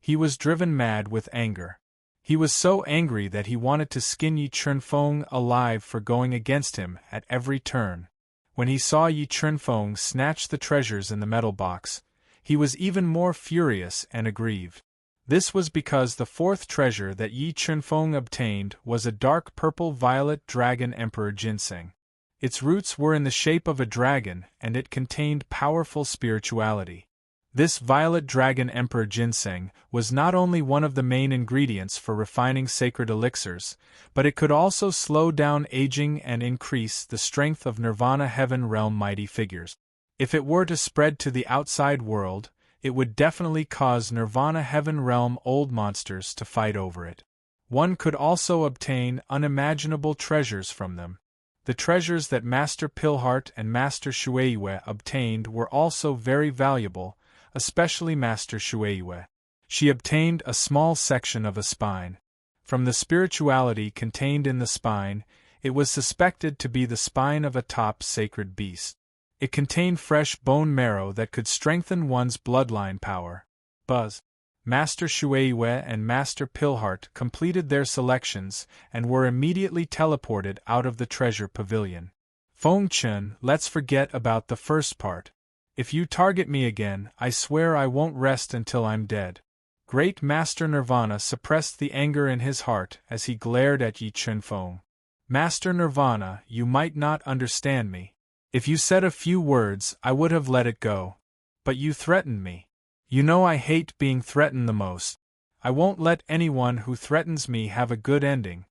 Speaker 1: he was driven mad with anger. He was so angry that he wanted to skin Yi Chunfeng alive for going against him at every turn. When he saw Yi Chunfeng snatch the treasures in the metal box, he was even more furious and aggrieved. This was because the fourth treasure that Yi Chunfeng obtained was a dark purple-violet dragon Emperor Ginseng. Its roots were in the shape of a dragon and it contained powerful spirituality. This violet dragon Emperor Ginseng was not only one of the main ingredients for refining sacred elixirs, but it could also slow down aging and increase the strength of Nirvana Heaven Realm mighty figures. If it were to spread to the outside world, it would definitely cause Nirvana Heaven Realm old monsters to fight over it. One could also obtain unimaginable treasures from them. The treasures that Master Pilheart and Master Shueiyue obtained were also very valuable, especially Master Shueiyue. She obtained a small section of a spine. From the spirituality contained in the spine, it was suspected to be the spine of a top sacred beast. It contained fresh bone marrow that could strengthen one's bloodline power. Buzz. Master Shueiyue and Master Pilheart completed their selections and were immediately teleported out of the treasure pavilion. Feng Chen, let's forget about the first part. If you target me again, I swear I won't rest until I'm dead. Great Master Nirvana suppressed the anger in his heart as he glared at Yi Chunfeng. Master Nirvana, you might not understand me. If you said a few words, I would have let it go. But you threatened me. You know I hate being threatened the most. I won't let anyone who threatens me have a good ending.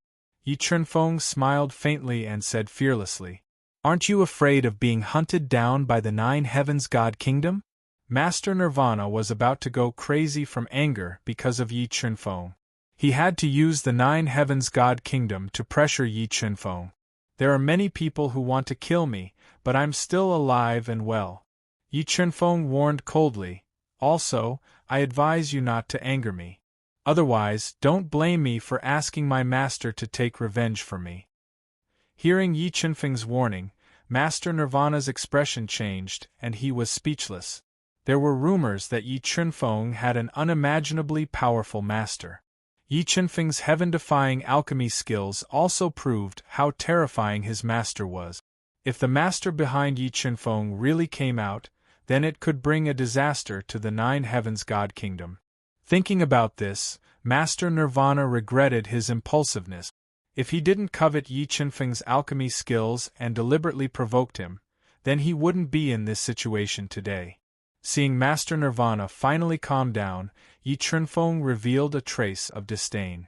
Speaker 1: Yi Chunfeng smiled faintly and said fearlessly, "Aren't you afraid of being hunted down by the Nine Heavens God Kingdom?" Master Nirvana was about to go crazy from anger because of Yi Chunfeng. He had to use the Nine Heavens God Kingdom to pressure Yi Chunfeng. There are many people who want to kill me, but I'm still alive and well. Yi Chunfeng warned coldly. Also, I advise you not to anger me. Otherwise, don't blame me for asking my master to take revenge for me. Hearing Yi Chunfeng's warning, Master Nirvana's expression changed and he was speechless. There were rumors that Yi Chunfeng had an unimaginably powerful master. Yi Chunfeng's heaven-defying alchemy skills also proved how terrifying his master was. If the master behind Yi Chunfeng really came out, then it could bring a disaster to the Nine Heavens God Kingdom. Thinking about this, Master Nirvana regretted his impulsiveness. If he didn't covet Yi Chunfeng's alchemy skills and deliberately provoked him, then he wouldn't be in this situation today. Seeing Master Nirvana finally calm down, Yi Chunfeng revealed a trace of disdain.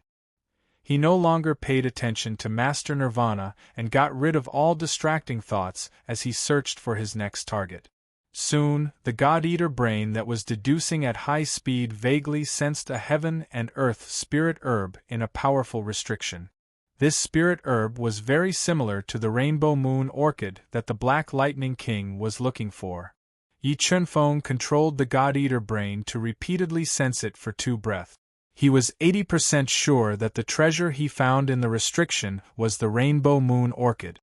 Speaker 1: He no longer paid attention to Master Nirvana and got rid of all distracting thoughts as he searched for his next target. Soon, the God-Eater brain that was deducing at high speed vaguely sensed a heaven and earth spirit herb in a powerful restriction. This spirit herb was very similar to the rainbow moon orchid that the Black Lightning King was looking for. Yi Chunfeng controlled the God-Eater brain to repeatedly sense it for 2 breaths. He was 80% sure that the treasure he found in the restriction was the rainbow moon orchid.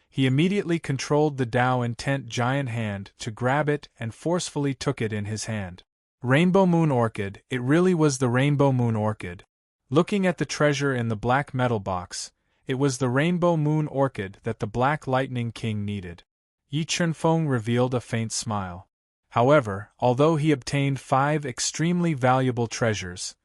Speaker 1: He immediately controlled the Tao intent giant hand to grab it and forcefully took it in his hand. Rainbow moon orchid, it really was the rainbow moon orchid. Looking at the treasure in the black metal box, it was the rainbow moon orchid that the Black Lightning King needed. Yi Chunfeng revealed a faint smile. However, although he obtained 5 extremely valuable treasures,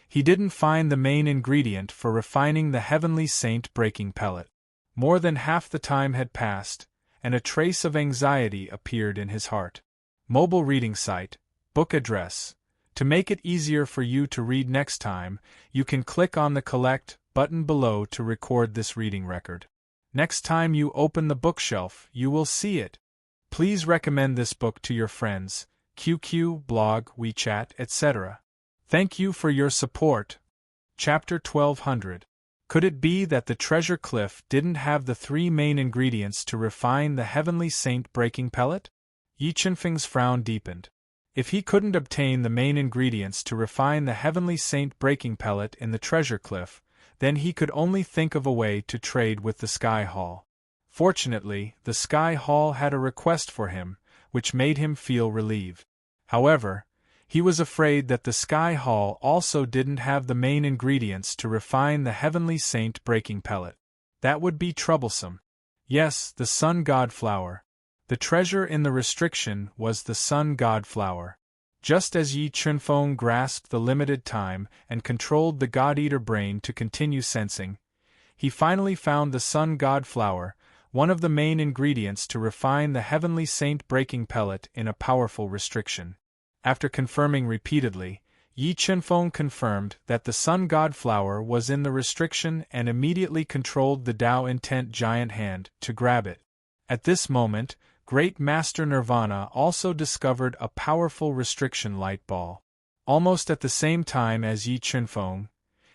Speaker 1: he didn't find the main ingredient for refining the heavenly saint breaking pellet. More than half the time had passed, and a trace of anxiety appeared in his heart. Mobile reading site, book address. To make it easier for you to read next time, you can click on the Collect button below to record this reading record. Next time you open the bookshelf, you will see it. Please recommend this book to your friends, QQ, blog, WeChat, etc. Thank you for your support. Chapter 1200. Could it be that the treasure cliff didn't have the 3 main ingredients to refine the heavenly saint breaking pellet? Yi Chunfeng's frown deepened. If he couldn't obtain the main ingredients to refine the heavenly saint breaking pellet in the treasure cliff, then he could only think of a way to trade with the Sky Hall. Fortunately, the Sky Hall had a request for him, which made him feel relieved. However, he was afraid that the Sky Hall also didn't have the main ingredients to refine the heavenly saint breaking pellet. That would be troublesome. Yes, the sun god flower. The treasure in the restriction was the sun god flower. Just as Yi Chunfeng grasped the limited time and controlled the god-eater brain to continue sensing, he finally found the sun god flower, one of the main ingredients to refine the heavenly saint breaking pellet in a powerful restriction. After confirming repeatedly, Yi Chunfeng confirmed that the sun god flower was in the restriction and immediately controlled the Tao intent giant hand to grab it. At this moment, Great Master Nirvana also discovered a powerful restriction light ball. Almost at the same time as Yi Chunfeng,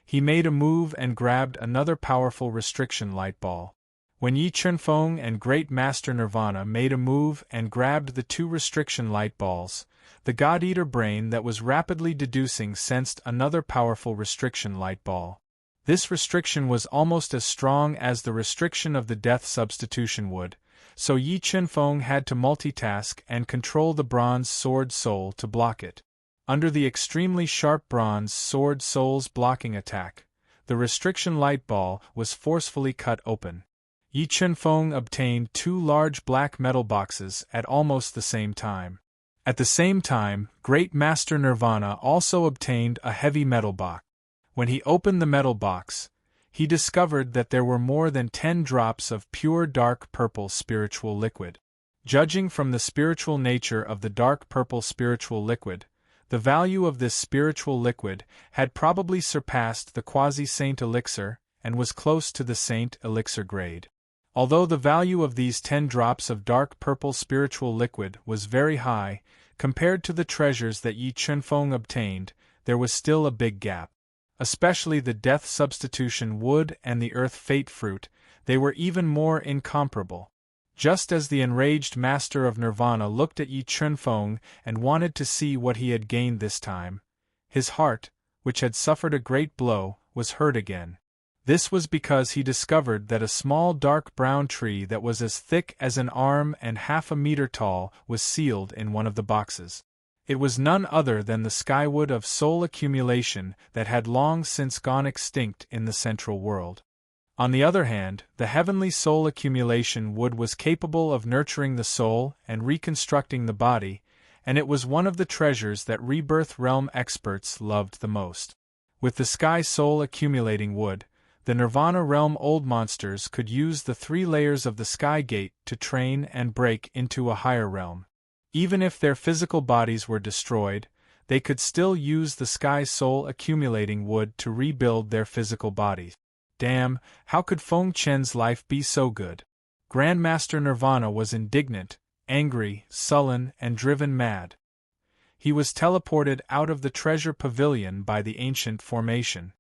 Speaker 1: he made a move and grabbed another powerful restriction light ball. When Yi Chunfeng and Great Master Nirvana made a move and grabbed the 2 restriction light balls, the God-Eater brain that was rapidly deducing sensed another powerful restriction light ball. This restriction was almost as strong as the restriction of the death substitution wood, so Yi Chunfeng had to multitask and control the bronze sword soul to block it. Under the extremely sharp bronze sword soul's blocking attack, the restriction light ball was forcefully cut open. Yi Chunfeng obtained 2 large black metal boxes at almost the same time. At the same time, Great Master Nirvana also obtained a heavy metal box. When he opened the metal box, he discovered that there were more than 10 drops of pure dark purple spiritual liquid. Judging from the spiritual nature of the dark purple spiritual liquid, the value of this spiritual liquid had probably surpassed the quasi-saint elixir and was close to the saint elixir grade. Although the value of these 10 drops of dark purple spiritual liquid was very high, compared to the treasures that Yi Chunfeng obtained, there was still a big gap. Especially the death substitution wood and the earth fate fruit, they were even more incomparable. Just as the enraged master of Nirvana looked at Yi Chunfeng and wanted to see what he had gained this time, his heart, which had suffered a great blow, was hurt again. This was because he discovered that a small dark brown tree that was as thick as an arm and half a meter tall was sealed in one of the boxes. It was none other than the skywood of soul accumulation that had long since gone extinct in the central world. On the other hand, the heavenly soul accumulation wood was capable of nurturing the soul and reconstructing the body, and it was one of the treasures that rebirth realm experts loved the most. With the sky soul accumulating wood, the Nirvana realm old monsters could use the 3 layers of the sky gate to train and break into a higher realm. Even if their physical bodies were destroyed, they could still use the sky soul accumulating wood to rebuild their physical bodies. Damn, how could Feng Chen's life be so good? Grandmaster Nirvana was indignant, angry, sullen, and driven mad. He was teleported out of the treasure pavilion by the ancient formation.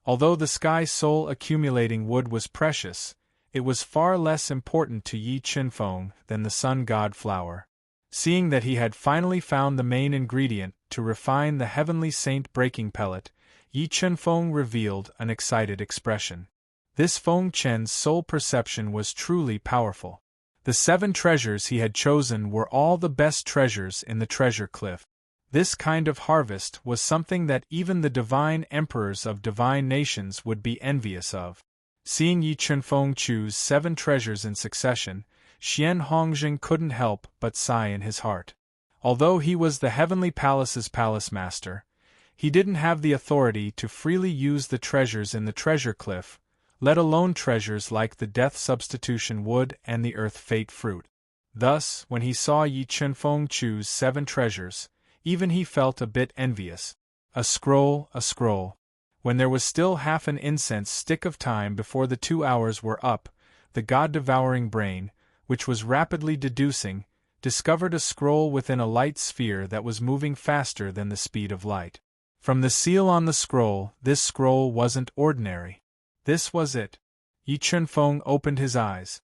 Speaker 1: Although the sky soul accumulating wood was precious, it was far less important to Yi Chunfeng than the sun god flower. Seeing that he had finally found the main ingredient to refine the heavenly saint breaking pellet, Yi Chunfeng revealed an excited expression. This Feng Chen's soul perception was truly powerful. The 7 treasures he had chosen were all the best treasures in the treasure cliff. This kind of harvest was something that even the divine emperors of divine nations would be envious of. Seeing Yi Chunfeng choose 7 treasures in succession, Xian Hongjing couldn't help but sigh in his heart. Although he was the Heavenly Palace's palace master, he didn't have the authority to freely use the treasures in the treasure cliff, let alone treasures like the Death Substitution Wood and the Earth Fate Fruit. Thus, when he saw Yi Chunfeng choose 7 treasures, even he felt a bit envious. A scroll. When there was still half an incense stick of time before the 2 hours were up, the god-devouring brain, which was rapidly deducing, discovered a scroll within a light sphere that was moving faster than the speed of light. From the seal on the scroll, this scroll wasn't ordinary. This was it. Yi Chunfeng opened his eyes.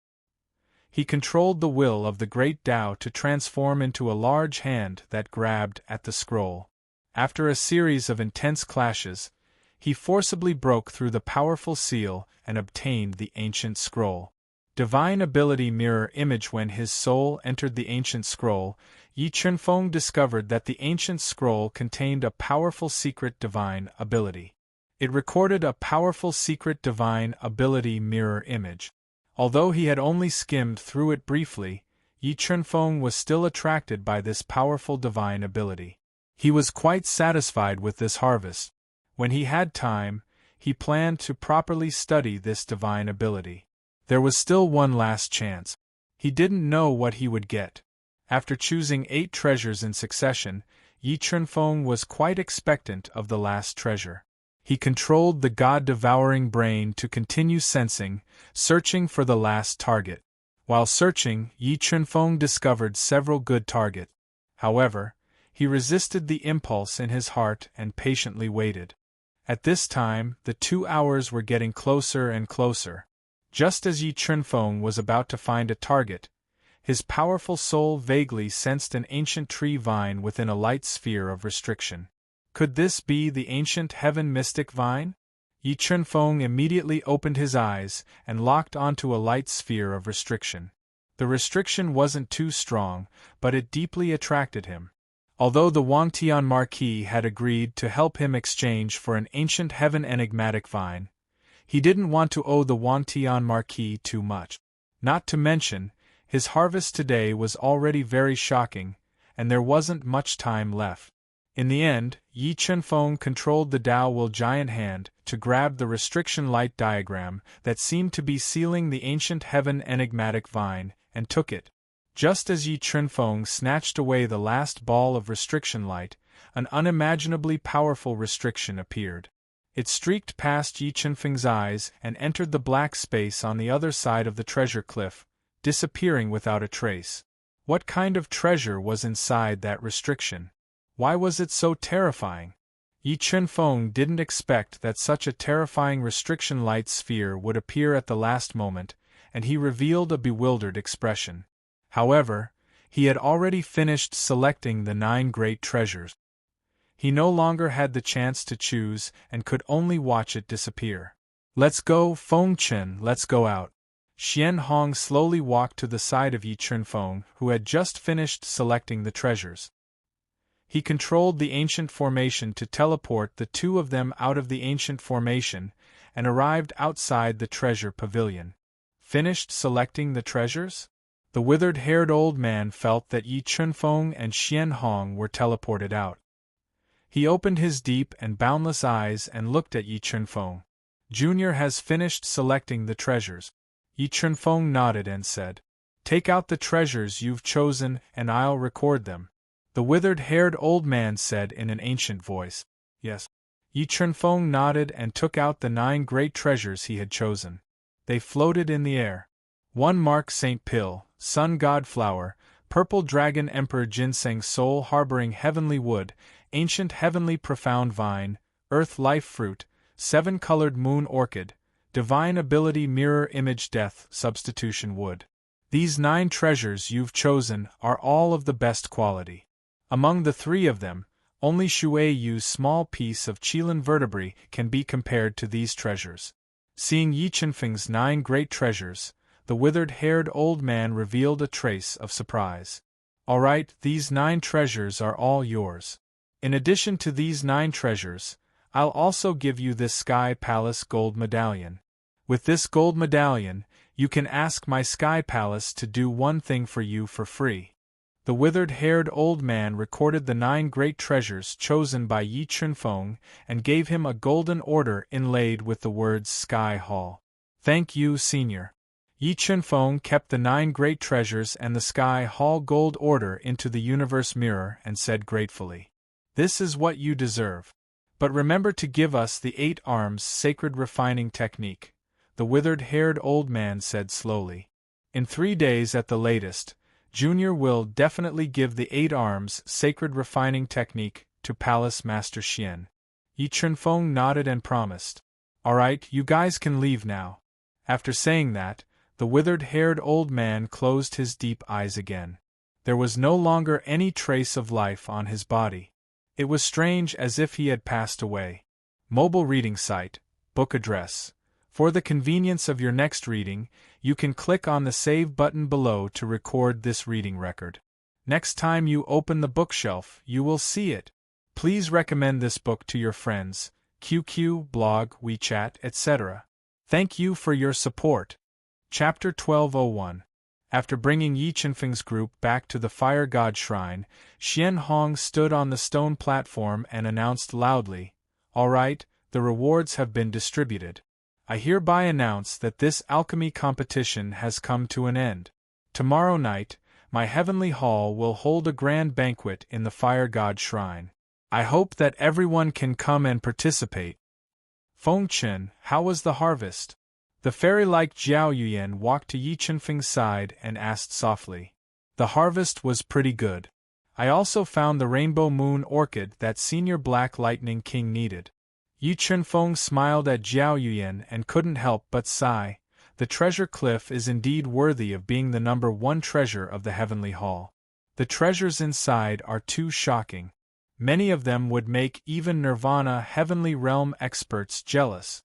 Speaker 1: He controlled the will of the great Tao to transform into a large hand that grabbed at the scroll. After a series of intense clashes, he forcibly broke through the powerful seal and obtained the ancient scroll. Divine ability mirror image. When his soul entered the ancient scroll, Yi Chunfeng discovered that the ancient scroll contained a powerful secret divine ability. It recorded a powerful secret divine ability mirror image. Although he had only skimmed through it briefly, Yi Chunfeng was still attracted by this powerful divine ability. He was quite satisfied with this harvest. When he had time, he planned to properly study this divine ability. There was still one last chance. He didn't know what he would get. After choosing 8 treasures in succession, Yi Chunfeng was quite expectant of the last treasure. He controlled the god-devouring brain to continue sensing, searching for the last target. While searching, Yi Chunfeng discovered several good targets. However, he resisted the impulse in his heart and patiently waited. At this time, the 2 hours were getting closer and closer. Just as Yi Chunfeng was about to find a target, his powerful soul vaguely sensed an ancient tree vine within a light sphere of restriction. Could this be the ancient heaven mystic vine? Yi Chunfeng immediately opened his eyes and locked onto a light sphere of restriction. The restriction wasn't too strong, but it deeply attracted him. Although the Wangtian Marquis had agreed to help him exchange for an ancient heaven enigmatic vine, he didn't want to owe the Wangtian Marquis too much. Not to mention, his harvest today was already very shocking, and there wasn't much time left. In the end, Yi Chunfeng controlled the Tao Will giant hand to grab the restriction light diagram that seemed to be sealing the ancient heaven enigmatic vine, and took it. Just as Yi Chunfeng snatched away the last ball of restriction light, an unimaginably powerful restriction appeared. It streaked past Yi Chunfeng's eyes and entered the black space on the other side of the treasure cliff, disappearing without a trace. What kind of treasure was inside that restriction? Why was it so terrifying? Yi Chunfeng didn't expect that such a terrifying restriction light sphere would appear at the last moment, and he revealed a bewildered expression. However, he had already finished selecting the 9 great treasures. He no longer had the chance to choose and could only watch it disappear. "Let's go, Feng Chen, let's go out." Xian Hong slowly walked to the side of Yi Chunfeng, who had just finished selecting the treasures. He controlled the ancient formation to teleport the 2 of them out of the ancient formation, and arrived outside the treasure pavilion. Finished selecting the treasures? The withered-haired old man felt that Yi Chunfeng and Xian Hong were teleported out. He opened his deep and boundless eyes and looked at Yi Chunfeng. "Junior has finished selecting the treasures." Yi Chunfeng nodded and said, "Take out the treasures you've chosen and I'll record them." The withered-haired old man said in an ancient voice, "Yes." Yi Chunfeng nodded and took out the 9 great treasures he had chosen. They floated in the air. 1 Mark St. Pill, Sun God Flower, Purple Dragon Emperor Ginseng Soul Harboring Heavenly Wood, Ancient Heavenly Profound Vine, Earth Life Fruit, 7-Colored Moon Orchid, Divine Ability Mirror Image Death Substitution Wood. These 9 treasures you've chosen are all of the best quality. Among the 3 of them, only Shui Yu's small piece of Qilin vertebrae can be compared to these treasures. Seeing Yi Chunfeng's 9 great treasures, the withered-haired old man revealed a trace of surprise. "All right, these 9 treasures are all yours. In addition to these 9 treasures, I'll also give you this Sky Palace gold medallion. With this gold medallion, You can ask my Sky Palace to do one thing for you for free. The withered-haired old man recorded the 9 great treasures chosen by Yi Chunfeng and gave him a golden order inlaid with the words Sky Hall. Thank you, Senior. Yi Chunfeng kept the 9 great treasures and the Sky Hall gold order into the universe mirror and said gratefully, "This is what you deserve. But remember to give us the 8 arms sacred refining technique," the withered-haired old man said slowly. "In 3 days at the latest, Junior will definitely give the 8 arms sacred refining technique to Palace Master Xian." Yi Chunfeng nodded and promised. "Alright, you guys can leave now." After saying that, the withered-haired old man closed his deep eyes again. There was no longer any trace of life on his body. It was strange, as if he had passed away. Mobile reading site, book address. For the convenience of your next reading, you can click on the save button below to record this reading record. Next time you open the bookshelf, you will see it. Please recommend this book to your friends, QQ, blog, WeChat, etc. Thank you for your support. Chapter 1201. After bringing Yi Chunfeng's group back to the Fire God Shrine, Xian Hong stood on the stone platform and announced loudly, "All right, the rewards have been distributed. I hereby announce that this alchemy competition has come to an end. Tomorrow night, my heavenly hall will hold a grand banquet in the Fire God Shrine. I hope that everyone can come and participate." "Feng Chen, how was the harvest?" The fairy-like Jiao Yuyan walked to Yi Chunfeng's side and asked softly. "The harvest was pretty good. I also found the rainbow moon orchid that Senior Black Lightning King needed." Yi Chunfeng smiled at Jiao Yuyan and couldn't help but sigh. The treasure cliff is indeed worthy of being the number 1 treasure of the Heavenly Hall. The treasures inside are too shocking. Many of them would make even Nirvana Heavenly Realm experts jealous.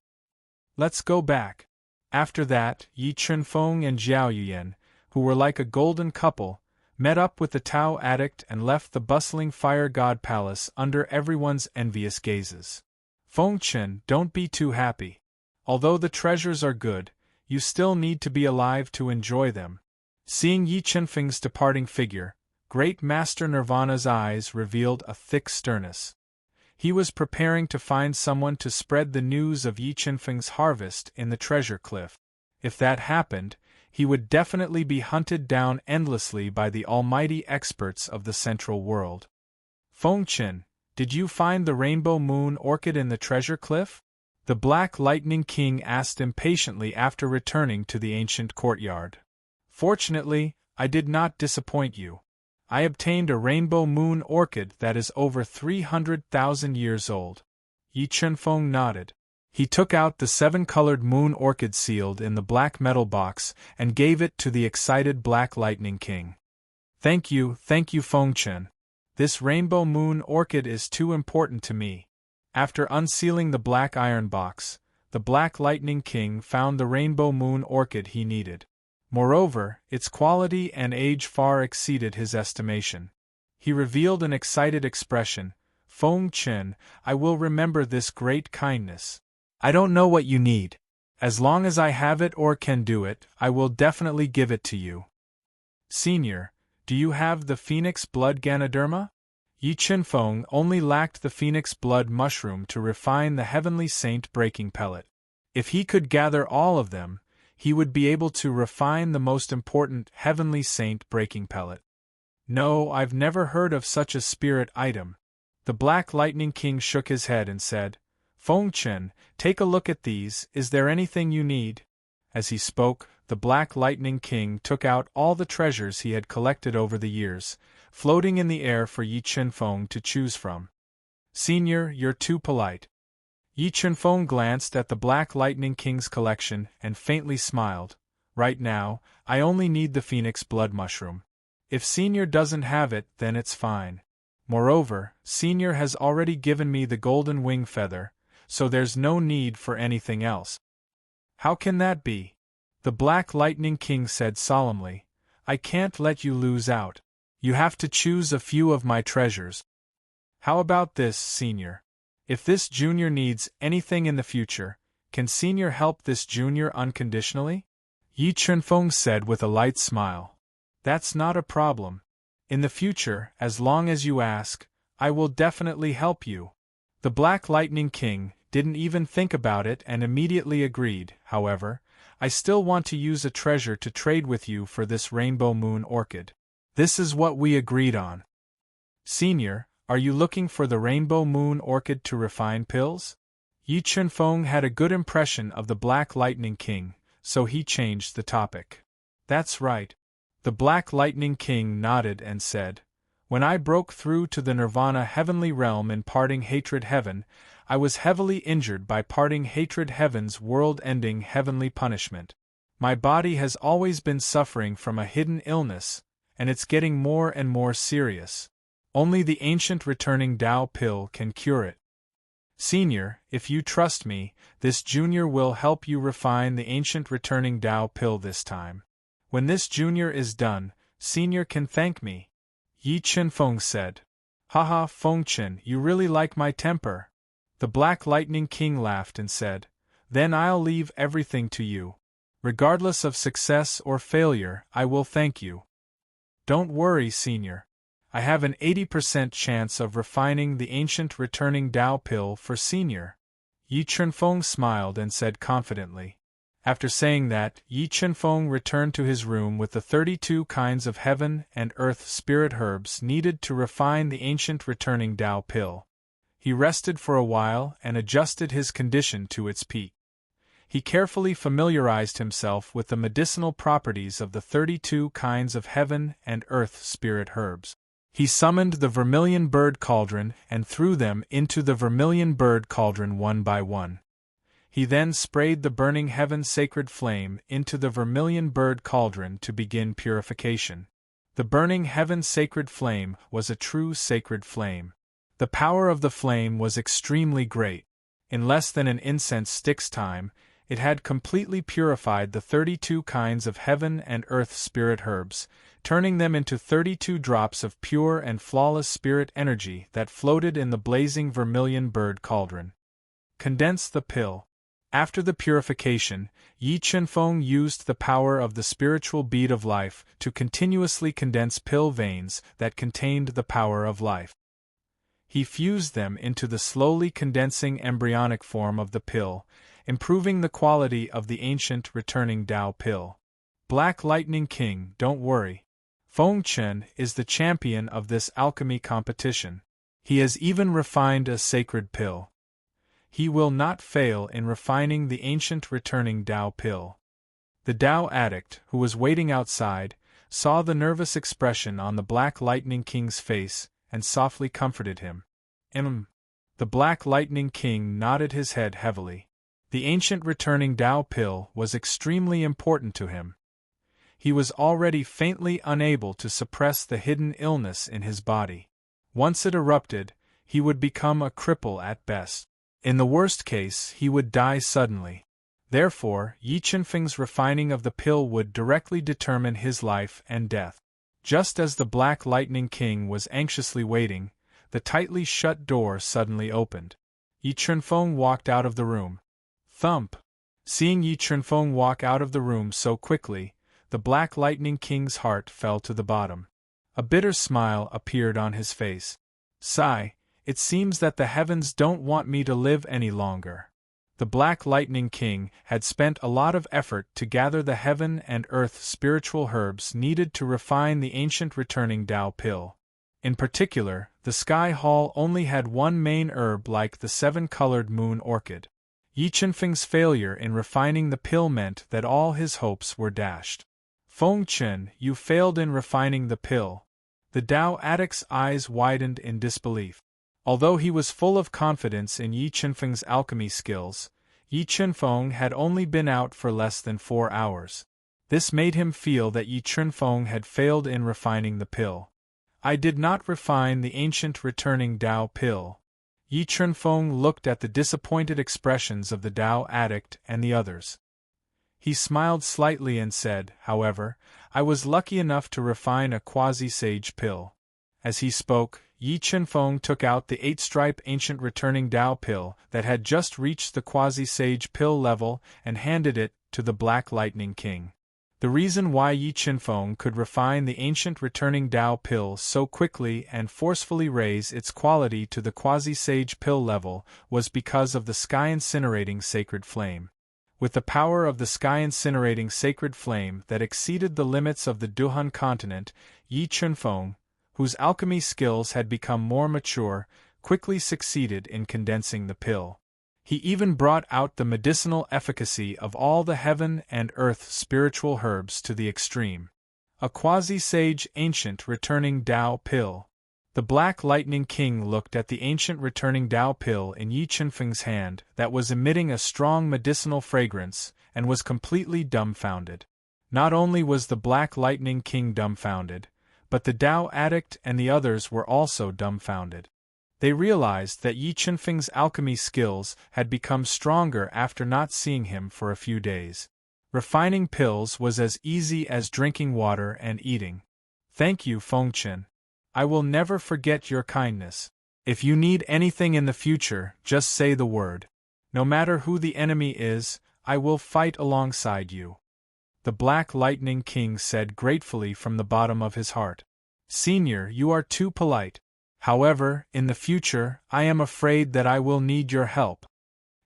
Speaker 1: "Let's go back." After that, Yi Chunfeng and Jiao Yuyan, who were like a golden couple, met up with the Tao addict and left the bustling Fire God Palace under everyone's envious gazes. "Feng Chen, don't be too happy. Although the treasures are good, you still need to be alive to enjoy them." Seeing Yi Chunfeng's departing figure, Great Master Nirvana's eyes revealed a thick sternness. He was preparing to find someone to spread the news of Yi Chunfeng's harvest in the treasure cliff. If that happened, he would definitely be hunted down endlessly by the almighty experts of the Central World. "Feng Chen, did you find the rainbow moon orchid in the treasure cliff?" the Black Lightning King asked impatiently after returning to the ancient courtyard. "Fortunately, I did not disappoint you. I obtained a rainbow moon orchid that is over 300,000 years old." Yi Chunfeng nodded. He took out the 7-colored moon orchid sealed in the black metal box and gave it to the excited Black Lightning King. Thank you, Feng Chen. This rainbow moon orchid is too important to me." After unsealing the black iron box, the Black Lightning King found the rainbow moon orchid he needed. Moreover, its quality and age far exceeded his estimation. He revealed an excited expression. "Feng Chen, I will remember this great kindness. I don't know what you need. As long as I have it or can do it, I will definitely give it to you." "Senior, do you have the phoenix blood Ganoderma?" Yi Chunfeng only lacked the phoenix blood mushroom to refine the heavenly saint breaking pellet. If he could gather all of them, he would be able to refine the most important heavenly saint breaking pellet. "No, I've never heard of such a spirit item." The Black Lightning King shook his head and said, "Feng Chen, take a look at these, is there anything you need?" As he spoke, the Black Lightning King took out all the treasures he had collected over the years, floating in the air for Yi Chunfeng to choose from. "Senior, you're too polite." Yi Chunfeng glanced at the Black Lightning King's collection and faintly smiled. "Right now, I only need the phoenix blood mushroom. If Senior doesn't have it, then it's fine. Moreover, Senior has already given me the golden wing feather, so there's no need for anything else." "How can that be?" the Black Lightning King said solemnly. "I can't let you lose out. You have to choose a few of my treasures." "How about this, Senior? If this junior needs anything in the future, can Senior help this junior unconditionally?" Yi Chunfeng said with a light smile. That's not a problem. In the future, as long as you ask, I will definitely help you. The Black Lightning King didn't even think about it and immediately agreed. However, I still want to use a treasure to trade with you for this rainbow moon orchid. This is what we agreed on. Senior, are you looking for the rainbow moon orchid to refine pills? Yi Chunfeng had a good impression of the Black Lightning King, so he changed the topic. That's right. The Black Lightning King nodded and said, when I broke through to the Nirvana heavenly realm in Parting Hatred Heaven, I was heavily injured by Parting Hatred Heaven's world-ending heavenly punishment. My body has always been suffering from a hidden illness, and it's getting more and more serious. Only the ancient returning Tao pill can cure it. Senior, if you trust me, this junior will help you refine the ancient returning Tao pill this time. When this junior is done, Senior can thank me. Yi Chunfeng said. Haha, Fengchen, you really like my temper. The Black Lightning King laughed and said, then I'll leave everything to you. Regardless of success or failure, I will thank you. Don't worry, Senior. I have an 80% chance of refining the ancient returning Tao pill for Senior. Yi Chunfeng smiled and said confidently. After saying that, Yi Chunfeng returned to his room with the 32 kinds of heaven and earth spirit herbs needed to refine the ancient returning Tao pill. He rested for a while and adjusted his condition to its peak. He carefully familiarized himself with the medicinal properties of the 32 kinds of heaven and earth spirit herbs. He summoned the vermilion bird cauldron and threw them into the vermilion bird cauldron one by one. He then sprayed the burning heaven sacred flame into the vermilion bird cauldron to begin purification. The burning heaven sacred flame was a true sacred flame. The power of the flame was extremely great. In less than an incense stick's time, it had completely purified the 32 kinds of heaven and earth spirit herbs, turning them into 32 drops of pure and flawless spirit energy that floated in the blazing vermilion bird cauldron. Condense the pill. After the purification, Yi Chunfeng used the power of the spiritual bead of life to continuously condense pill veins that contained the power of life. He fused them into the slowly condensing embryonic form of the pill, improving the quality of the ancient returning Tao pill. Black Lightning King, don't worry. Fengchen is the champion of this alchemy competition. He has even refined a sacred pill. He will not fail in refining the ancient returning Tao pill. The Tao addict, who was waiting outside, saw the nervous expression on the Black Lightning King's face and softly comforted him. The Black Lightning King nodded his head heavily. The ancient returning Tao pill was extremely important to him. He was already faintly unable to suppress the hidden illness in his body. Once it erupted, he would become a cripple at best. In the worst case, he would die suddenly. Therefore, Yi Chunfeng's refining of the pill would directly determine his life and death. Just as the Black Lightning King was anxiously waiting, the tightly shut door suddenly opened. Yi Chunfeng walked out of the room. Thump! Seeing Yi Chunfeng walk out of the room so quickly, the Black Lightning King's heart fell to the bottom. A bitter smile appeared on his face. Sigh. It seems that the heavens don't want me to live any longer. The Black Lightning King had spent a lot of effort to gather the heaven and earth spiritual herbs needed to refine the ancient returning Tao pill. In particular, the Sky Hall only had one main herb like the 7-colored moon orchid. Yi Chunfeng's failure in refining the pill meant that all his hopes were dashed. Fengchen, you failed in refining the pill. The Tao addict's eyes widened in disbelief. Although he was full of confidence in Yi Chunfeng's alchemy skills, Yi Chunfeng had only been out for less than 4 hours. This made him feel that Yi Chunfeng had failed in refining the pill. I did not refine the ancient returning Tao pill. Yi Chunfeng looked at the disappointed expressions of the Tao addict and the others. He smiled slightly and said, however, I was lucky enough to refine a quasi-sage pill. As he spoke, Yi Chunfeng took out the 8-stripe ancient returning Tao pill that had just reached the quasi-sage pill level and handed it to the Black Lightning King. The reason why Yi Qinfeng could refine the ancient returning Tao pill so quickly and forcefully raise its quality to the quasi-sage pill level was because of the sky-incinerating sacred flame. With the power of the sky-incinerating sacred flame that exceeded the limits of the Duhan continent, Yi Qinfeng, whose alchemy skills had become more mature, quickly succeeded in condensing the pill. He even brought out the medicinal efficacy of all the heaven and earth spiritual herbs to the extreme. A quasi-sage ancient returning Tao pill. The Black Lightning King looked at the ancient returning Tao pill in Yi Qinfeng's hand that was emitting a strong medicinal fragrance and was completely dumbfounded. Not only was the Black Lightning King dumbfounded, but the Tao addict and the others were also dumbfounded. They realized that Yi Qinfeng's alchemy skills had become stronger after not seeing him for a few days. Refining pills was as easy as drinking water and eating. Thank you, Fengchen. I will never forget your kindness. If you need anything in the future, just say the word. No matter who the enemy is, I will fight alongside you. The Black Lightning King said gratefully from the bottom of his heart. Senior, you are too polite. However, in the future, I am afraid that I will need your help.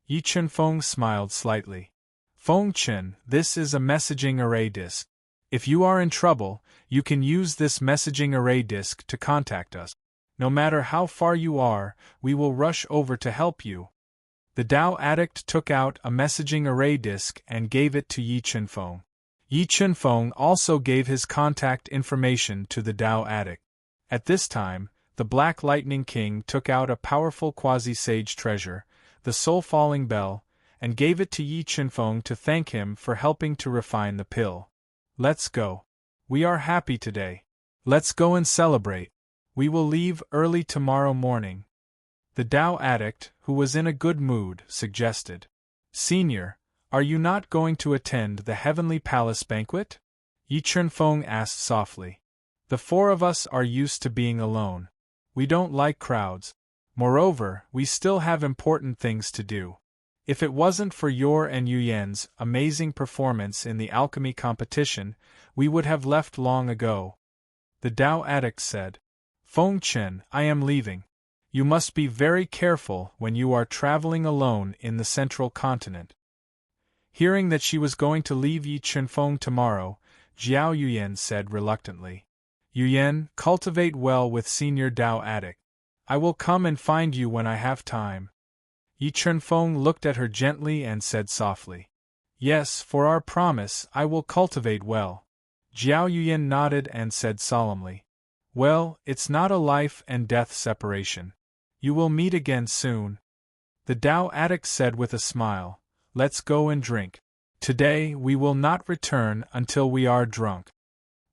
Speaker 1: Yi Qinfeng smiled slightly. Fengchen, this is a messaging array disk. If you are in trouble, you can use this messaging array disk to contact us. No matter how far you are, we will rush over to help you. The Tao addict took out a messaging array disk and gave it to Yi Qinfeng. Yi Qinfeng also gave his contact information to the Tao addict. At this time, the Black Lightning King took out a powerful quasi-sage treasure, the soul-falling bell, and gave it to Yi Qinfeng to thank him for helping to refine the pill. Let's go. We are happy today. Let's go and celebrate. We will leave early tomorrow morning. The Tao addict, who was in a good mood, suggested. Senior, are you not going to attend the Heavenly Palace banquet? Yi Qinfeng asked softly. The four of us are used to being alone. We don't like crowds. Moreover, we still have important things to do. If it wasn't for your and Yuyan's amazing performance in the alchemy competition, we would have left long ago. The Tao addict said. Fengchen, I am leaving. You must be very careful when you are traveling alone in the central continent. Hearing that she was going to leave Yi Qinfeng tomorrow, Jiao Yuyan said reluctantly. Yuyan, cultivate well with Senior Tao addict. I will come and find you when I have time. Yi Qinfeng looked at her gently and said softly. Yes, for our promise, I will cultivate well. Jiao Yuyan nodded and said solemnly. Well, it's not a life and death separation. You will meet again soon. The Tao addict said with a smile. Let's go and drink. Today we will not return until we are drunk.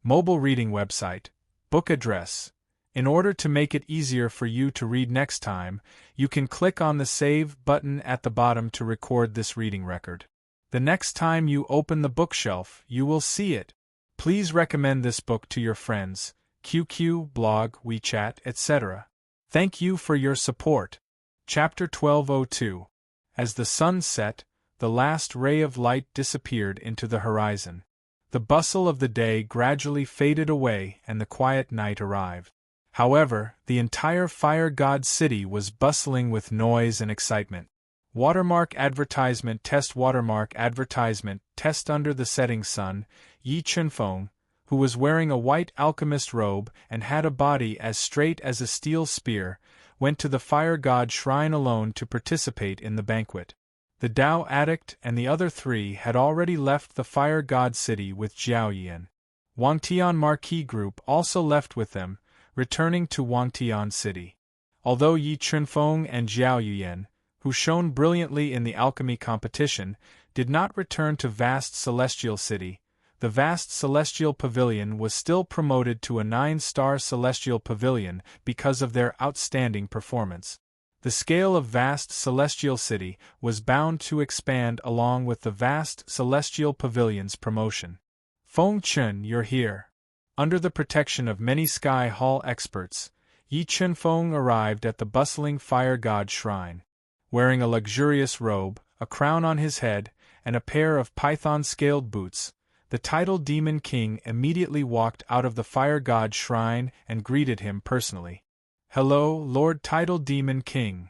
Speaker 1: Mobile reading website, book address. In order to make it easier for you to read next time, you can click on the Save button at the bottom to record this reading record. The next time you open the bookshelf, you will see it. Please recommend this book to your friends, QQ, blog, WeChat, etc. Thank you for your support. Chapter 1202. As the sun set, the last ray of light disappeared into the horizon. The bustle of the day gradually faded away and the quiet night arrived. However, the entire Fire God city was bustling with noise and excitement. Watermark advertisement test under the setting sun. Yi Qinfeng, who was wearing a white alchemist robe and had a body as straight as a steel spear, went to the Fire God shrine alone to participate in the banquet. The Tao addict and the other three had already left the Fire God city with Jiao Yian. Wangtian Marquis Group also left with them, returning to Wangtian City. Although Yi Qinfeng and Jiao Yuyan, who shone brilliantly in the alchemy competition, did not return to Vast Celestial City, the Vast Celestial Pavilion was still promoted to a 9-star Celestial Pavilion because of their outstanding performance. The scale of Vast Celestial City was bound to expand along with the Vast Celestial Pavilion's promotion. Fengchen, you're here. Under the protection of many Sky Hall experts, Yi Qinfeng arrived at the bustling Fire God shrine. Wearing a luxurious robe, a crown on his head, and a pair of python-scaled boots, The tidal demon king immediately walked out of the fire god shrine and greeted him personally. "Hello, Lord Tidal Demon King."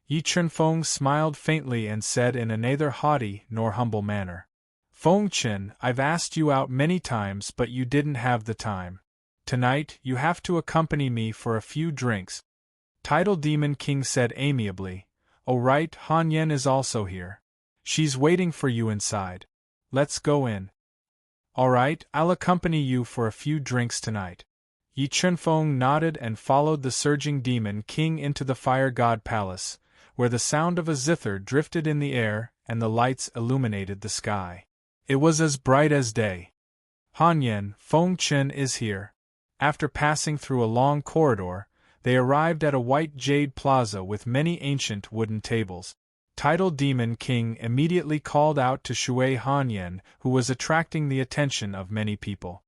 Speaker 1: Yi Chunfeng smiled faintly and said in a neither haughty nor humble manner. "Fengchen, I've asked you out many times but you didn't have the time. Tonight, you have to accompany me for a few drinks." Tidal Demon King said amiably, "Oh right, Han Yen is also here. She's waiting for you inside. Let's go in." "Alright, I'll accompany you for a few drinks tonight." Yi Chunfeng nodded and followed the surging demon king into the fire god palace, where the sound of a zither drifted in the air and the lights illuminated the sky. It was as bright as day. "Han Yen, Fengchen is here." After passing through a long corridor, they arrived at a white jade plaza with many ancient wooden tables. Tidal Demon King immediately called out to Shui Han Yen, who was attracting the attention of many people.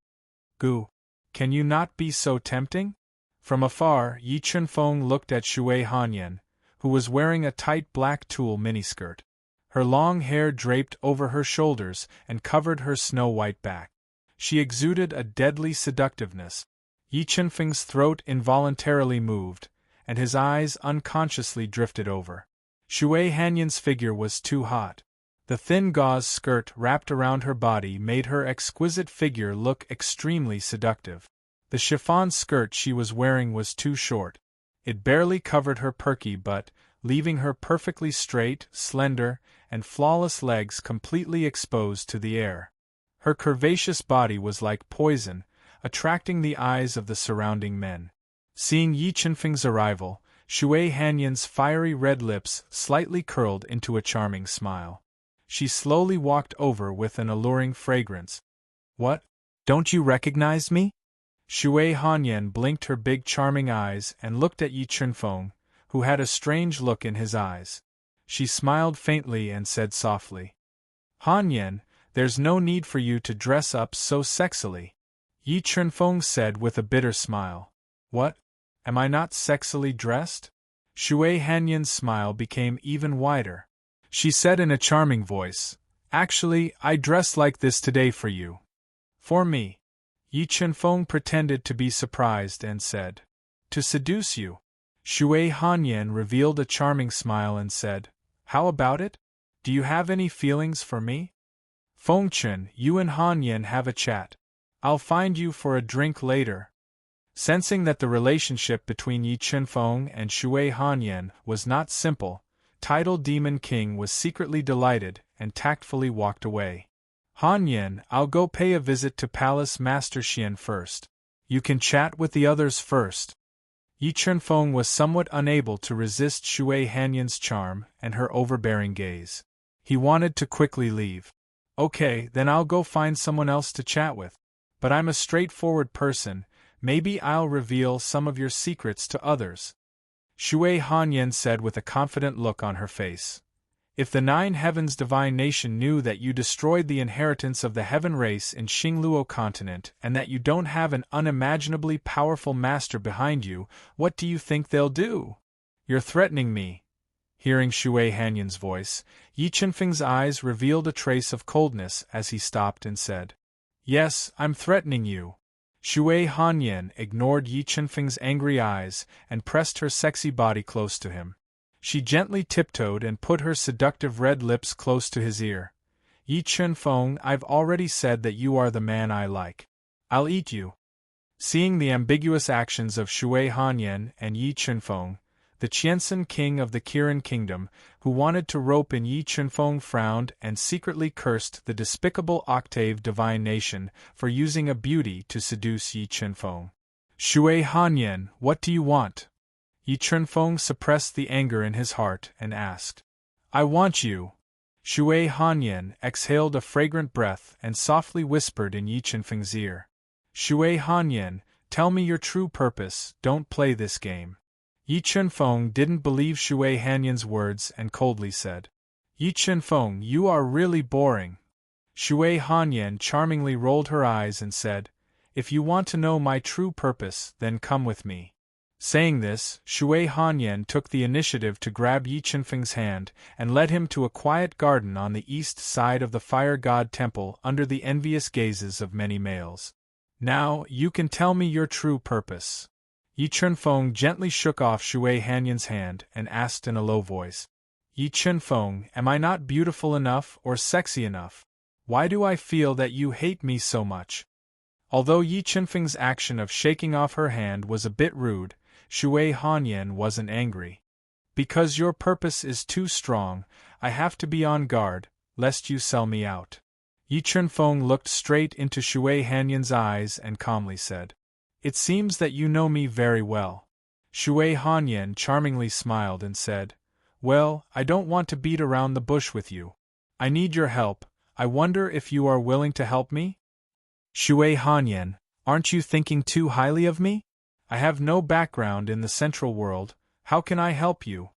Speaker 1: "Gu, can you not be so tempting?" From afar, Yi Chunfeng looked at Shui Han Yen, who was wearing a tight black tulle miniskirt. Her long hair draped over her shoulders and covered her snow-white back. She exuded a deadly seductiveness. Yi Chunfeng's throat involuntarily moved, and his eyes unconsciously drifted over. Shui Hanyan's figure was too hot. The thin gauze skirt wrapped around her body made her exquisite figure look extremely seductive. The chiffon skirt she was wearing was too short. It barely covered her perky butt, leaving her perfectly straight, slender, and flawless legs completely exposed to the air. Her curvaceous body was like poison, attracting the eyes of the surrounding men. Seeing Yi Chunfeng's arrival, Shui Hanyan's fiery red lips slightly curled into a charming smile. She slowly walked over with an alluring fragrance. "What? Don't you recognize me?" Shui Hanyan blinked her big charming eyes and looked at Yi Chunfeng, who had a strange look in his eyes. She smiled faintly and said softly, "Han Yen, there's no need for you to dress up so sexily." Yi Chunfeng said with a bitter smile, "What? Am I not sexily dressed?" Shui Hanyan's smile became even wider. She said in a charming voice, "Actually, I dressed like this today for you." "For me?" Yi Chunfeng pretended to be surprised and said, "To seduce you." Shui Hanyan revealed a charming smile and said, "How about it? Do you have any feelings for me? Fengchen, you and Han Yen have a chat. I'll find you for a drink later." Sensing that the relationship between Yi Chunfeng and Shui Hanyan was not simple, Tidal Demon King was secretly delighted and tactfully walked away. "Han Yen, I'll go pay a visit to Palace Master Xian first. You can chat with the others first." Yi Chunfeng was somewhat unable to resist Shui Hanyan's charm and her overbearing gaze. He wanted to quickly leave. "Okay, then I'll go find someone else to chat with. But I'm a straightforward person, maybe I'll reveal some of your secrets to others." Shui Hanyan said with a confident look on her face. "If the Nine Heavens Divine Nation knew that you destroyed the inheritance of the Heaven race in Xingluo continent and that you don't have an unimaginably powerful master behind you, what do you think they'll do? You're threatening me." Hearing Shui Hanyan's voice, Yi Chunfeng's eyes revealed a trace of coldness as he stopped and said, "Yes, I'm threatening you." Shui Hanyan ignored Yi Chunfeng's angry eyes and pressed her sexy body close to him. She gently tiptoed and put her seductive red lips close to his ear. "Yi Chunfeng, I've already said that you are the man I like. I'll eat you." Seeing the ambiguous actions of Shui Hanyan and Yi Chunfeng, the Qianxin king of the Kirin kingdom, who wanted to rope in Yi Chunfeng, frowned and secretly cursed the despicable Octave Divine Nation for using a beauty to seduce Yi Chunfeng. "Shui Hanyan, what do you want?" Yi Chunfeng suppressed the anger in his heart and asked. "I want you." Shui Hanyan exhaled a fragrant breath and softly whispered in Yi Chunfeng's ear. "Shui Hanyan, tell me your true purpose, don't play this game." Yi Chunfeng didn't believe Shui Hanyan's words and coldly said, "Yi Chunfeng, you are really boring." Shui Hanyan charmingly rolled her eyes and said, "If you want to know my true purpose, then come with me." Saying this, Shui Hanyan took the initiative to grab Yi Qinfeng's hand and led him to a quiet garden on the east side of the fire god temple under the envious gazes of many males. Now, you can tell me your true purpose. Yi Qinfeng gently shook off Shui Hanyan's hand and asked in a low voice. Yi Qinfeng, am I not beautiful enough or sexy enough? Why do I feel that you hate me so much? Although Yi Qinfeng's action of shaking off her hand was a bit rude, Shui Hanyan wasn't angry. Because your purpose is too strong, I have to be on guard, lest you sell me out. Yi Qinfeng looked straight into Shui Hanyan's eyes and calmly said, It seems that you know me very well. Shui Hanyan charmingly smiled and said, Well, I don't want to beat around the bush with you. I need your help. I wonder if you are willing to help me? Shui Hanyan, aren't you thinking too highly of me? I have no background in the central world, how can I help you?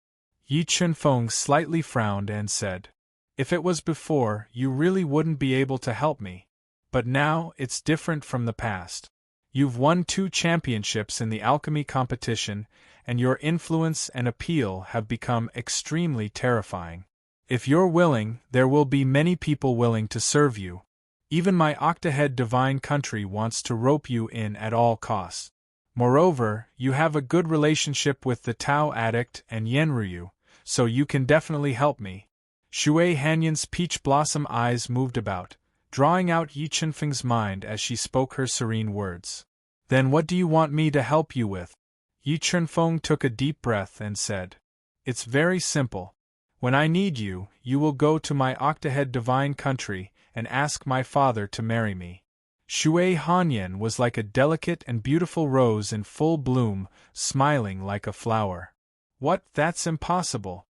Speaker 1: Yi Qinfeng slightly frowned and said, If it was before, you really wouldn't be able to help me. But now, it's different from the past. You've won 2 championships in the alchemy competition, and your influence and appeal have become extremely terrifying. If you're willing, there will be many people willing to serve you. Even my octahead divine country wants to rope you in at all costs. Moreover, you have a good relationship with the Tao addict and Yenryu, so you can definitely help me. Shui Hanyan's peach blossom eyes moved about, drawing out Yi Qinfeng's mind as she spoke her serene words. Then what do you want me to help you with? Yi Qinfeng took a deep breath and said, It's very simple. When I need you, you will go to my octahead divine country and ask my father to marry me. Shui Hanyan was like a delicate and beautiful rose in full bloom, smiling like a flower. What, that's impossible.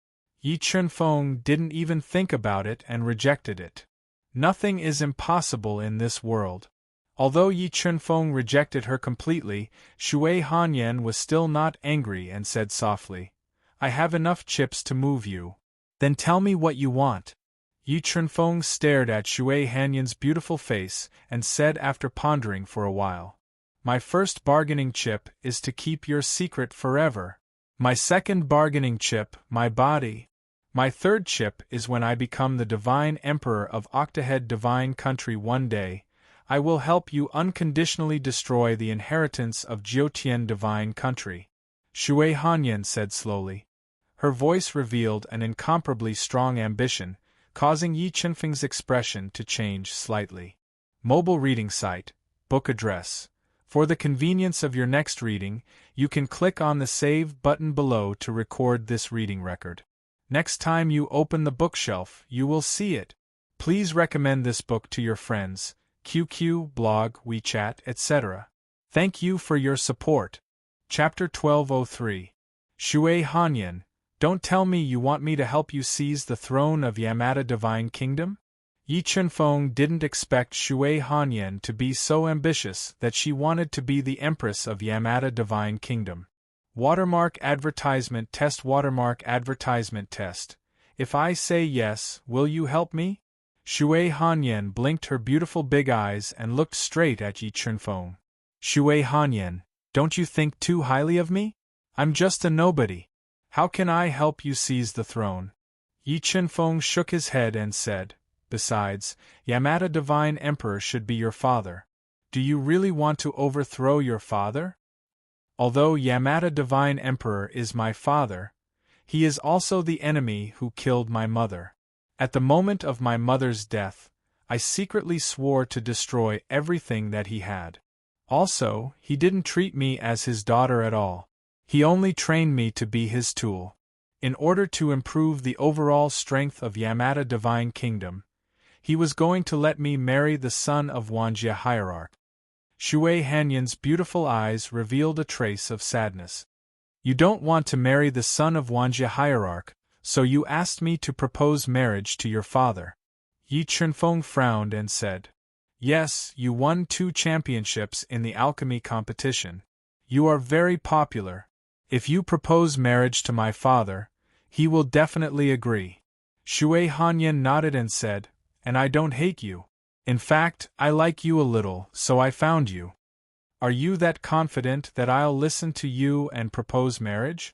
Speaker 1: Yi Qinfeng didn't even think about it and rejected it. Nothing is impossible in this world. Although Yi Qinfeng rejected her completely, Shui Hanyan was still not angry and said softly, I have enough chips to move you. Then tell me what you want. Yi Qinfeng stared at Shui Hanyan's beautiful face and said after pondering for a while, My first bargaining chip is to keep your secret forever. My second bargaining chip, my body. My third chip is when I become the divine emperor of Octahead Divine Country one day, I will help you unconditionally destroy the inheritance of Jiutian Divine Country. Shui Hanyan said slowly. Her voice revealed an incomparably strong ambition, causing Yi Qinfeng's expression to change slightly. Mobile reading site, book address. For the convenience of your next reading, you can click on the Save button below to record this reading record. Next time you open the bookshelf, you will see it. Please recommend this book to your friends, QQ, blog, WeChat, etc. Thank you for your support. Chapter 1203. Shui Hanyan, don't tell me you want me to help you seize the throne of Yamada Divine Kingdom? Yi Qinfeng didn't expect Shui Hanyan to be so ambitious that she wanted to be the Empress of Yamada Divine Kingdom. Watermark advertisement test. Watermark advertisement test. If I say yes, will you help me? Shui Hanyan blinked her beautiful big eyes and looked straight at Yi Qinfeng. Shui Hanyan, don't you think too highly of me? I'm just a nobody. How can I help you seize the throne? Yi Qinfeng shook his head and said, Besides, Yamada Divine Emperor should be your father. Do you really want to overthrow your father? Although Yamada Divine Emperor is my father, he is also the enemy who killed my mother. At the moment of my mother's death, I secretly swore to destroy everything that he had. Also, he didn't treat me as his daughter at all. He only trained me to be his tool. In order to improve the overall strength of Yamada Divine Kingdom, he was going to let me marry the son of Wanjia Hierarch. Shui Hanyan's beautiful eyes revealed a trace of sadness. You don't want to marry the son of Wanjia Hierarch, so you asked me to propose marriage to your father. Yi Qinfeng frowned and said, Yes, you won 2 championships in the alchemy competition. You are very popular. If you propose marriage to my father, he will definitely agree. Shui Hanyan nodded and said, And I don't hate you. In fact, I like you a little, so I found you. Are you that confident that I'll listen to you and propose marriage?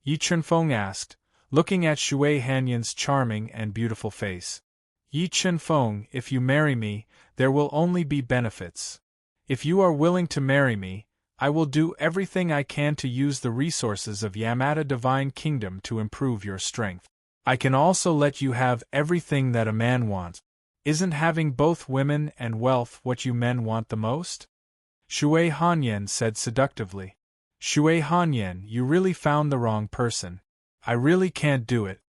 Speaker 1: Yi Chunfeng asked, looking at Shui Hanyan's charming and beautiful face. Yi Chunfeng, if you marry me, there will only be benefits. If you are willing to marry me, I will do everything I can to use the resources of Yamata Divine Kingdom to improve your strength. I can also let you have everything that a man wants. Isn't having both women and wealth what you men want the most? Shui Hanyan said seductively. Shui Hanyan, you really found the wrong person. I really can't do it.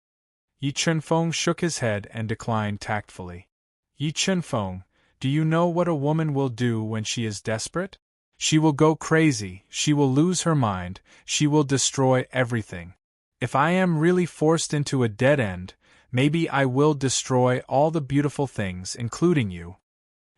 Speaker 1: Yi Chunfeng shook his head and declined tactfully. Yi Chunfeng, do you know what a woman will do when she is desperate? She will go crazy, she will lose her mind, she will destroy everything. If I am really forced into a dead end, maybe I will destroy all the beautiful things, including you.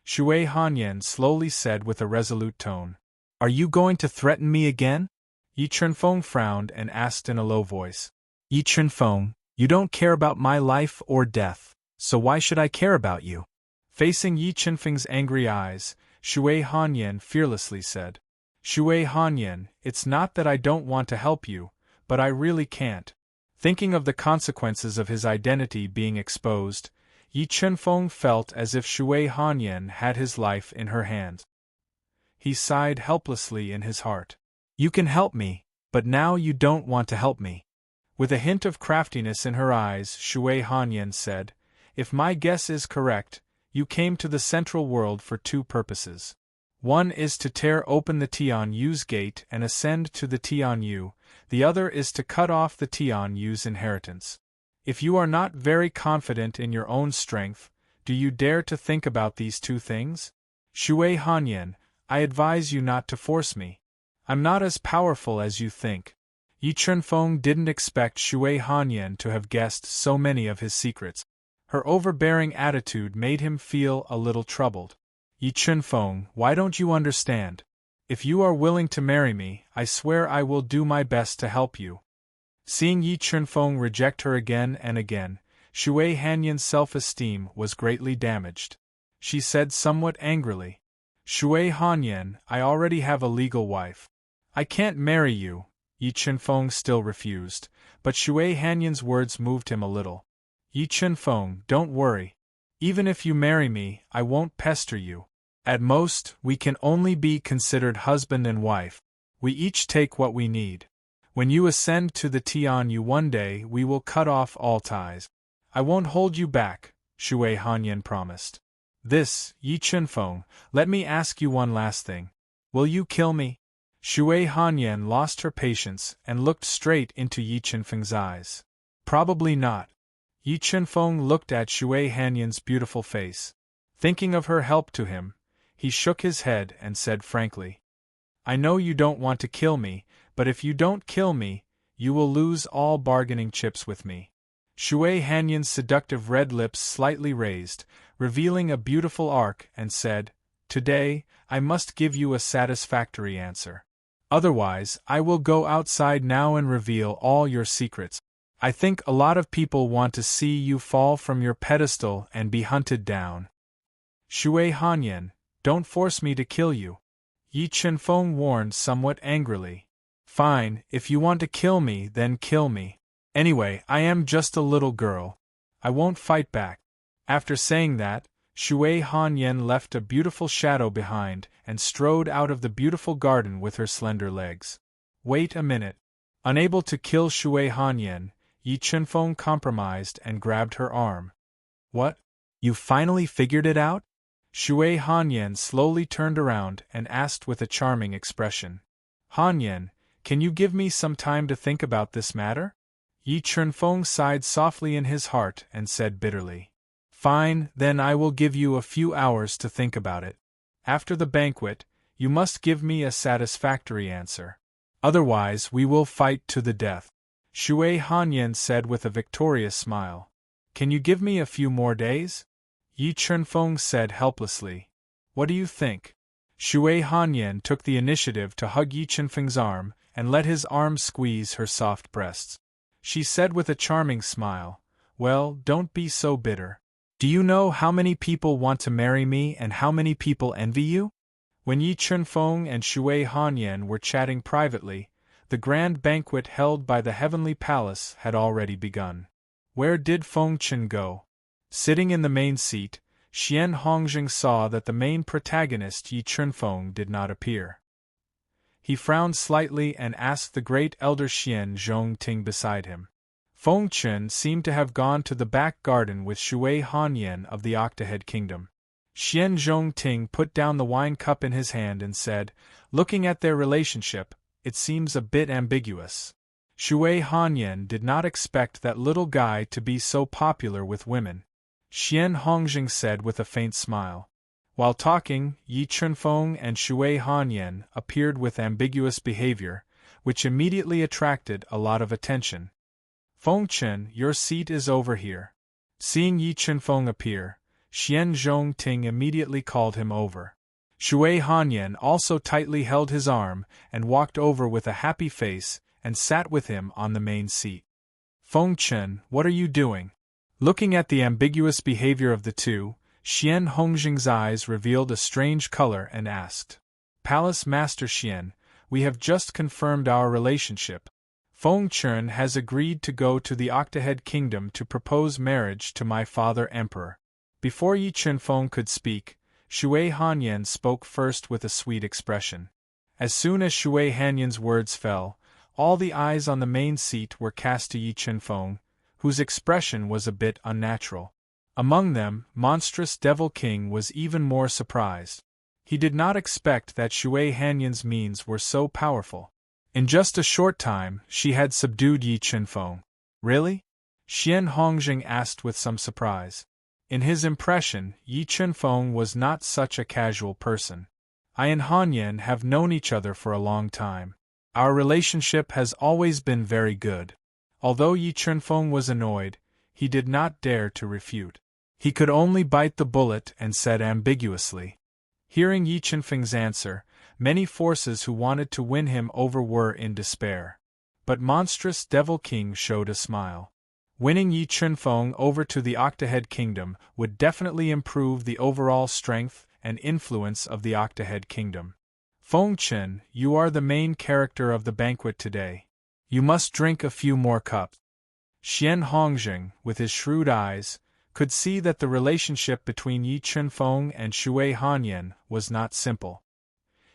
Speaker 1: Shui Hanyan slowly said with a resolute tone. Are you going to threaten me again? Yi Chunfeng frowned and asked in a low voice. Yi Chunfeng, you don't care about my life or death, so why should I care about you? Facing Yi Chunfeng's angry eyes, Shui Hanyan fearlessly said. Shui Hanyan, it's not that I don't want to help you, but I really can't. Thinking of the consequences of his identity being exposed, Yi Chunfeng felt as if Shui Hanyan had his life in her hands. He sighed helplessly in his heart. You can help me, but now you don't want to help me. With a hint of craftiness in her eyes, Shui Hanyan said, if my guess is correct, you came to the central world for two purposes. One is to tear open the Tianyu's gate and ascend to the Tianyu, the other is to cut off the Tianyu's inheritance. If you are not very confident in your own strength, do you dare to think about these two things? Shui Hanyan, I advise you not to force me. I'm not as powerful as you think. Yi Chunfeng didn't expect Shui Hanyan to have guessed so many of his secrets. Her overbearing attitude made him feel a little troubled. Yi Chunfeng, why don't you understand? If you are willing to marry me, I swear I will do my best to help you. Seeing Yi Chunfeng reject her again and again, Shui Hanyan's self-esteem was greatly damaged. She said somewhat angrily, Shui Hanyan, I already have a legal wife. I can't marry you. Yi Chunfeng still refused, but Shui Hanyan's words moved him a little. Yi Chunfeng, don't worry. Even if you marry me, I won't pester you. At most, we can only be considered husband and wife. We each take what we need. When you ascend to the Tianyu one day, we will cut off all ties. I won't hold you back, Shui Hanyan promised. This, Yi Chunfeng, let me ask you one last thing. Will you kill me? Shui Hanyan lost her patience and looked straight into Yi Chunfeng's eyes. Probably not. Yi Chunfeng looked at Shui Hanyan's beautiful face. Thinking of her help to him, he shook his head and said frankly, I know you don't want to kill me, but if you don't kill me, you will lose all bargaining chips with me. Shui Hanyan's seductive red lips slightly raised, revealing a beautiful arc, and said, Today, I must give you a satisfactory answer. Otherwise, I will go outside now and reveal all your secrets. I think a lot of people want to see you fall from your pedestal and be hunted down. Shui Hanyan, don't force me to kill you. Yi Chunfeng warned somewhat angrily. Fine, if you want to kill me, then kill me. Anyway, I am just a little girl. I won't fight back. After saying that, Shui Hanyan left a beautiful shadow behind and strode out of the beautiful garden with her slender legs. Wait a minute. Unable to kill Shui Hanyan, Yi Chunfeng compromised and grabbed her arm. What? You finally figured it out? Shui Hanyan slowly turned around and asked with a charming expression. Hanyan, can you give me some time to think about this matter? Yi Chunfeng sighed softly in his heart and said bitterly. Fine, then I will give you a few hours to think about it. After the banquet, you must give me a satisfactory answer. Otherwise, we will fight to the death. Shui Hanyan said with a victorious smile. Can you give me a few more days? Yi Chunfeng said helplessly. What do you think? Shui Hanyan took the initiative to hug Yi Chunfeng's arm and let his arm squeeze her soft breasts. She said with a charming smile, Well, don't be so bitter. Do you know how many people want to marry me and how many people envy you? When Yi Chunfeng and Shui Hanyan were chatting privately, the grand banquet held by the heavenly palace had already begun. Where did Feng Chen go? Sitting in the main seat, Xian Hongjing saw that the main protagonist Yi Chunfeng did not appear. He frowned slightly and asked the great elder Xian Zhongting beside him. Feng Chen seemed to have gone to the back garden with Shui Hanyan of the Octahead Kingdom. Xian Zhongting put down the wine cup in his hand and said, looking at their relationship, it seems a bit ambiguous. Shui Hanyan did not expect that little guy to be so popular with women. Xian Hongjing said with a faint smile. While talking, Yi Chunfeng and Shui Hanyan appeared with ambiguous behavior, which immediately attracted a lot of attention. Feng Chen, your seat is over here. Seeing Yi Chunfeng appear, Xian Zhongting immediately called him over. Shui Hanyan also tightly held his arm and walked over with a happy face and sat with him on the main seat. Feng Chen, what are you doing? Looking at the ambiguous behavior of the two, Xian Hongjing's eyes revealed a strange color and asked, Palace Master Xian, we have just confirmed our relationship. Feng Chen has agreed to go to the Octahead Kingdom to propose marriage to my father Emperor. Before Yi Chunfeng could speak, Shui Hanyan spoke first with a sweet expression. As soon as Shui Hanyan's words fell, all the eyes on the main seat were cast to Yi Chunfeng, whose expression was a bit unnatural. Among them, monstrous Devil King was even more surprised. He did not expect that Shui Hanyan's means were so powerful. In just a short time, she had subdued Yi Chunfeng. Really? Xian Hongjing asked with some surprise. In his impression, Yi Chunfeng was not such a casual person. I and Hanyan have known each other for a long time. Our relationship has always been very good. Although Yi Chunfeng was annoyed, he did not dare to refute. He could only bite the bullet and said ambiguously. Hearing Yi Chunfeng's answer, many forces who wanted to win him over were in despair. But monstrous Devil King showed a smile. Winning Yi Chunfeng over to the Octahead Kingdom would definitely improve the overall strength and influence of the Octahead Kingdom. Feng Chen, you are the main character of the banquet today. You must drink a few more cups. Xian Hongjing, with his shrewd eyes, could see that the relationship between Yi Chunfeng and Shui Hanyan was not simple.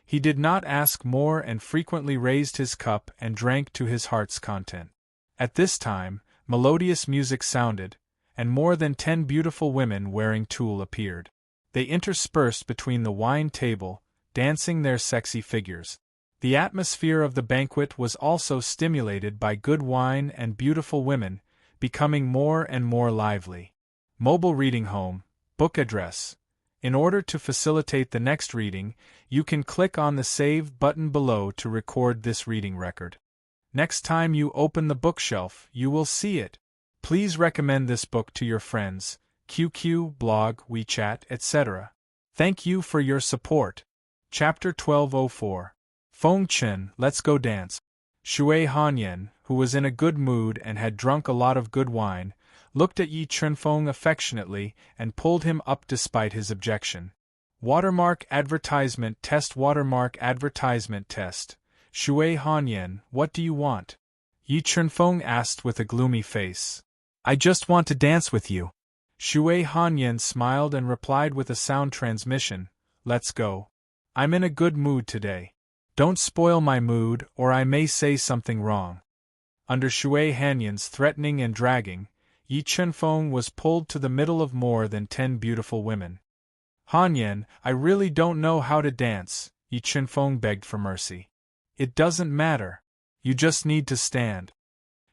Speaker 1: He did not ask more and frequently raised his cup and drank to his heart's content. At this time, melodious music sounded, and more than 10 beautiful women wearing tulle appeared. They interspersed between the wine table, dancing their sexy figures. The atmosphere of the banquet was also stimulated by good wine and beautiful women, becoming more and more lively. Mobile reading home, book address. In order to facilitate the next reading, you can click on the Save button below to record this reading record. Next time you open the bookshelf, you will see it. Please recommend this book to your friends, QQ, blog, WeChat, etc. Thank you for your support. Chapter 1204. Feng Chen, let's go dance. Shui Hanyan, who was in a good mood and had drunk a lot of good wine, looked at Yi Chunfeng affectionately and pulled him up despite his objection. Watermark advertisement test. Watermark advertisement test. Shui Hanyan, what do you want? Yi Chunfeng asked with a gloomy face. I just want to dance with you. Shui Hanyan smiled and replied with a sound transmission, let's go. I'm in a good mood today. Don't spoil my mood or I may say something wrong. Under Shui Hanyan's threatening and dragging, Yi Chunfeng was pulled to the middle of more than 10 beautiful women. Hanyan, I really don't know how to dance, Yi Chunfeng begged for mercy. It doesn't matter. You just need to stand.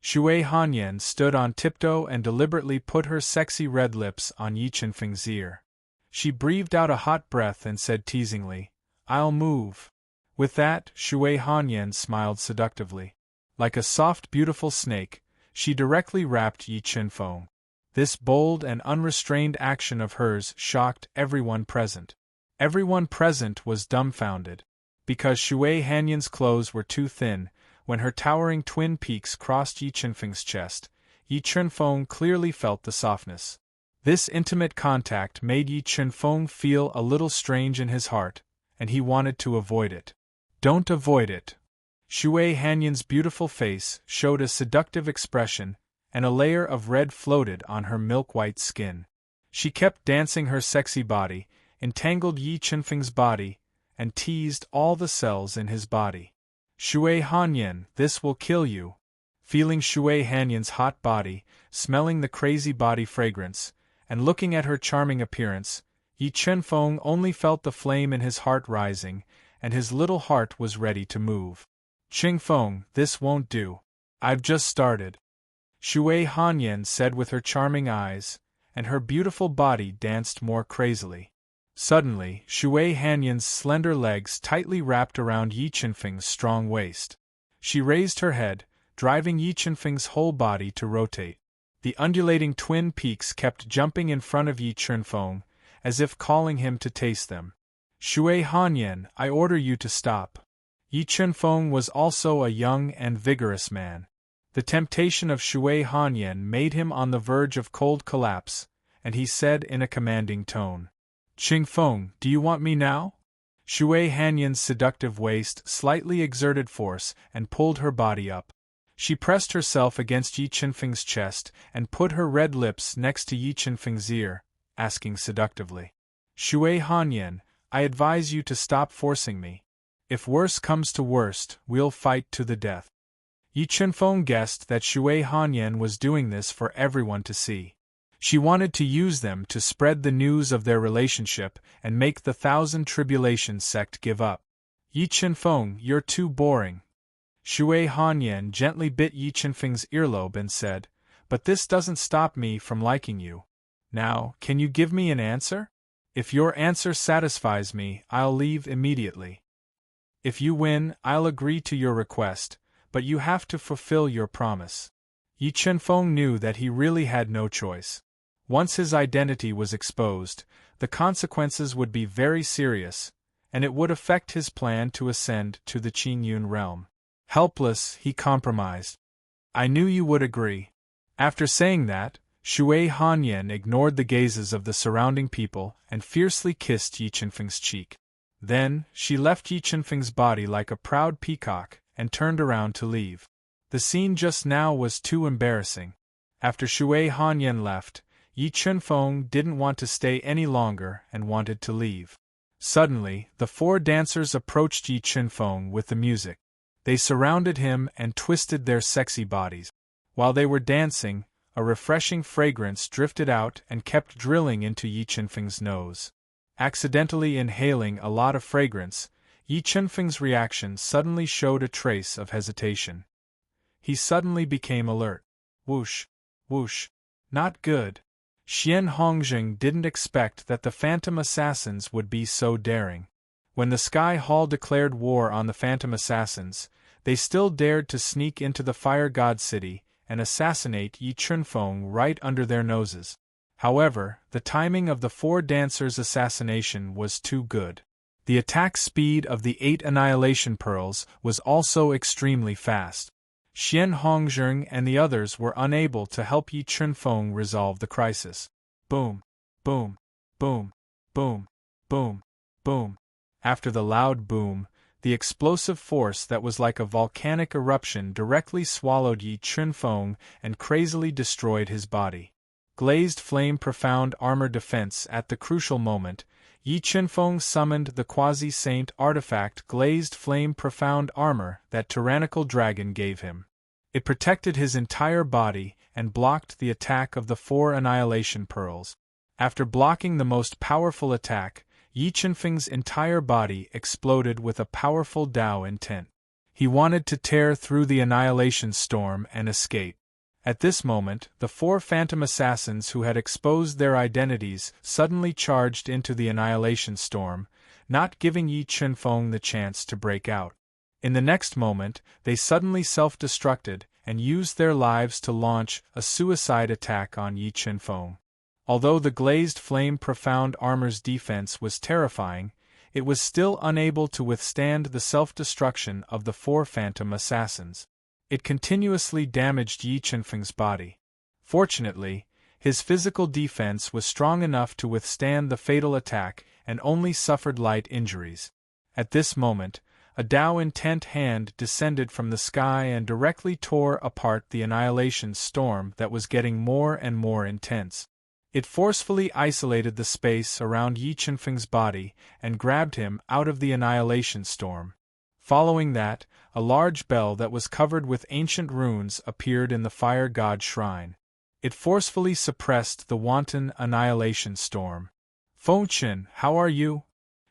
Speaker 1: Shui Hanyan stood on tiptoe and deliberately put her sexy red lips on Yi Chunfeng's ear. She breathed out a hot breath and said teasingly, I'll move. With that, Shui Hanyan smiled seductively. Like a soft, beautiful snake, she directly wrapped Yi Chunfeng. This bold and unrestrained action of hers shocked everyone present. Everyone present was dumbfounded. Because Shui Hanyan's clothes were too thin, when her towering twin peaks crossed Yi Chunfeng's chest, Yi Chunfeng clearly felt the softness. This intimate contact made Yi Chunfeng feel a little strange in his heart, and he wanted to avoid it. Don't avoid it. Shui Hanyan's beautiful face showed a seductive expression, and a layer of red floated on her milk-white skin. She kept dancing her sexy body, entangled Yi Chunfeng's body, and teased all the cells in his body. Shui Hanyan, this will kill you. Feeling Shui Hanyan's hot body, smelling the crazy body fragrance, and looking at her charming appearance, Yi Chunfeng only felt the flame in his heart rising, and his little heart was ready to move. Qingfeng, this won't do. I've just started. Shui Hanyan said with her charming eyes, and her beautiful body danced more crazily. Suddenly, Shui Hanyan's slender legs tightly wrapped around Yi Chunfeng's strong waist. She raised her head, driving Yi Chunfeng's whole body to rotate. The undulating twin peaks kept jumping in front of Yi Chunfeng, as if calling him to taste them. Shui Hanyan, I order you to stop. Yi Chunfeng was also a young and vigorous man. The temptation of Shui Hanyan made him on the verge of cold collapse, and he said in a commanding tone, Qingfeng, do you want me now? Shui Hanyan's seductive waist slightly exerted force and pulled her body up. She pressed herself against Yi Chunfeng's chest and put her red lips next to Yi Chunfeng's ear, asking seductively, Shui Hanyan, I advise you to stop forcing me. If worse comes to worst, we'll fight to the death. Yi Chunfeng guessed that Shui Hanyan was doing this for everyone to see. She wanted to use them to spread the news of their relationship and make the Thousand Tribulations sect give up. Yi Chunfeng, you're too boring. Shui Hanyan gently bit Yi Chunfeng's earlobe and said, but this doesn't stop me from liking you. Now, can you give me an answer? If your answer satisfies me, I'll leave immediately. If you win, I'll agree to your request, but you have to fulfill your promise. Yi Chunfeng knew that he really had no choice. Once his identity was exposed, the consequences would be very serious, and it would affect his plan to ascend to the Qingyun realm. Helpless, he compromised. I knew you would agree. After saying that, Shui Hanyan ignored the gazes of the surrounding people and fiercely kissed Yi Chunfeng's cheek. Then, she left Yi Chunfeng's body like a proud peacock and turned around to leave. The scene just now was too embarrassing. After Shui Hanyan left, Yi Chunfeng didn't want to stay any longer and wanted to leave. Suddenly, the four dancers approached Yi Chunfeng with the music. They surrounded him and twisted their sexy bodies. While they were dancing, a refreshing fragrance drifted out and kept drilling into Yi Chunfeng's nose. Accidentally inhaling a lot of fragrance, Yi Chunfeng's reaction suddenly showed a trace of hesitation. He suddenly became alert. Whoosh, whoosh. Not good. Xian Hongjing didn't expect that the Phantom Assassins would be so daring. When the Sky Hall declared war on the Phantom Assassins, they still dared to sneak into the Fire God City and assassinate Yi Chunfeng right under their noses. However, the timing of the four dancers' assassination was too good. The attack speed of the 8 Annihilation Pearls was also extremely fast. Xian Hongjing and the others were unable to help Yi Chunfeng resolve the crisis. Boom, boom, boom, boom, boom, boom. After the loud boom, the explosive force that was like a volcanic eruption directly swallowed Yi Chunfeng and crazily destroyed his body. Glazed Flame Profound Armor Defense. At the crucial moment, Yi Chunfeng summoned the quasi-saint artifact Glazed Flame Profound Armor that Tyrannical Dragon gave him. It protected his entire body and blocked the attack of the 4 Annihilation Pearls. After blocking the most powerful attack, Yi Chunfeng's entire body exploded with a powerful Dao intent. He wanted to tear through the Annihilation Storm and escape. At this moment, the 4 Phantom Assassins who had exposed their identities suddenly charged into the Annihilation Storm, not giving Yi Chunfeng the chance to break out. In the next moment, they suddenly self-destructed and used their lives to launch a suicide attack on Yi Chunfeng. Although the Glazed Flame Profound Armor's defense was terrifying, it was still unable to withstand the self-destruction of the 4 Phantom Assassins. It continuously damaged Yi Chunfeng's body. Fortunately, his physical defense was strong enough to withstand the fatal attack and only suffered light injuries. At this moment, a Tao intent hand descended from the sky and directly tore apart the annihilation storm that was getting more and more intense. It forcefully isolated the space around Yi Chunfeng's body and grabbed him out of the annihilation storm. Following that, a large bell that was covered with ancient runes appeared in the fire god shrine. It forcefully suppressed the wanton annihilation storm. "Feng Qin, how are you?"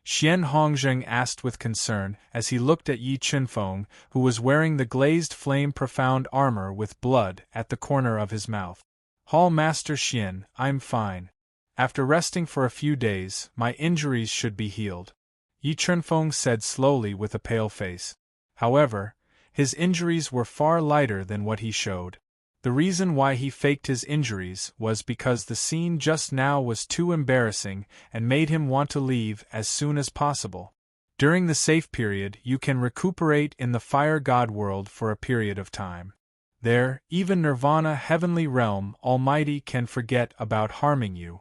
Speaker 1: Xian Hongzheng asked with concern as he looked at Yi Chunfeng, who was wearing the glazed flame profound armor with blood at the corner of his mouth. "Hall Master Xian, I'm fine. After resting for a few days, my injuries should be healed," Yi Chunfeng said slowly with a pale face. However, his injuries were far lighter than what he showed. The reason why he faked his injuries was because the scene just now was too embarrassing and made him want to leave as soon as possible. During the safe period, you can recuperate in the Fire God world for a period of time. There, even Nirvana Heavenly Realm Almighty can forget about harming you.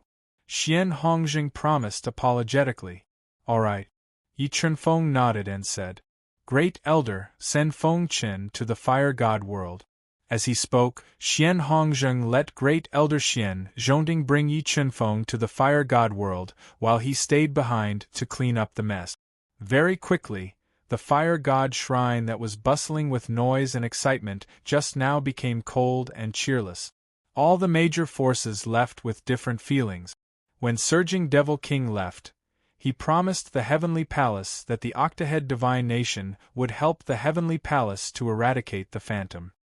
Speaker 1: Xian Hongzheng promised apologetically. "All right." Yi Chunfeng nodded and said, "Great Elder, send Feng Qin to the Fire God world." As he spoke, Xian Hongzheng let Great Elder Xian Zhongting bring Yi Chunfeng to the Fire God world, while he stayed behind to clean up the mess. Very quickly, the Fire God shrine that was bustling with noise and excitement just now became cold and cheerless. All the major forces left with different feelings. When Surging Devil King left, he promised the Heavenly Palace that the Octahead Divine Nation would help the Heavenly Palace to eradicate the Phantom.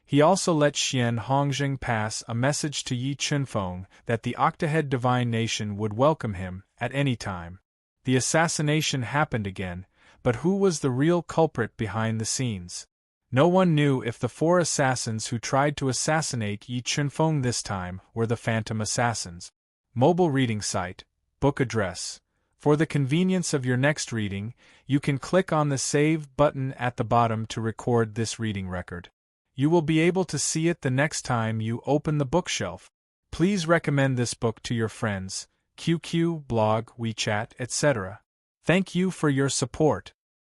Speaker 1: He also let Xian Hongzheng pass a message to Yi Chunfeng that the Octahead Divine Nation would welcome him at any time. The assassination happened again, but who was the real culprit behind the scenes? No one knew if the 4 assassins who tried to assassinate Yi Chunfeng this time were the Phantom Assassins. Mobile reading site, book address. For the convenience of your next reading, you can click on the Save button at the bottom to record this reading record. You will be able to see it the next time you open the bookshelf. Please recommend this book to your friends, QQ, blog, WeChat, etc. Thank you for your support.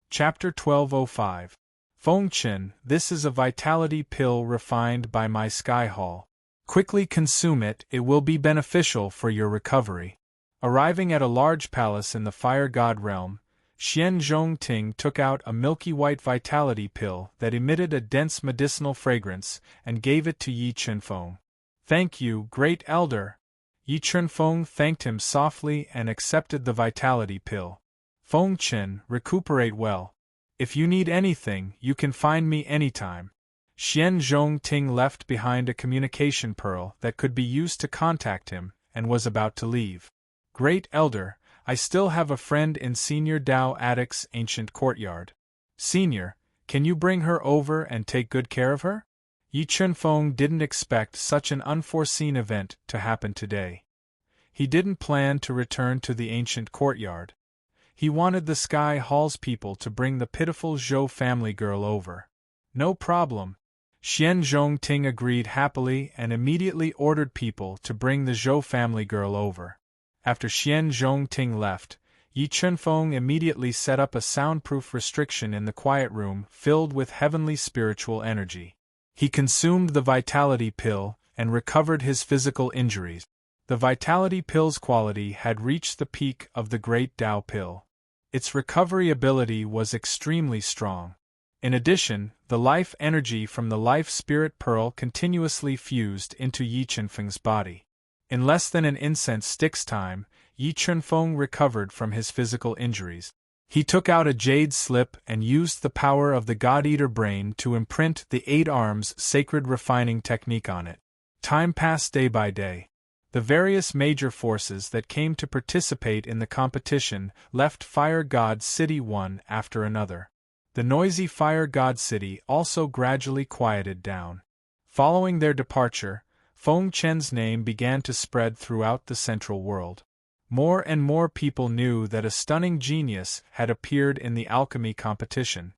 Speaker 1: Chapter 1205. Feng Qin, this is a vitality pill refined by my Sky Hall. Quickly consume it, it will be beneficial for your recovery. Arriving at a large palace in the Fire God realm, Xian Zhongting took out a milky white vitality pill that emitted a dense medicinal fragrance and gave it to Yi Chunfeng. "Thank you, Great Elder." Yi Chunfeng thanked him softly and accepted the vitality pill. "Feng Qin, recuperate well. If you need anything, you can find me anytime." Xian Zhongting left behind a communication pearl that could be used to contact him and was about to leave. "Great Elder, I still have a friend in Senior Dao Addict's ancient courtyard. Senior, can you bring her over and take good care of her?" Yi Chunfeng didn't expect such an unforeseen event to happen today. He didn't plan to return to the ancient courtyard. He wanted the Sky Hall's people to bring the pitiful Zhou family girl over. No problem. Xian Zhongting agreed happily and immediately ordered people to bring the Zhou family girl over. After Xian Zhongting left, Yi Chunfeng immediately set up a soundproof restriction in the quiet room filled with heavenly spiritual energy. He consumed the vitality pill and recovered his physical injuries. The vitality pill's quality had reached the peak of the Great Tao pill. Its recovery ability was extremely strong. In addition, the life energy from the life spirit pearl continuously fused into Yi Chunfeng's body. In less than an incense stick's time, Yi Chunfeng recovered from his physical injuries. He took out a jade slip and used the power of the God-Eater brain to imprint the 8 arms sacred refining technique on it. Time passed day by day. The various major forces that came to participate in the competition left Fire God City one after another. The noisy Fire God City also gradually quieted down. Following their departure, Feng Qin's name began to spread throughout the central world. More and more people knew that a stunning genius had appeared in the alchemy competition.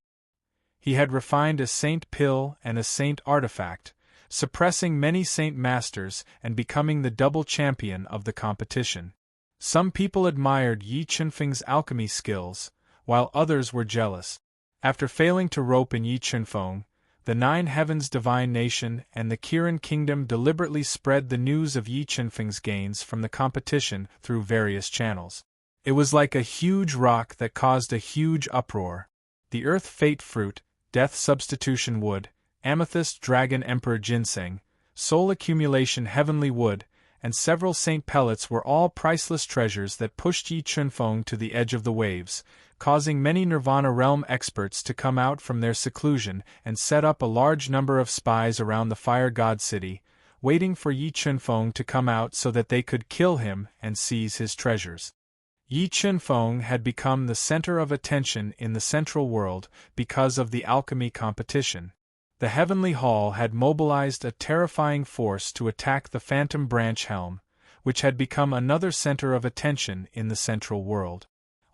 Speaker 1: He had refined a saint pill and a saint artifact, suppressing many saint masters and becoming the double champion of the competition. Some people admired Yi Chunfeng's alchemy skills, while others were jealous. After failing to rope in Yi Chunfeng, the Nine Heavens Divine Nation and the Kirin Kingdom deliberately spread the news of Yi Chunfeng's gains from the competition through various channels. It was like a huge rock that caused a huge uproar. The Earth Fate Fruit, Death Substitution Wood, Amethyst Dragon Emperor Ginseng, Soul Accumulation Heavenly Wood, and several saint pellets were all priceless treasures that pushed Yi Chunfeng to the edge of the waves, causing many Nirvana realm experts to come out from their seclusion and set up a large number of spies around the Fire God City, waiting for Yi Chunfeng to come out so that they could kill him and seize his treasures. Yi Chunfeng had become the center of attention in the Central World because of the alchemy competition. The Heavenly Hall had mobilized a terrifying force to attack the Phantom Branch Helm, which had become another center of attention in the Central World.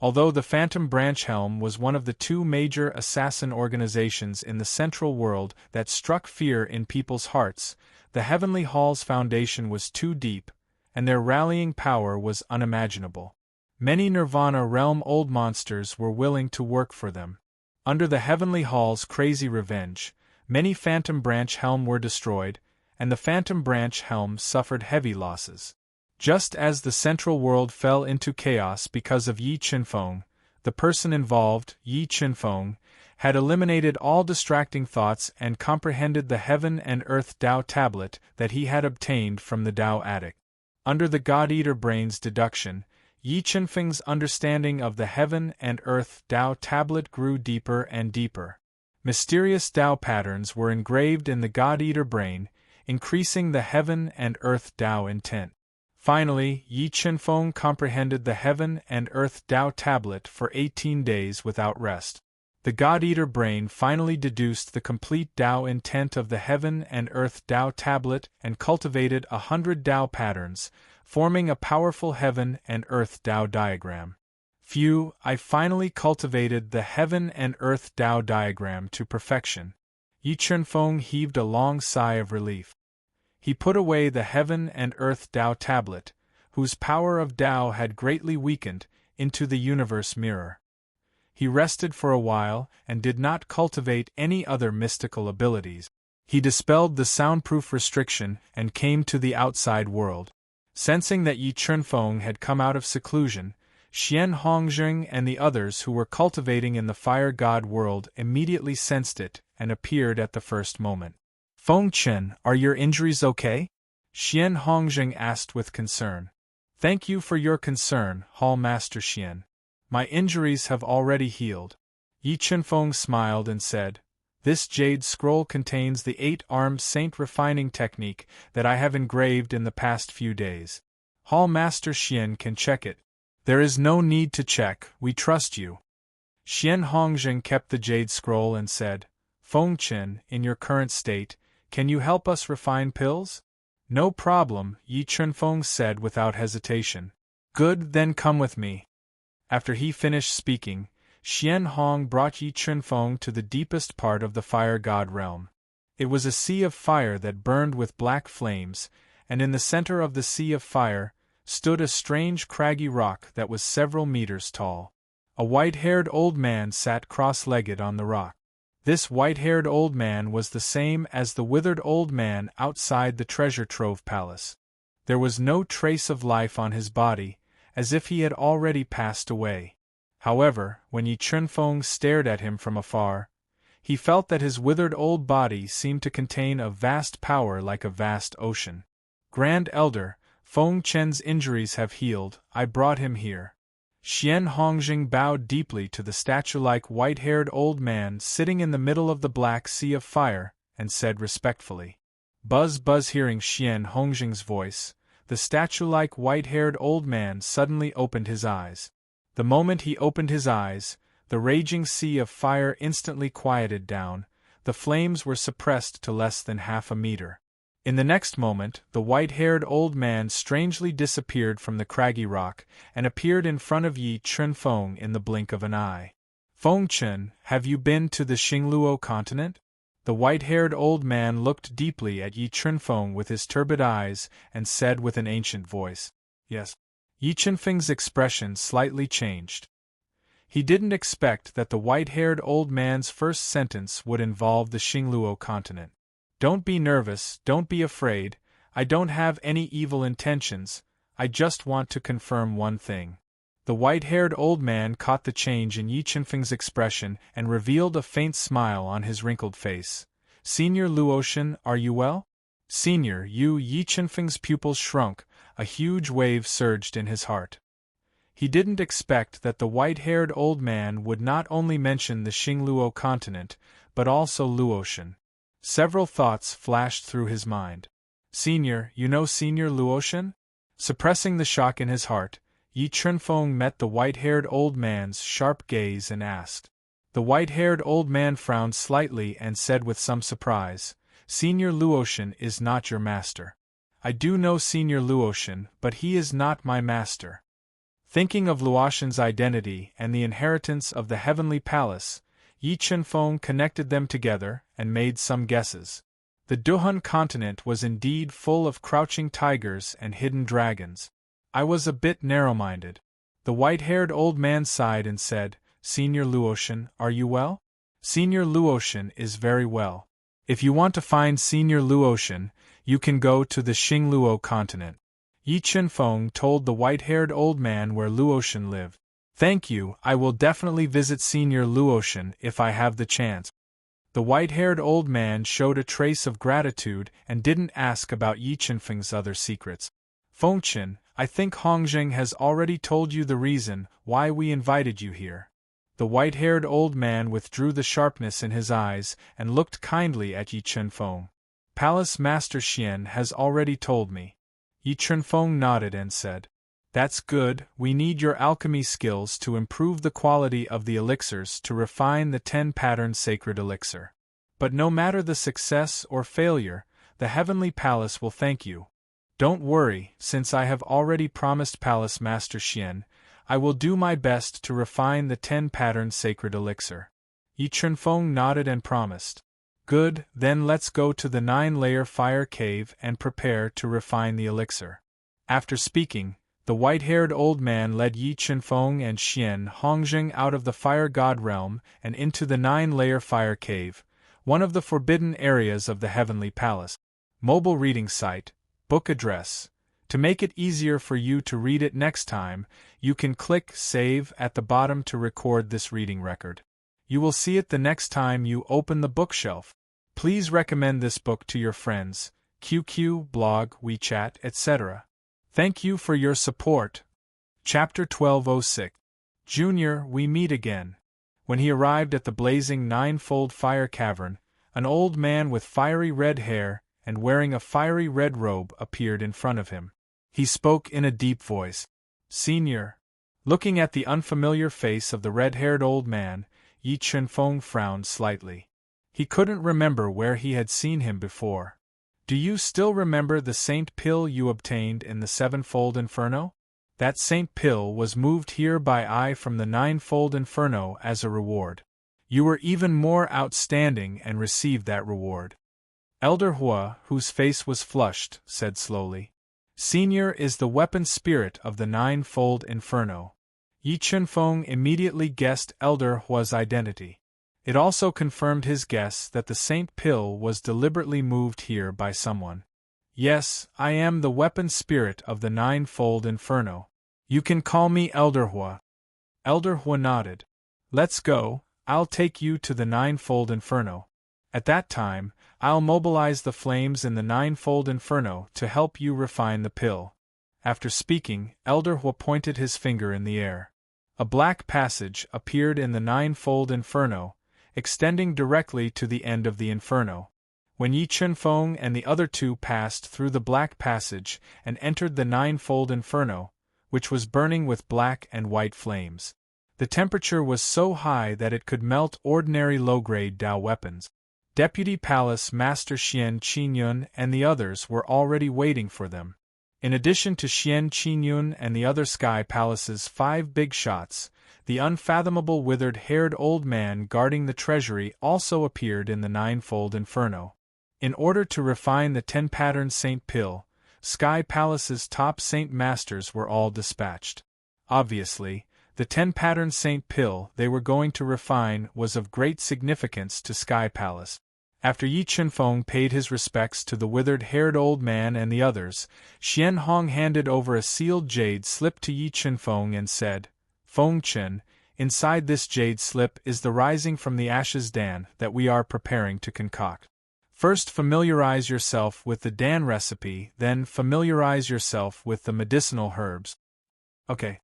Speaker 1: Although the Phantom Branch Helm was one of the two major assassin organizations in the Central World that struck fear in people's hearts, the Heavenly Hall's foundation was too deep, and their rallying power was unimaginable. Many Nirvana realm old monsters were willing to work for them. Under the Heavenly Hall's crazy revenge, many Phantom Branch Helm were destroyed, and the Phantom Branch Helm suffered heavy losses. Just as the Central World fell into chaos because of Yi Chunfeng, the person involved, Yi Chunfeng, had eliminated all distracting thoughts and comprehended the Heaven and Earth Tao tablet that he had obtained from the Tao addict. Under the God-Eater Brain's deduction, Yi Chunfeng's understanding of the Heaven and Earth Tao tablet grew deeper and deeper. Mysterious Tao patterns were engraved in the God-Eater Brain, increasing the Heaven and Earth Tao intent. Finally, Yi Chunfeng comprehended the Heaven and Earth Tao tablet for 18 days without rest. The God-Eater Brain finally deduced the complete Tao intent of the Heaven and Earth Tao tablet and cultivated 100 Tao patterns, forming a powerful Heaven and Earth Tao diagram. Phew, I finally cultivated the Heaven and Earth Tao diagram to perfection. Yi Chunfeng heaved a long sigh of relief. He put away the Heaven and Earth Tao tablet, whose power of Tao had greatly weakened, into the universe mirror. He rested for a while and did not cultivate any other mystical abilities. He dispelled the soundproof restriction and came to the outside world. Sensing that Yi Chunfeng had come out of seclusion, Xian Hongjing and the others who were cultivating in the Fire God world immediately sensed it and appeared at the first moment. Feng Chen, are your injuries okay? Xian Hongjing asked with concern. Thank you for your concern, Hall Master Xian. My injuries have already healed. Yi Chunfeng smiled and said, This jade scroll contains the 8-armed saint refining technique that I have engraved in the past few days. Hall Master Xian can check it. There is no need to check, we trust you. Xian Hongjing kept the jade scroll and said, Feng Chen, in your current state, can you help us refine pills? No problem, Yi Chunfeng said without hesitation. Good, then come with me. After he finished speaking, Xian Hong brought Yi Chunfeng to the deepest part of the Fire God realm. It was a sea of fire that burned with black flames, and in the center of the sea of fire stood a strange craggy rock that was several meters tall. A white-haired old man sat cross-legged on the rock. This white-haired old man was the same as the withered old man outside the treasure trove palace. There was no trace of life on his body, as if he had already passed away. However, when Yi Chunfeng stared at him from afar, he felt that his withered old body seemed to contain a vast power like a vast ocean. Grand Elder, Feng Chen's injuries have healed, I brought him here. Xian Hongjing bowed deeply to the statue-like white-haired old man sitting in the middle of the black sea of fire, and said respectfully. Buzz hearing Xian Hongjing's voice, the statue-like white-haired old man suddenly opened his eyes. The moment he opened his eyes, the raging sea of fire instantly quieted down, the flames were suppressed to less than half a meter. In the next moment, the white-haired old man strangely disappeared from the craggy rock and appeared in front of Yi Chunfeng in the blink of an eye. Feng Chen, have you been to the Xingluo continent? The white-haired old man looked deeply at Yi Chunfeng with his turbid eyes and said with an ancient voice, Yes. Yi Chunfeng's expression slightly changed. He didn't expect that the white-haired old man's first sentence would involve the Xingluo continent. Don't be nervous, don't be afraid, I don't have any evil intentions, I just want to confirm one thing. The white-haired old man caught the change in Yi Qinfeng's expression and revealed a faint smile on his wrinkled face. Senior Luotian, are you well? Senior, Yi Qinfeng's pupils shrunk, a huge wave surged in his heart. He didn't expect that the white-haired old man would not only mention the Xingluo continent, but also Luotian. Several thoughts flashed through his mind. Senior, you know Senior Luotian? Suppressing the shock in his heart, Yi Qinfeng met the white-haired old man's sharp gaze and asked. The white-haired old man frowned slightly and said with some surprise, Senior Luotian is not your master. I do know Senior Luotian, but he is not my master. Thinking of Luotian's identity and the inheritance of the heavenly palace, Yi Qinfeng connected them together and made some guesses. The Duhun continent was indeed full of crouching tigers and hidden dragons. I was a bit narrow-minded. The white-haired old man sighed and said, Senior Luotian, are you well? Senior Luotian is very well. If you want to find Senior Luotian, you can go to the Xingluo continent. Yi Qinfeng told the white-haired old man where Luotian lived. Thank you, I will definitely visit Senior Luotian if I have the chance. The white-haired old man showed a trace of gratitude and didn't ask about Yi Qinfeng's other secrets. Fengqian, I think Hongzheng has already told you the reason why we invited you here. The white-haired old man withdrew the sharpness in his eyes and looked kindly at Yi Qinfeng. Palace Master Xian has already told me. Yi Qinfeng nodded and said, That's good, we need your alchemy skills to improve the quality of the elixirs to refine the 10-pattern sacred elixir. But no matter the success or failure, the Heavenly Palace will thank you. Don't worry, since I have already promised Palace Master Xian, I will do my best to refine the 10-pattern sacred elixir. Yi Qinfeng nodded and promised. Good, then let's go to the 9-layer fire cave and prepare to refine the elixir. After speaking, the white-haired old man led Yi Qinfeng and Xian Hongzheng out of the fire god realm and into the 9-layer fire cave, one of the forbidden areas of the Heavenly Palace. Mobile reading site, book address. To make it easier for you to read it next time, you can click Save at the bottom to record this reading record. You will see it the next time you open the bookshelf. Please recommend this book to your friends, QQ, blog, WeChat, etc. Thank you for your support. Chapter 1206. Junior, we meet again. When he arrived at the blazing 9-fold fire cavern, an old man with fiery red hair and wearing a fiery red robe appeared in front of him. He spoke in a deep voice. Senior. Looking at the unfamiliar face of the red-haired old man, Yi Qinfeng frowned slightly. He couldn't remember where he had seen him before. Do you still remember the saint pill you obtained in the 7-fold inferno? That saint pill was moved here by I from the 9-fold inferno as a reward. You were even more outstanding and received that reward. Elder Hua, whose face was flushed, said slowly. Senior is the weapon spirit of the 9-fold inferno. Yi Qinfeng immediately guessed Elder Hua's identity. It also confirmed his guess that the saint pill was deliberately moved here by someone. Yes, I am the weapon spirit of the 9-fold inferno. You can call me Elder Hua. Elder Hua nodded. Let's go, I'll take you to the 9-fold inferno. At that time, I'll mobilize the flames in the 9-fold inferno to help you refine the pill. After speaking, Elder Hua pointed his finger in the air. A black passage appeared in the 9-fold inferno, extending directly to the end of the inferno. When Yi Qinfeng and the other two passed through the black passage and entered the 9-fold inferno, which was burning with black and white flames, the temperature was so high that it could melt ordinary low-grade Dao weapons. Deputy Palace Master Xian Qingyun and the others were already waiting for them. In addition to Xian Qingyun and the other Sky Palace's 5 big shots, the unfathomable withered-haired old man guarding the treasury also appeared in the 9-fold inferno. In order to refine the 10-pattern saint pill, Sky Palace's top saint masters were all dispatched. Obviously, The 10-pattern Saint pill they were going to refine was of great significance to Sky Palace. After Yi Chunfeng paid his respects to the withered-haired old man and the others, Xian Hong handed over a sealed jade slip to Yi Chunfeng and said, "Feng Chen, inside this jade slip is the rising from the ashes Dan that we are preparing to concoct. First familiarize yourself with the Dan recipe, then familiarize yourself with the medicinal herbs." Okay.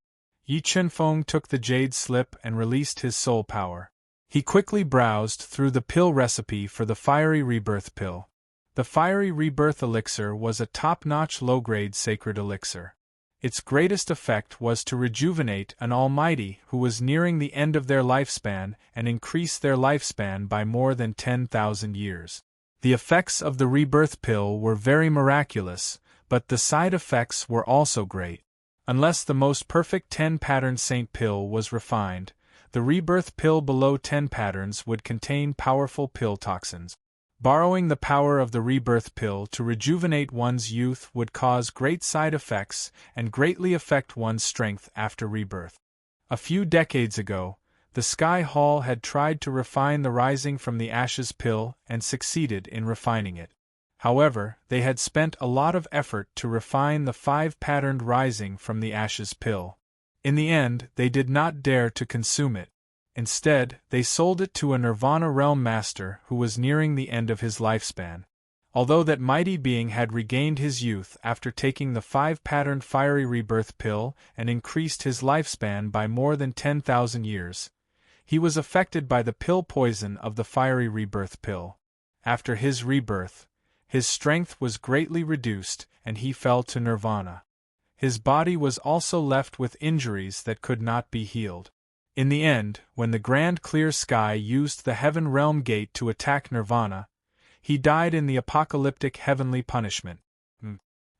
Speaker 1: Yi Chunfeng took the jade slip and released his soul power. He quickly browsed through the pill recipe for the Fiery Rebirth pill. The Fiery Rebirth elixir was a top-notch low-grade sacred elixir. Its greatest effect was to rejuvenate an almighty who was nearing the end of their lifespan and increase their lifespan by more than 10,000 years. The effects of the Rebirth pill were very miraculous, but the side effects were also great. Unless the most perfect 10-pattern Saint pill was refined, the Rebirth pill below 10 patterns would contain powerful pill toxins. Borrowing the power of the Rebirth pill to rejuvenate one's youth would cause great side effects and greatly affect one's strength after rebirth. A few decades ago, the Sky Hall had tried to refine the Rising from the Ashes pill and succeeded in refining it. However, they had spent a lot of effort to refine the 5-patterned Rising from the Ashes pill. In the end, they did not dare to consume it. Instead, they sold it to a Nirvana Realm Master who was nearing the end of his lifespan. Although that mighty being had regained his youth after taking the 5-patterned Fiery Rebirth pill and increased his lifespan by more than 10,000 years, he was affected by the pill poison of the Fiery Rebirth pill. After his rebirth, his strength was greatly reduced and he fell to Nirvana. His body was also left with injuries that could not be healed. In the end, when the Grand Clear Sky used the Heaven Realm Gate to attack Nirvana, he died in the apocalyptic heavenly punishment.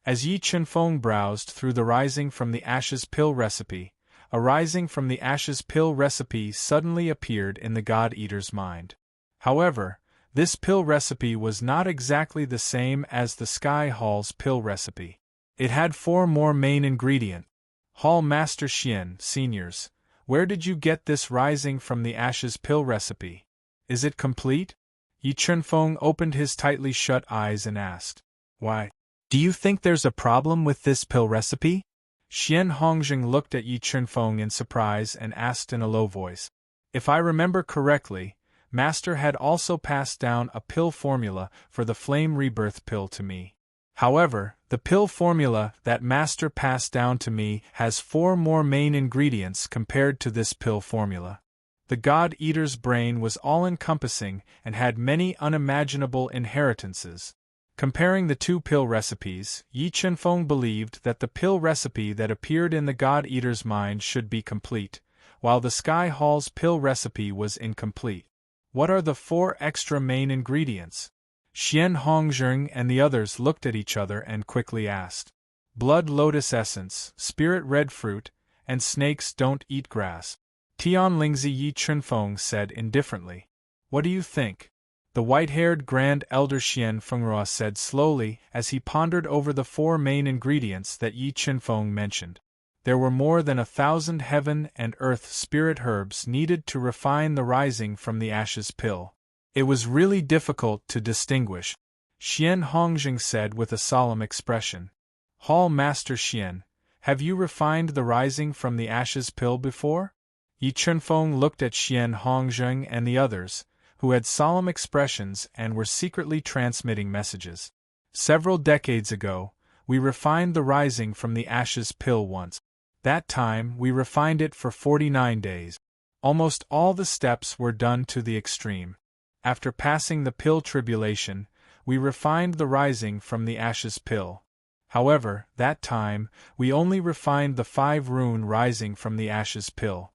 Speaker 1: As Yi Chunfeng browsed through the Rising from the Ashes pill recipe, a Rising from the Ashes pill recipe suddenly appeared in the God-Eater's mind. However, this pill recipe was not exactly the same as the Sky Hall's pill recipe. It had 4 more main ingredients. Hall Master Xian, Seniors, where did you get this Rising from the Ashes pill recipe? Is it complete? Yi Chunfeng opened his tightly shut eyes and asked, "Why? Do you think there's a problem with this pill recipe?" Xian Hongjing looked at Yi Chunfeng in surprise and asked in a low voice. "If I remember correctly, Master had also passed down a pill formula for the Flame Rebirth pill to me. However, the pill formula that Master passed down to me has 4 more main ingredients compared to this pill formula." The God-Eater's brain was all-encompassing and had many unimaginable inheritances. Comparing the 2 pill recipes, Yi Chunfeng believed that the pill recipe that appeared in the God-Eater's mind should be complete, while the Sky Hall's pill recipe was incomplete. What are the 4 extra main ingredients? Xian Hongjing and the others looked at each other and quickly asked. Blood lotus essence, spirit red fruit, and snakes don't eat grass. Tian Lingzi Yi Chunfeng said indifferently. What do you think? The white-haired Grand Elder Xian Fenghua said slowly as he pondered over the 4 main ingredients that Yi Chunfeng mentioned. There were more than 1,000 heaven and earth spirit herbs needed to refine the Rising from the Ashes pill. It was really difficult to distinguish, Xian Hongjing said with a solemn expression. Hall Master Xian, have you refined the Rising from the Ashes pill before? Yi Chunfeng looked at Xian Hongjing and the others, who had solemn expressions and were secretly transmitting messages. Several decades ago, we refined the Rising from the Ashes pill once. That time we refined it for 49 days. Almost all the steps were done to the extreme. After passing the pill tribulation, we refined the Rising from the Ashes pill. However, that time, we only refined the 5-rune Rising from the Ashes pill.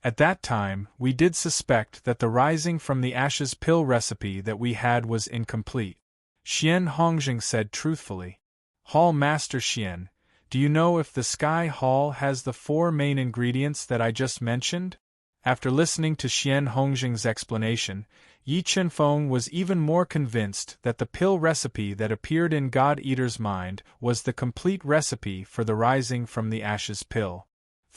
Speaker 1: At that time, we did suspect that the Rising from the Ashes pill recipe that we had was incomplete. Xian Hongjing said truthfully. Hall Master Xian, do you know if the Sky Hall has the 4 main ingredients that I just mentioned? After listening to Xian Hongjing's explanation, Yi Chunfeng was even more convinced that the pill recipe that appeared in God-Eater's mind was the complete recipe for the Rising from the Ashes pill.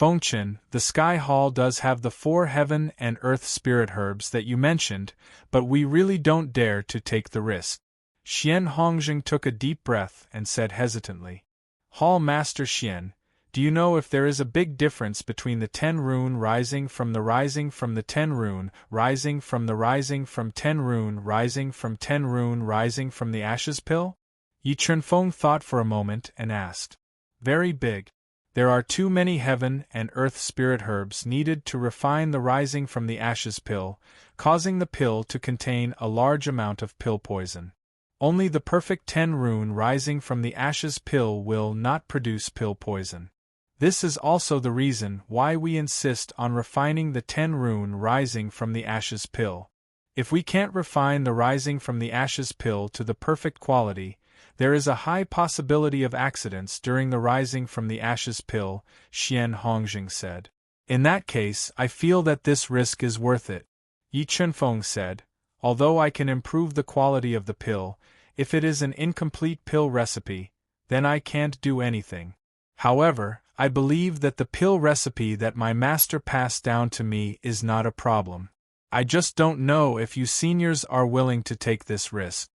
Speaker 1: Fengchen, the Sky Hall does have the 4 heaven and earth spirit herbs that you mentioned, but we really don't dare to take the risk. Xian Hongjing took a deep breath and said hesitantly, Hall Master Xian, do you know if there is a big difference between the 10 rune rising from the 10 rune rising from the 10 rune rising from 10 rune rising from the ashes pill? Yi Chunfeng thought for a moment and asked. Very big. There are too many heaven and earth spirit herbs needed to refine the rising from the ashes pill, causing the pill to contain a large amount of pill poison. Only the perfect 10 rune rising from the ashes pill will not produce pill poison. This is also the reason why we insist on refining the 10 rune rising from the ashes pill. If we can't refine the rising from the ashes pill to the perfect quality, there is a high possibility of accidents during the rising from the ashes pill, Xian Hongjing said. In that case, I feel that this risk is worth it. Yi Chunfeng said, although I can improve the quality of the pill, if it is an incomplete pill recipe, then I can't do anything. However, I believe that the pill recipe that my master passed down to me is not a problem. I just don't know if you seniors are willing to take this risk.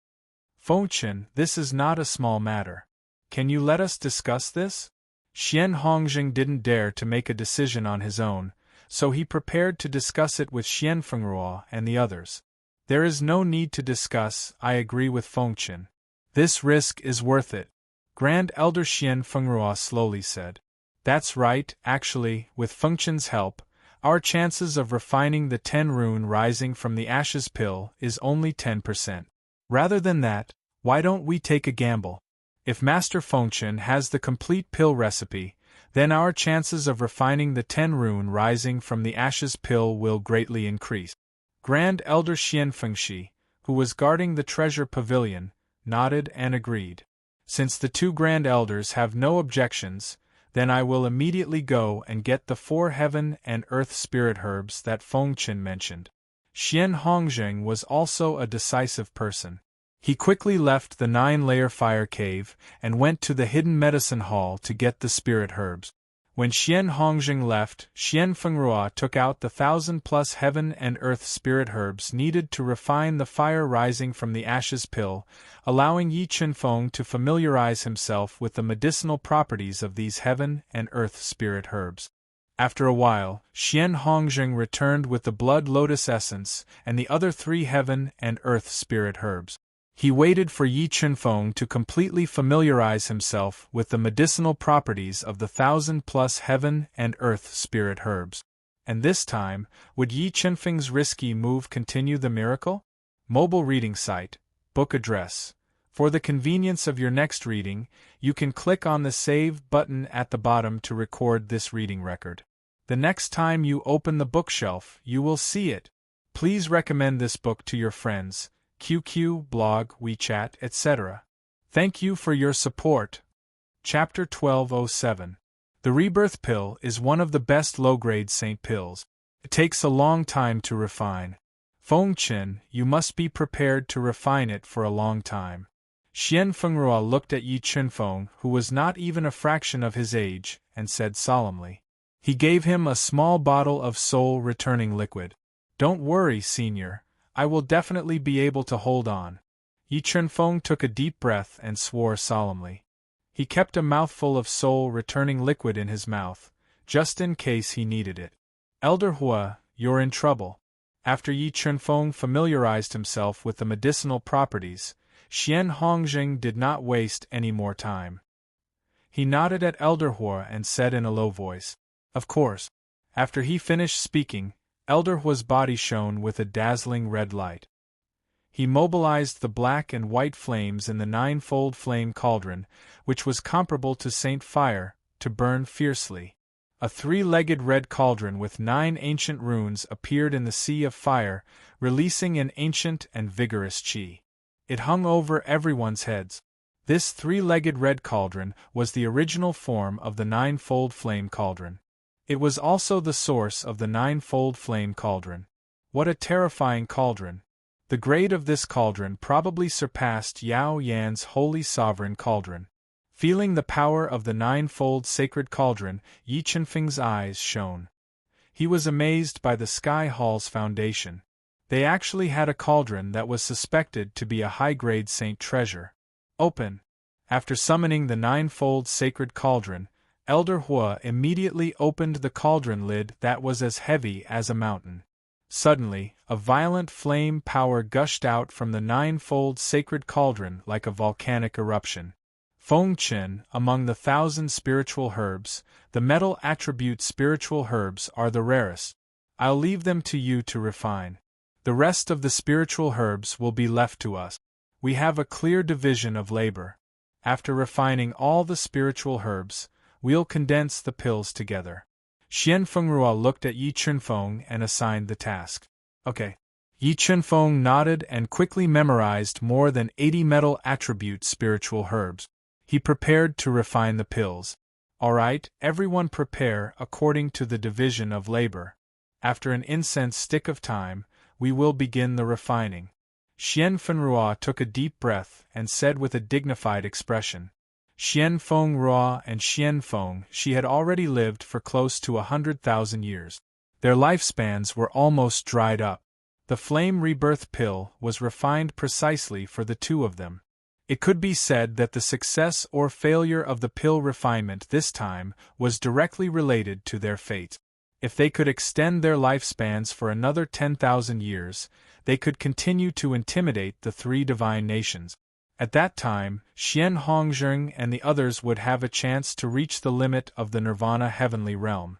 Speaker 1: Fengchen, this is not a small matter. Can you let us discuss this? Xian Hongjing didn't dare to make a decision on his own, so he prepared to discuss it with Xian Fengrua and the others. There is no need to discuss, I agree with Fengchen. This risk is worth it. Grand Elder Xian Fengrua slowly said. That's right, actually, with Fengchen's help, our chances of refining the 10 rune rising from the ashes pill is only 10%. Rather than that, why don't we take a gamble? If Master Fengchen has the complete pill recipe, then our chances of refining the 10 rune rising from the ashes pill will greatly increase. Grand Elder Xian Fengshi, who was guarding the treasure pavilion, nodded and agreed. Since the 2 Grand Elders have no objections, then I will immediately go and get the 4 heaven and earth spirit herbs that Fengchen mentioned. Xian Hongjing was also a decisive person. He quickly left the 9-layer fire cave and went to the hidden medicine hall to get the spirit herbs. When Xian Hongjing left, Xian Fengrua took out the 1,000+ heaven and earth spirit herbs needed to refine the fire rising from the ashes pill, allowing Yi Chunfeng to familiarize himself with the medicinal properties of these heaven and earth spirit herbs. After a while, Xian Hongjing returned with the blood lotus essence and the other 3 heaven and earth spirit herbs. He waited for Yi Chunfeng to completely familiarize himself with the medicinal properties of the 1,000+ heaven and earth spirit herbs. And this time, would Yi Chunfeng's risky move continue the miracle? Mobile reading site, book address. For the convenience of your next reading, you can click on the Save button at the bottom to record this reading record. The next time you open the bookshelf, you will see it. Please recommend this book to your friends, QQ, blog, WeChat, etc. Thank you for your support. Chapter 1207. The Rebirth Pill is one of the best low-grade saint pills. It takes a long time to refine. Fengchen, you must be prepared to refine it for a long time. Xian Fengrua looked at Yi Chunfeng, who was not even a fraction of his age, and said solemnly. He gave him a small bottle of soul-returning liquid. Don't worry, senior. I will definitely be able to hold on. Yi Chunfeng took a deep breath and swore solemnly. He kept a mouthful of soul-returning liquid in his mouth, just in case he needed it. Elder Hua, you're in trouble. After Yi Chunfeng familiarized himself with the medicinal properties, Xian Hongjing did not waste any more time. He nodded at Elder Hua and said in a low voice, Of course. After he finished speaking, Elder Hua's body shone with a dazzling red light. He mobilized the black and white flames in the 9-fold flame cauldron, which was comparable to Saint Fire, to burn fiercely. A 3-legged red cauldron with 9 ancient runes appeared in the sea of fire, releasing an ancient and vigorous qi. It hung over everyone's heads. This 3-legged red cauldron was the original form of the 9-fold flame cauldron. It was also the source of the 9-fold flame cauldron. What a terrifying cauldron! The grade of this cauldron probably surpassed Yao Yan's holy sovereign cauldron. Feeling the power of the ninefold sacred cauldron, Yi Chunfeng's eyes shone. He was amazed by the Sky Hall's foundation. They actually had a cauldron that was suspected to be a high-grade saint treasure. Open! After summoning the ninefold sacred cauldron, Elder Hua immediately opened the cauldron lid that was as heavy as a mountain. Suddenly, a violent flame power gushed out from the ninefold sacred cauldron like a volcanic eruption. Feng Qin, among the 1,000 spiritual herbs, the metal attribute spiritual herbs are the rarest. I'll leave them to you to refine. The rest of the spiritual herbs will be left to us. We have a clear division of labor. After refining all the spiritual herbs, we'll condense the pills together. Xian Fengrua looked at Yi Chunfeng and assigned the task. Okay. Yi Chunfeng nodded and quickly memorized more than 80 metal attribute spiritual herbs. He prepared to refine the pills. All right, everyone prepare according to the division of labor. After an incense stick of time, we will begin the refining. Xian Fengrua took a deep breath and said with a dignified expression. Xian Fengrua and Xian Feng, she had already lived for close to 100,000 years. Their lifespans were almost dried up. The flame rebirth pill was refined precisely for the two of them. It could be said that the success or failure of the pill refinement this time was directly related to their fate. If they could extend their lifespans for another 10,000 years, they could continue to intimidate the 3 divine nations. At that time, Xian Hongzheng and the others would have a chance to reach the limit of the Nirvana heavenly realm.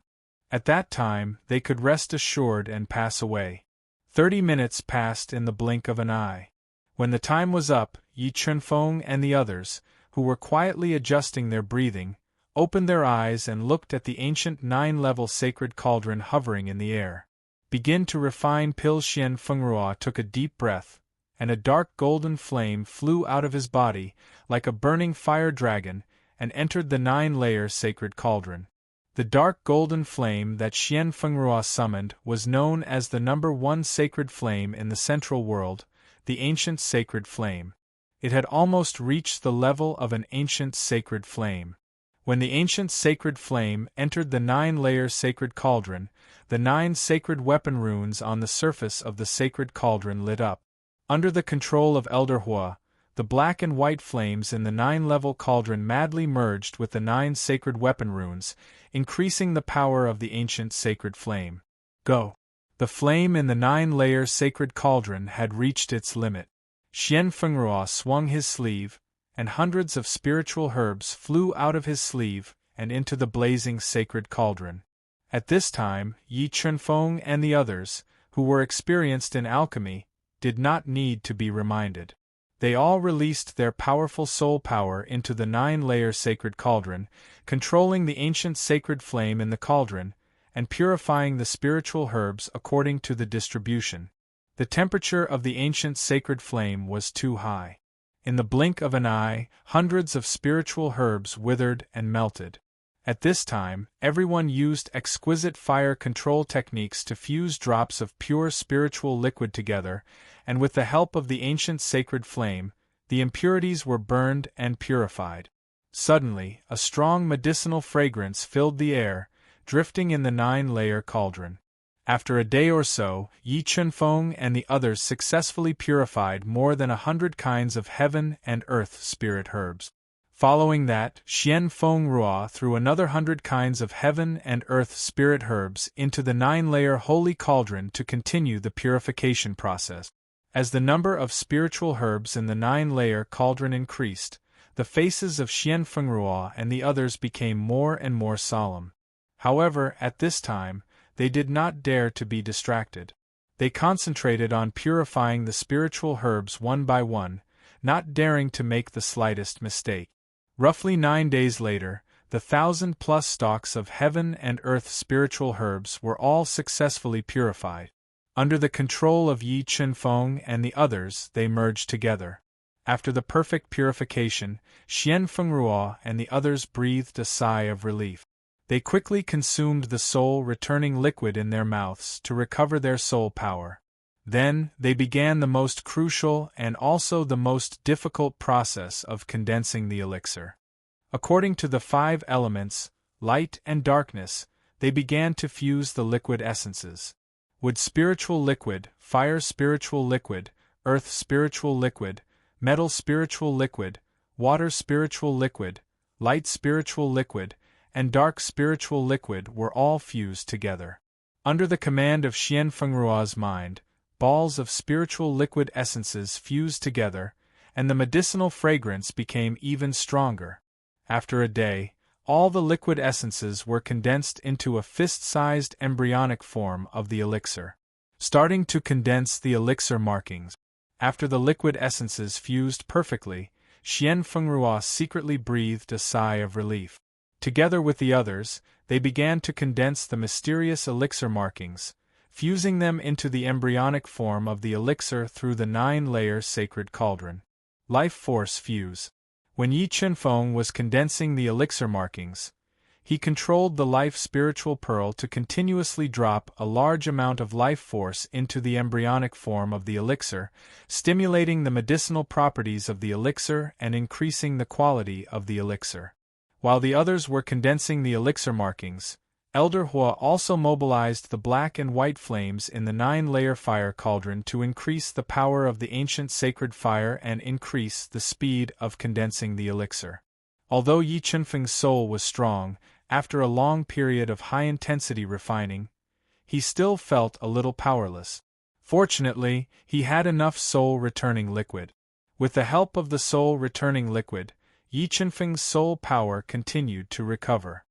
Speaker 1: At that time, they could rest assured and pass away. 30 minutes passed in the blink of an eye. When the time was up, Yi Chunfeng and the others, who were quietly adjusting their breathing, opened their eyes and looked at the ancient 9-level sacred cauldron hovering in the air. Begin to refine pill. Xian Fengrua took a deep breath, and a dark golden flame flew out of his body, like a burning fire dragon, and entered the 9-layer sacred cauldron. The dark golden flame that Xian Fengrua summoned was known as the number 1 sacred flame in the central world, the ancient sacred flame. It had almost reached the level of an ancient sacred flame. When the ancient sacred flame entered the 9-layer sacred cauldron, the 9 sacred weapon runes on the surface of the sacred cauldron lit up. Under the control of Elder Hua, the black and white flames in the 9-level cauldron madly merged with the 9 sacred weapon runes, increasing the power of the ancient sacred flame. Go! The flame in the 9-layer sacred cauldron had reached its limit. Xian Fengrua swung his sleeve, and hundreds of spiritual herbs flew out of his sleeve and into the blazing sacred cauldron. At this time, Yi Chunfeng and the others, who were experienced in alchemy, did not need to be reminded. They all released their powerful soul power into the 9-layer sacred cauldron, controlling the ancient sacred flame in the cauldron, and purifying the spiritual herbs according to the distribution. The temperature of the ancient sacred flame was too high. In the blink of an eye, hundreds of spiritual herbs withered and melted. At this time, everyone used exquisite fire control techniques to fuse drops of pure spiritual liquid together, and with the help of the ancient sacred flame, the impurities were burned and purified. Suddenly, a strong medicinal fragrance filled the air, drifting in the 9-layer cauldron. After a day or so, Yi Chunfeng and the others successfully purified more than 100 kinds of heaven and earth spirit herbs. Following that, Xian Fengrua threw another 100 kinds of heaven and earth spirit herbs into the 9-layer holy cauldron to continue the purification process. As the number of spiritual herbs in the 9-layer cauldron increased, the faces of Xian Fengrua and the others became more and more solemn. However, at this time, they did not dare to be distracted. They concentrated on purifying the spiritual herbs one by one, not daring to make the slightest mistake. Roughly 9 days later, the 1,000+ stalks of heaven and earth spiritual herbs were all successfully purified. Under the control of Yi Chunfeng and the others, they merged together. After the perfect purification, Xian Fengrua and the others breathed a sigh of relief. They quickly consumed the soul-returning liquid in their mouths to recover their soul power. Then, they began the most crucial and also the most difficult process of condensing the elixir. According to the 5 elements, light and darkness, they began to fuse the liquid essences. Wood spiritual liquid, fire spiritual liquid, earth spiritual liquid, metal spiritual liquid, water spiritual liquid, light spiritual liquid, and dark spiritual liquid were all fused together. Under the command of Xian Fengruo's mind, balls of spiritual liquid essences fused together, and the medicinal fragrance became even stronger. After a day, all the liquid essences were condensed into a fist-sized embryonic form of the elixir. Starting to condense the elixir markings. After the liquid essences fused perfectly, Xian Fengruo secretly breathed a sigh of relief. Together with the others, they began to condense the mysterious elixir markings, fusing them into the embryonic form of the elixir through the 9-layer sacred cauldron. Life force fuse. When Yi Chunfeng was condensing the elixir markings, he controlled the life spiritual pearl to continuously drop a large amount of life force into the embryonic form of the elixir, stimulating the medicinal properties of the elixir and increasing the quality of the elixir. While the others were condensing the elixir markings, Elder Hua also mobilized the black and white flames in the 9-layer fire cauldron to increase the power of the ancient sacred fire and increase the speed of condensing the elixir. Although Yi Chunfeng's soul was strong, after a long period of high-intensity refining, he still felt a little powerless. Fortunately, he had enough soul-returning liquid. With the help of the soul-returning liquid, Yi Chunfeng's soul power continued to recover.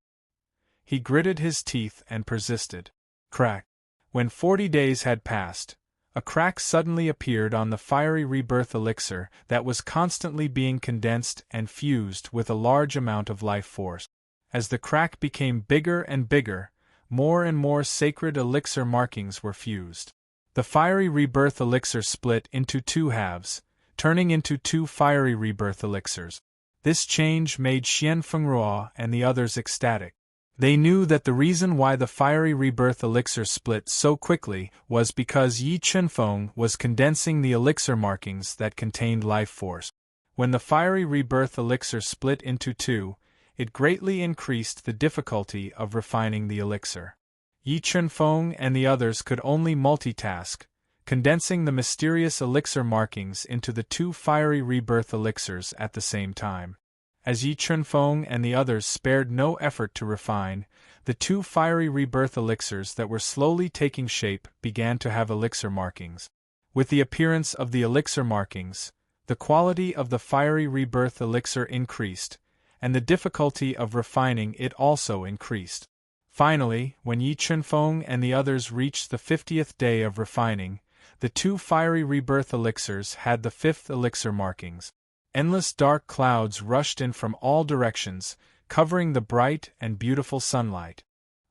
Speaker 1: He gritted his teeth and persisted. Crack. When 40 days had passed, a crack suddenly appeared on the fiery rebirth elixir that was constantly being condensed and fused with a large amount of life force. As the crack became bigger and bigger, more and more sacred elixir markings were fused. The fiery rebirth elixir split into 2 halves, turning into 2 fiery rebirth elixirs. This change made Xian Fengruo and the others ecstatic. They knew that the reason why the fiery rebirth elixir split so quickly was because Yi Chunfeng was condensing the elixir markings that contained life force. When the fiery rebirth elixir split into 2, it greatly increased the difficulty of refining the elixir. Yi Chunfeng and the others could only multitask, condensing the mysterious elixir markings into the 2 fiery rebirth elixirs at the same time. As Yi Chunfeng and the others spared no effort to refine, the 2 fiery rebirth elixirs that were slowly taking shape began to have elixir markings. With the appearance of the elixir markings, the quality of the fiery rebirth elixir increased, and the difficulty of refining it also increased. Finally, when Yi Chunfeng and the others reached the 50th day of refining, the 2 fiery rebirth elixirs had the 5th elixir markings. Endless dark clouds rushed in from all directions, covering the bright and beautiful sunlight.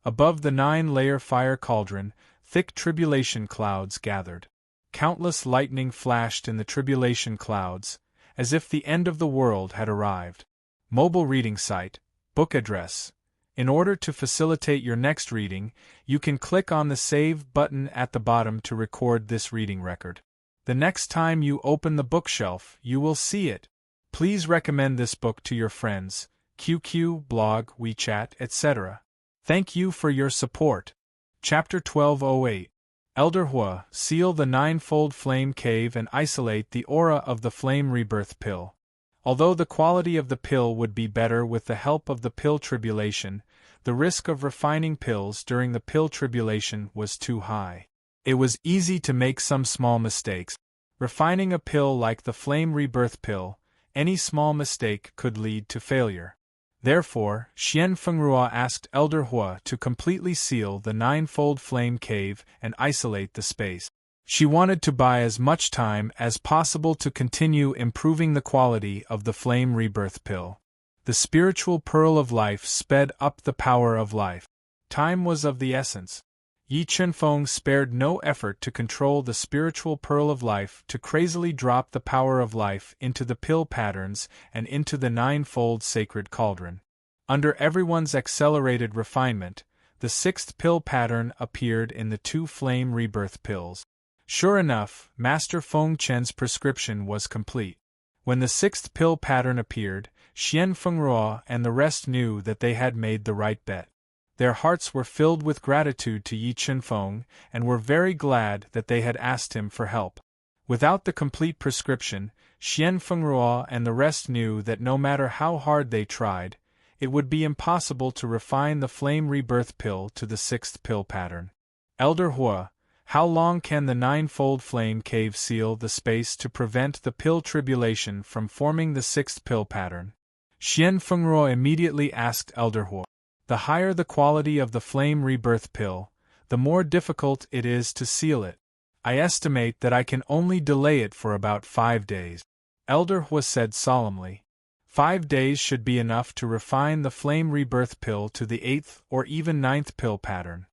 Speaker 1: Above the 9-layer fire cauldron, thick tribulation clouds gathered. Countless lightning flashed in the tribulation clouds, as if the end of the world had arrived. Mobile reading site, book address. In order to facilitate your next reading, you can click on the Save button at the bottom to record this reading record. The next time you open the bookshelf, you will see it. Please recommend this book to your friends, QQ, blog, WeChat, etc. Thank you for your support. Chapter 1208. Elder Hua, seal the 9-fold flame cave and isolate the aura of the flame rebirth pill. Although the quality of the pill would be better with the help of the pill tribulation, the risk of refining pills during the pill tribulation was too high. It was easy to make some small mistakes. Refining a pill like the flame rebirth pill, any small mistake could lead to failure. Therefore, Xian Fengruo asked Elder Hua to completely seal the 9-fold flame cave and isolate the space. She wanted to buy as much time as possible to continue improving the quality of the flame rebirth pill. The spiritual pearl of life sped up the power of life. Time was of the essence. Yi Chunfeng spared no effort to control the spiritual pearl of life to crazily drop the power of life into the pill patterns and into the 9-fold sacred cauldron. Under everyone's accelerated refinement, the 6th pill pattern appeared in the 2 flame rebirth pills. Sure enough, Master Feng Chen's prescription was complete. When the sixth pill pattern appeared, Xian Fengruo and the rest knew that they had made the right bet. Their hearts were filled with gratitude to Yi Chenfeng, and were very glad that they had asked him for help. Without the complete prescription, Xian Fengruo and the rest knew that no matter how hard they tried, it would be impossible to refine the flame rebirth pill to the sixth pill pattern. Elder Hua, how long can the ninefold flame cave seal the space to prevent the pill tribulation from forming the sixth pill pattern? Xian Fengruo immediately asked Elder Hua. The higher the quality of the flame rebirth pill, the more difficult it is to seal it. I estimate that I can only delay it for about 5 days. Elder Hua said solemnly. 5 days should be enough to refine the flame rebirth pill to the 8th or even 9th pill pattern.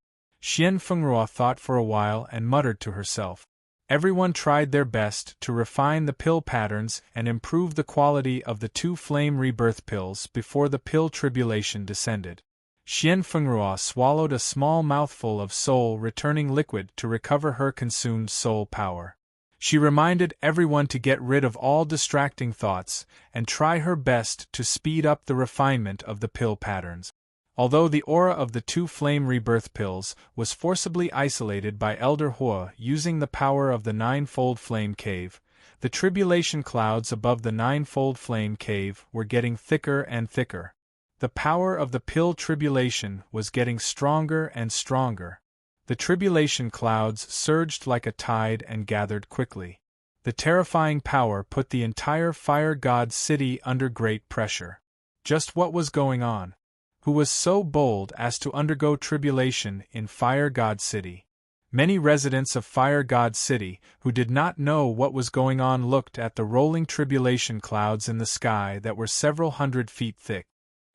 Speaker 1: Xian Fengruo thought for a while and muttered to herself. Everyone tried their best to refine the pill patterns and improve the quality of the 2 flame rebirth pills before the pill tribulation descended. Xian Fengruo swallowed a small mouthful of soul-returning liquid to recover her consumed soul power. She reminded everyone to get rid of all distracting thoughts and try her best to speed up the refinement of the pill patterns. Although the aura of the 2 flame rebirth pills was forcibly isolated by Elder Hua using the power of the ninefold flame cave, the tribulation clouds above the ninefold flame cave were getting thicker and thicker. The power of the pill tribulation was getting stronger and stronger. The tribulation clouds surged like a tide and gathered quickly. The terrifying power put the entire Fire God City under great pressure. Just what was going on? Who was so bold as to undergo tribulation in Fire God City? Many residents of Fire God City who did not know what was going on looked at the rolling tribulation clouds in the sky that were several hundred feet thick.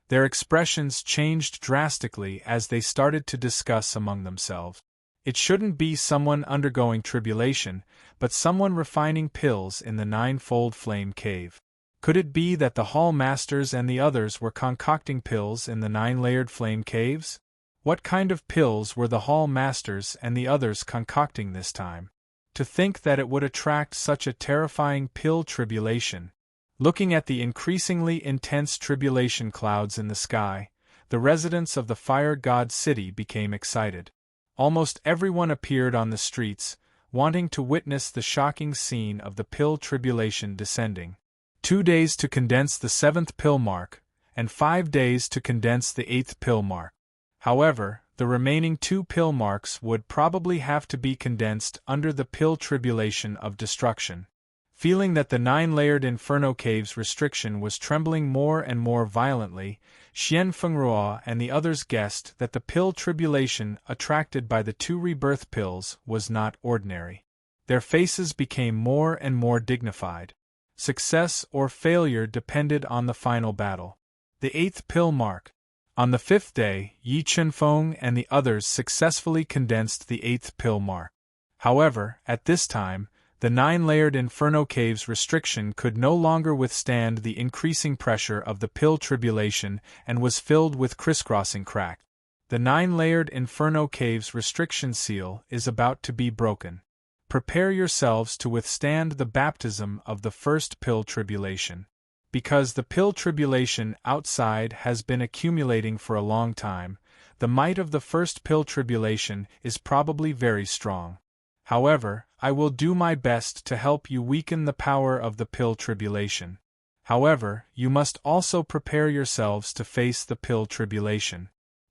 Speaker 1: Their expressions changed drastically as they started to discuss among themselves. It shouldn't be someone undergoing tribulation, but someone refining pills in the ninefold flame cave. Could it be that the hall masters and the others were concocting pills in the 9-layered flame caves? What kind of pills were the hall masters and the others concocting this time? To think that it would attract such a terrifying pill tribulation. Looking at the increasingly intense tribulation clouds in the sky, the residents of the Fire God City became excited. Almost everyone appeared on the streets, wanting to witness the shocking scene of the pill tribulation descending. 2 days to condense the 7th pill mark, and 5 days to condense the 8th pill mark. However, the remaining 2 pill marks would probably have to be condensed under the pill tribulation of destruction. Feeling that the 9-layered Inferno Cave's restriction was trembling more and more violently, Xian Fengruo and the others guessed that the pill tribulation attracted by the 2 rebirth pills was not ordinary. Their faces became more and more dignified. Success or failure depended on the final battle. The 8th pill mark. On the 5th day, Yi Chenfeng and the others successfully condensed the 8th pill mark. However, at this time, the 9-layered Inferno Cave's restriction could no longer withstand the increasing pressure of the pill tribulation and was filled with crisscrossing crack. The 9-layered Inferno Cave's restriction seal is about to be broken. Prepare yourselves to withstand the baptism of the first pill tribulation. Because the pill tribulation outside has been accumulating for a long time, the might of the first pill tribulation is probably very strong. However, I will do my best to help you weaken the power of the pill tribulation. However, you must also prepare yourselves to face the pill tribulation.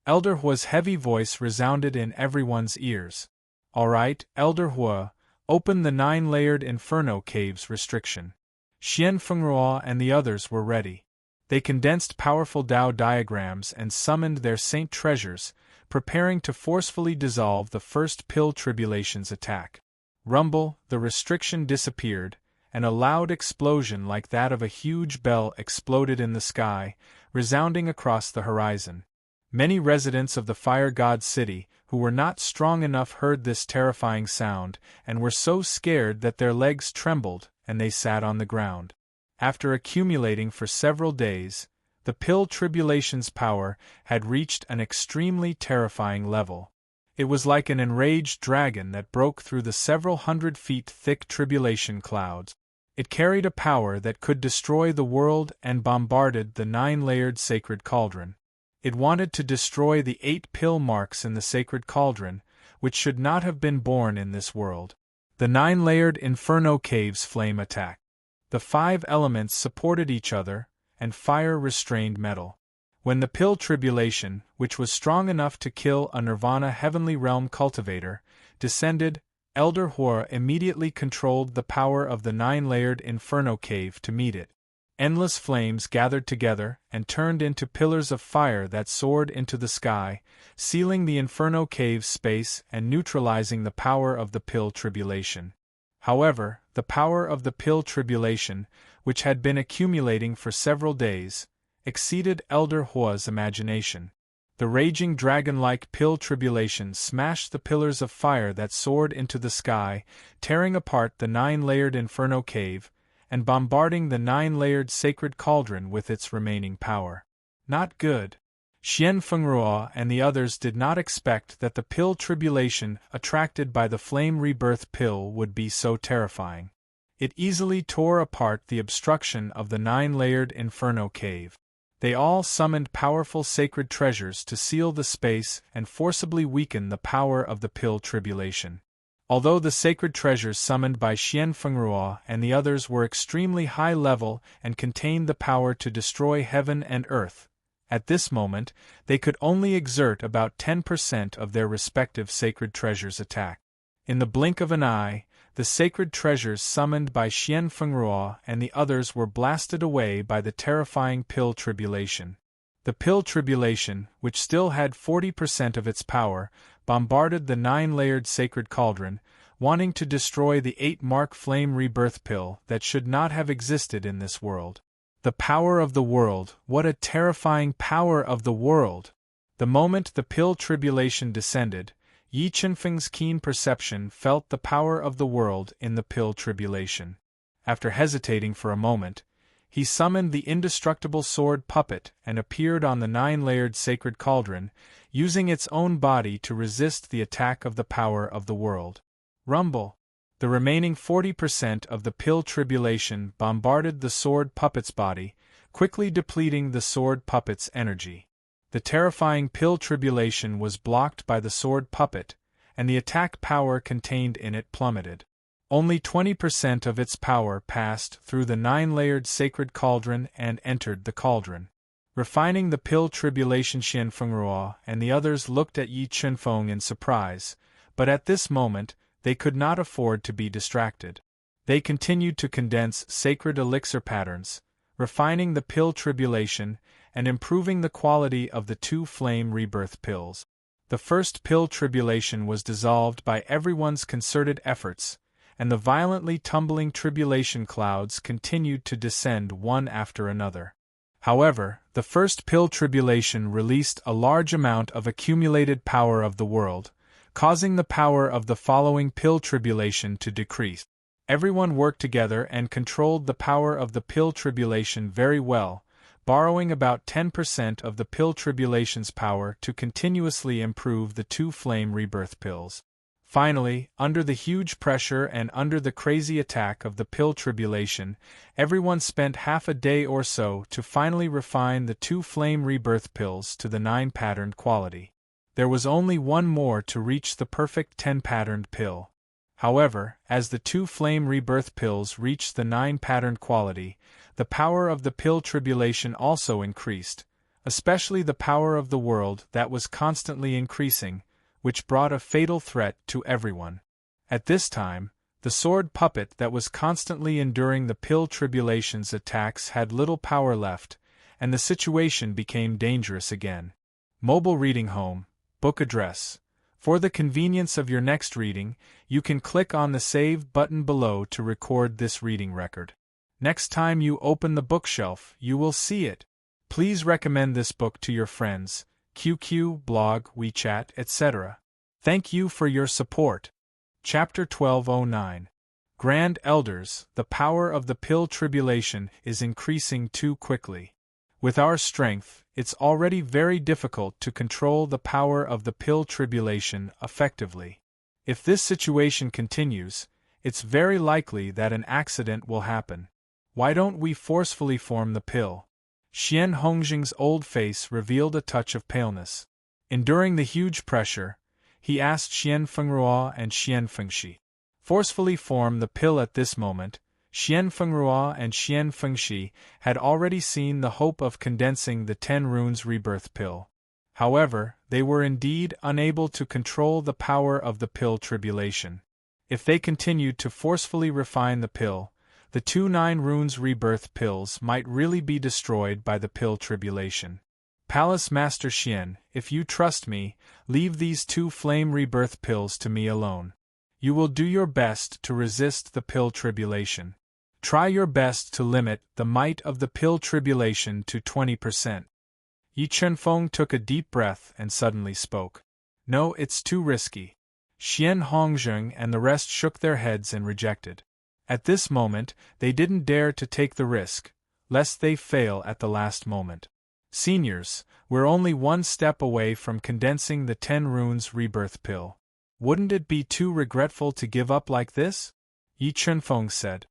Speaker 1: Elder Hua's heavy voice resounded in everyone's ears. All right, Elder Hua, open the 9-layered Inferno Cave's restriction. Xian Fengruo and the others were ready. They condensed powerful Dao diagrams and summoned their saint treasures, preparing to forcefully dissolve the first pill tribulation's attack. Rumble, the restriction disappeared, and a loud explosion like that of a huge bell exploded in the sky, resounding across the horizon. Many residents of the Fire God City, who were not strong enough, heard this terrifying sound, and were so scared that their legs trembled, and they sat on the ground. After accumulating for several days, the pill tribulation's power had reached an extremely terrifying level. It was like an enraged dragon that broke through the several hundred feet thick tribulation clouds. It carried a power that could destroy the world and bombarded the 9-layered sacred cauldron. It wanted to destroy the 8 pill marks in the sacred cauldron, which should not have been born in this world. The 9-layered Inferno Cave's flame attack. The 5 elements supported each other, and fire restrained metal. When the pill tribulation, which was strong enough to kill a Nirvana heavenly realm cultivator, descended, Elder Hua immediately controlled the power of the 9-layered Inferno Cave to meet it. Endless flames gathered together and turned into pillars of fire that soared into the sky, sealing the Inferno Cave's space and neutralizing the power of the pill tribulation. However, the power of the pill tribulation, which had been accumulating for several days, exceeded Elder Hua's imagination. The raging dragon-like pill tribulation smashed the pillars of fire that soared into the sky, tearing apart the 9-layered Inferno Cave, and bombarding the 9-layered sacred cauldron with its remaining power. Not good. Xian Fengruo and the others did not expect that the pill tribulation attracted by the flame rebirth pill would be so terrifying. It easily tore apart the obstruction of the 9-layered Inferno Cave. They all summoned powerful sacred treasures to seal the space and forcibly weaken the power of the pill tribulation. Although the sacred treasures summoned by Xian Fengruo and the others were extremely high level and contained the power to destroy heaven and earth, at this moment they could only exert about 10% of their respective sacred treasures' attack. In the blink of an eye, the sacred treasures summoned by Xian Fengruo and the others were blasted away by the terrifying pill tribulation. The pill tribulation, which still had 40% of its power, bombarded the 9-layered sacred cauldron, wanting to destroy the 8-mark flame rebirth pill that should not have existed in this world. The power of the world, what a terrifying power of the world! The moment the pill tribulation descended, Yi Qinfeng's keen perception felt the power of the world in the pill tribulation. After hesitating for a moment, he summoned the indestructible sword puppet and appeared on the 9-layered sacred cauldron, using its own body to resist the attack of the power of the world. Rumble! The remaining 40% of the pill tribulation bombarded the sword puppet's body, quickly depleting the sword puppet's energy. The terrifying pill tribulation was blocked by the sword puppet, and the attack power contained in it plummeted. Only 20% of its power passed through the 9-layered sacred cauldron and entered the cauldron. Refining the pill tribulation, Xian Fengruo and the others looked at Yi Qinfeng in surprise, but at this moment they could not afford to be distracted. They continued to condense sacred elixir patterns, refining the pill tribulation and improving the quality of the 2 flame rebirth pills. The first pill tribulation was dissolved by everyone's concerted efforts, and the violently tumbling tribulation clouds continued to descend one after another. However, the first pill tribulation released a large amount of accumulated power of the world, causing the power of the following pill tribulation to decrease. Everyone worked together and controlled the power of the pill tribulation very well, borrowing about 10% of the pill tribulation's power to continuously improve the 2 flame rebirth pills. Finally, under the huge pressure and under the crazy attack of the pill tribulation, everyone spent half a day or so to finally refine the 2 flame rebirth pills to the 9-patterned quality. There was only one more to reach the perfect 10-patterned pill. However, as the 2 flame rebirth pills reached the 9-patterned quality, the power of the pill tribulation also increased, especially the power of the world that was constantly increasing, which brought a fatal threat to everyone. At this time, the sword puppet that was constantly enduring the pill tribulation's attacks had little power left, and the situation became dangerous again. Mobile reading home, book address. For the convenience of your next reading, you can click on the Save button below to record this reading record. Next time you open the bookshelf, you will see it. Please recommend this book to your friends, QQ, blog, WeChat, etc. Thank you for your support. Chapter 1209. Grand Elders, the power of the pill tribulation is increasing too quickly. With our strength, it's already very difficult to control the power of the pill tribulation effectively. If this situation continues, It's very likely that an accident will happen. Why don't we forcefully form the pill? Xian Hongjing's old face revealed a touch of paleness. Enduring the huge pressure, he asked Xian Fengruo and Xian Fengxi. Forcefully form the pill at this moment. Xian Fengruo and Xian Fengxi had already seen the hope of condensing the 10 runes rebirth pill. However, they were indeed unable to control the power of the pill tribulation. If they continued to forcefully refine the pill, the 2 9 runes rebirth pills might really be destroyed by the pill tribulation. Palace Master Xian, if you trust me, leave these 2 flame rebirth pills to me alone. You will do your best to resist the pill tribulation. Try your best to limit the might of the pill tribulation to 20%. Yi Chunfeng took a deep breath and suddenly spoke. No, it's too risky. Xian Hongjing and the rest shook their heads and rejected. At this moment, they didn't dare to take the risk, lest they fail at the last moment. Seniors, we're only 1 step away from condensing the 10 runes rebirth pill. Wouldn't it be too regretful to give up like this? Yi Chunfeng said.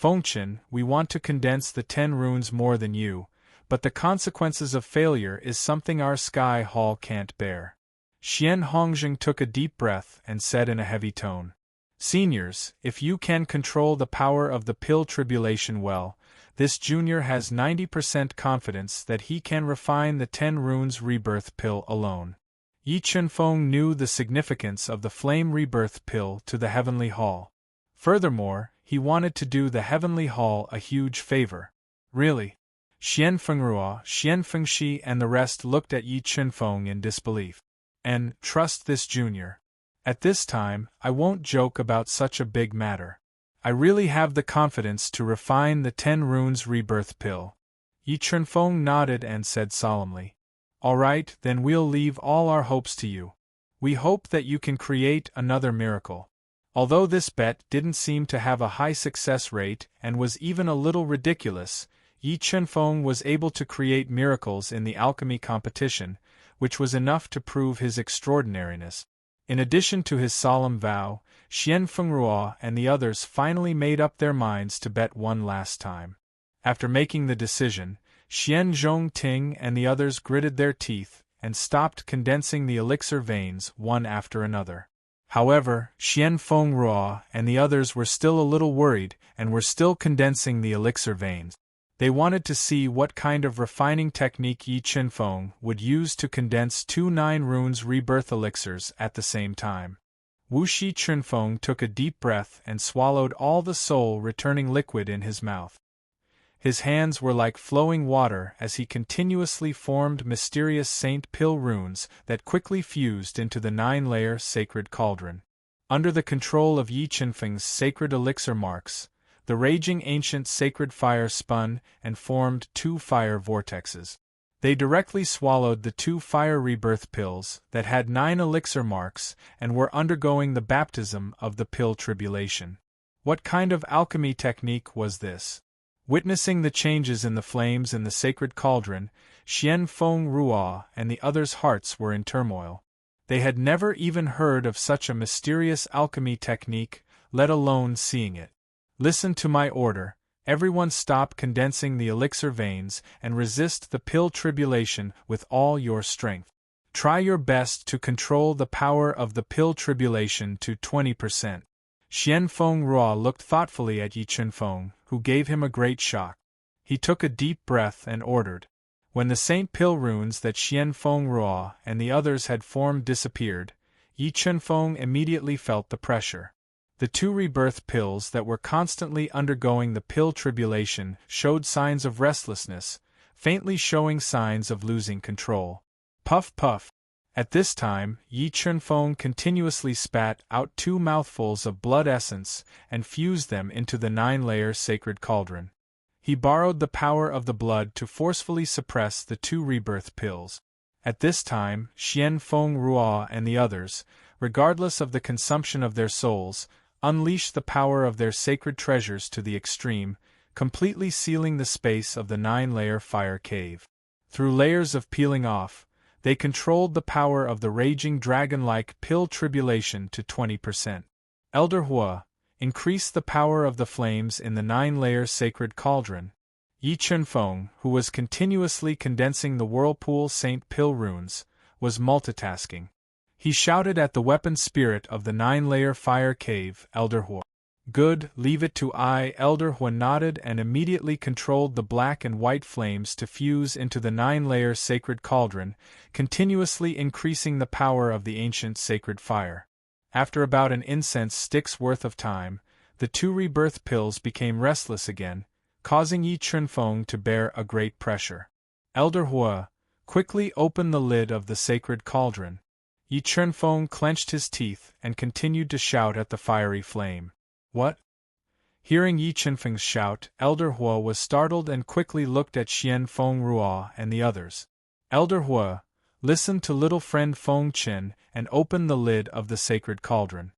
Speaker 1: Fengchen, we want to condense the 10 runes more than you, but the consequences of failure is something our Sky Hall can't bear. Xian Hongjing took a deep breath and said in a heavy tone. Seniors, if you can control the power of the pill tribulation well, this junior has 90% confidence that he can refine the 10 runes rebirth pill alone. Yi Chunfeng knew the significance of the flame rebirth pill to the Heavenly Hall. Furthermore, he wanted to do the Heavenly Hall a huge favor. Really? Xian Fengruo, Xian Fengxi and the rest looked at Yi Chunfeng in disbelief. And, trust this junior. At this time, I won't joke about such a big matter. I really have the confidence to refine the 10 runes rebirth pill. Yi Chunfeng nodded and said solemnly. All right, then we'll leave all our hopes to you. We hope that you can create another miracle. Although this bet didn't seem to have a high success rate and was even a little ridiculous, Yi Chunfeng was able to create miracles in the alchemy competition, which was enough to prove his extraordinariness. In addition to his solemn vow, Xian Fengruo and the others finally made up their minds to bet one last time. After making the decision, Xian Zhongting and the others gritted their teeth and stopped condensing the elixir veins one after another. However, Xian Fengruo and the others were still a little worried and were still condensing the elixir veins. They wanted to see what kind of refining technique Yi Chunfeng would use to condense 2 9 runes rebirth elixirs at the same time. Wuxi Chunfeng took a deep breath and swallowed all the soul-returning liquid in his mouth. His hands were like flowing water as he continuously formed mysterious Saint Pill runes that quickly fused into the 9-layer sacred cauldron. Under the control of Yi Chunfeng's sacred elixir marks, the raging ancient sacred fire spun and formed 2 fire vortexes. They directly swallowed the 2 fire rebirth pills that had 9 elixir marks and were undergoing the baptism of the pill tribulation. What kind of alchemy technique was this? Witnessing the changes in the flames in the sacred cauldron, Xian Fengruo and the others' hearts were in turmoil. They had never even heard of such a mysterious alchemy technique, let alone seeing it. Listen to my order, everyone stop condensing the elixir veins and resist the pill tribulation with all your strength. Try your best to control the power of the pill tribulation to 20%. Xian Fengruo looked thoughtfully at Yi Chunfeng, who gave him a great shock. He took a deep breath and ordered. When the Saint Pill runes that Xian Fengruo and the others had formed disappeared, Yi Chunfeng immediately felt the pressure. The 2 rebirth pills that were constantly undergoing the pill tribulation showed signs of restlessness, faintly showing signs of losing control. Puff puff. At this time, Yi Chunfeng continuously spat out 2 mouthfuls of blood essence and fused them into the 9-layer sacred cauldron. He borrowed the power of the blood to forcefully suppress the 2 rebirth pills. At this time, Xian Fengruo and the others, regardless of the consumption of their souls, unleashed the power of their sacred treasures to the extreme, completely sealing the space of the 9-layer fire cave. Through layers of peeling off, they controlled the power of the raging dragon-like pill tribulation to 20%. Elder Hua, increased the power of the flames in the 9-layer sacred cauldron. Yi Chunfeng, who was continuously condensing the whirlpool St. Pill runes, was multitasking. He shouted at the weapon spirit of the 9-layer fire cave, Elder Hua. Good, leave it to I. Elder Hua nodded and immediately controlled the black and white flames to fuse into the 9-layer sacred cauldron, continuously increasing the power of the ancient sacred fire. After about an incense stick's worth of time, the 2 rebirth pills became restless again, causing Yi Chunfeng to bear a great pressure. Elder Hua, quickly open the lid of the sacred cauldron. Yi Chunfeng clenched his teeth and continued to shout at the fiery flame. What? Hearing Yi Chunfeng's shout, Elder Hua was startled and quickly looked at Xian Feng Ruo and the others. Elder Hua, listen to little friend Feng Qin and open the lid of the sacred cauldron.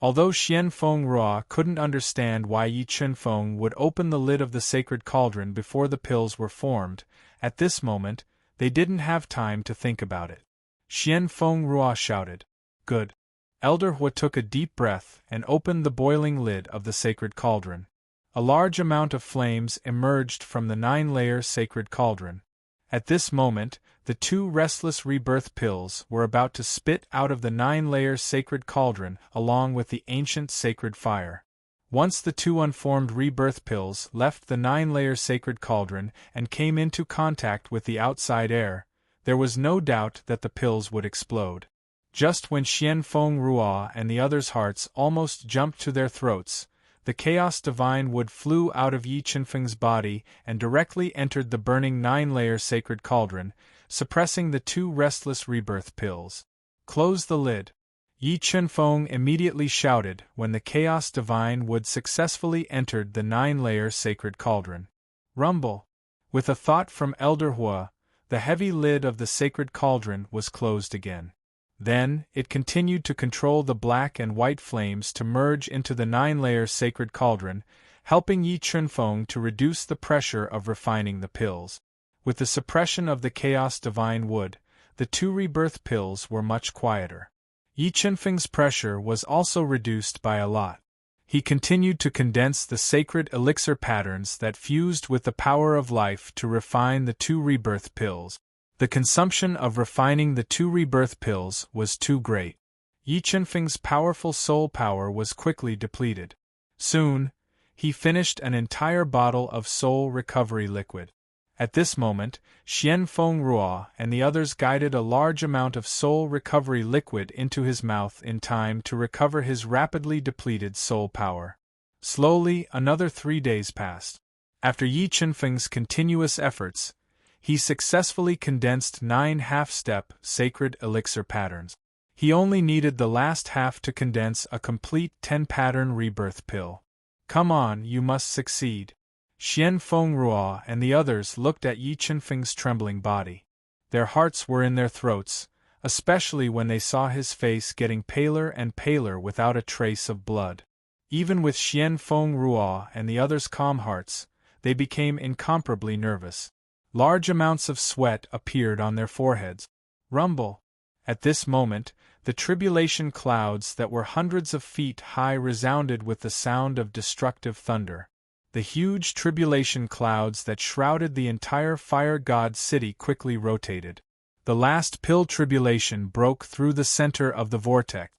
Speaker 1: Although Xian Feng Ruo couldn't understand why Yi Chunfeng would open the lid of the sacred cauldron before the pills were formed, at this moment, they didn't have time to think about it. Xian Feng Ruo shouted, Good. Elder Hua took a deep breath and opened the boiling lid of the sacred cauldron. A large amount of flames emerged from the 9-layer sacred cauldron. At this moment, the 2 restless rebirth pills were about to spit out of the 9-layer sacred cauldron along with the ancient sacred fire. Once the 2 unformed rebirth pills left the 9-layer sacred cauldron and came into contact with the outside air, there was no doubt that the pills would explode. Just when Xian Feng Ruo and the others' hearts almost jumped to their throats, the Chaos Divine Wood flew out of Yi Chunfeng's body and directly entered the burning 9-layer sacred cauldron, suppressing the 2 restless rebirth pills. Close the lid. Yi Chunfeng immediately shouted when the Chaos Divine Wood successfully entered the 9-layer sacred cauldron. Rumble. With a thought from Elder Hua, the heavy lid of the sacred cauldron was closed again. Then, it continued to control the black and white flames to merge into the 9-layer sacred cauldron, helping Yi Chunfeng to reduce the pressure of refining the pills. With the suppression of the Chaos Divine Wood, the 2 rebirth pills were much quieter. Yi Chunfeng's pressure was also reduced by a lot. He continued to condense the sacred elixir patterns that fused with the power of life to refine the 2 rebirth pills. The consumption of refining the 2 rebirth pills was too great. Yi Chunfeng's powerful soul power was quickly depleted. Soon, he finished an entire bottle of soul recovery liquid. At this moment, Xian Feng Ruo and the others guided a large amount of soul recovery liquid into his mouth in time to recover his rapidly depleted soul power. Slowly, another 3 days passed. After Yi Chunfeng's continuous efforts, he successfully condensed 9 half-step sacred elixir patterns. He only needed the last half to condense a complete 10-pattern rebirth pill. Come on, you must succeed. Xian Feng Ruo and the others looked at Yi Chunfeng's trembling body. Their hearts were in their throats, especially when they saw his face getting paler and paler without a trace of blood. Even with Xian Feng Ruo and the others' calm hearts, they became incomparably nervous. Large amounts of sweat appeared on their foreheads. Rumble. At this moment, the tribulation clouds that were hundreds of feet high resounded with the sound of destructive thunder. The huge tribulation clouds that shrouded the entire fire god city quickly rotated. The last pill tribulation broke through the center of the vortex.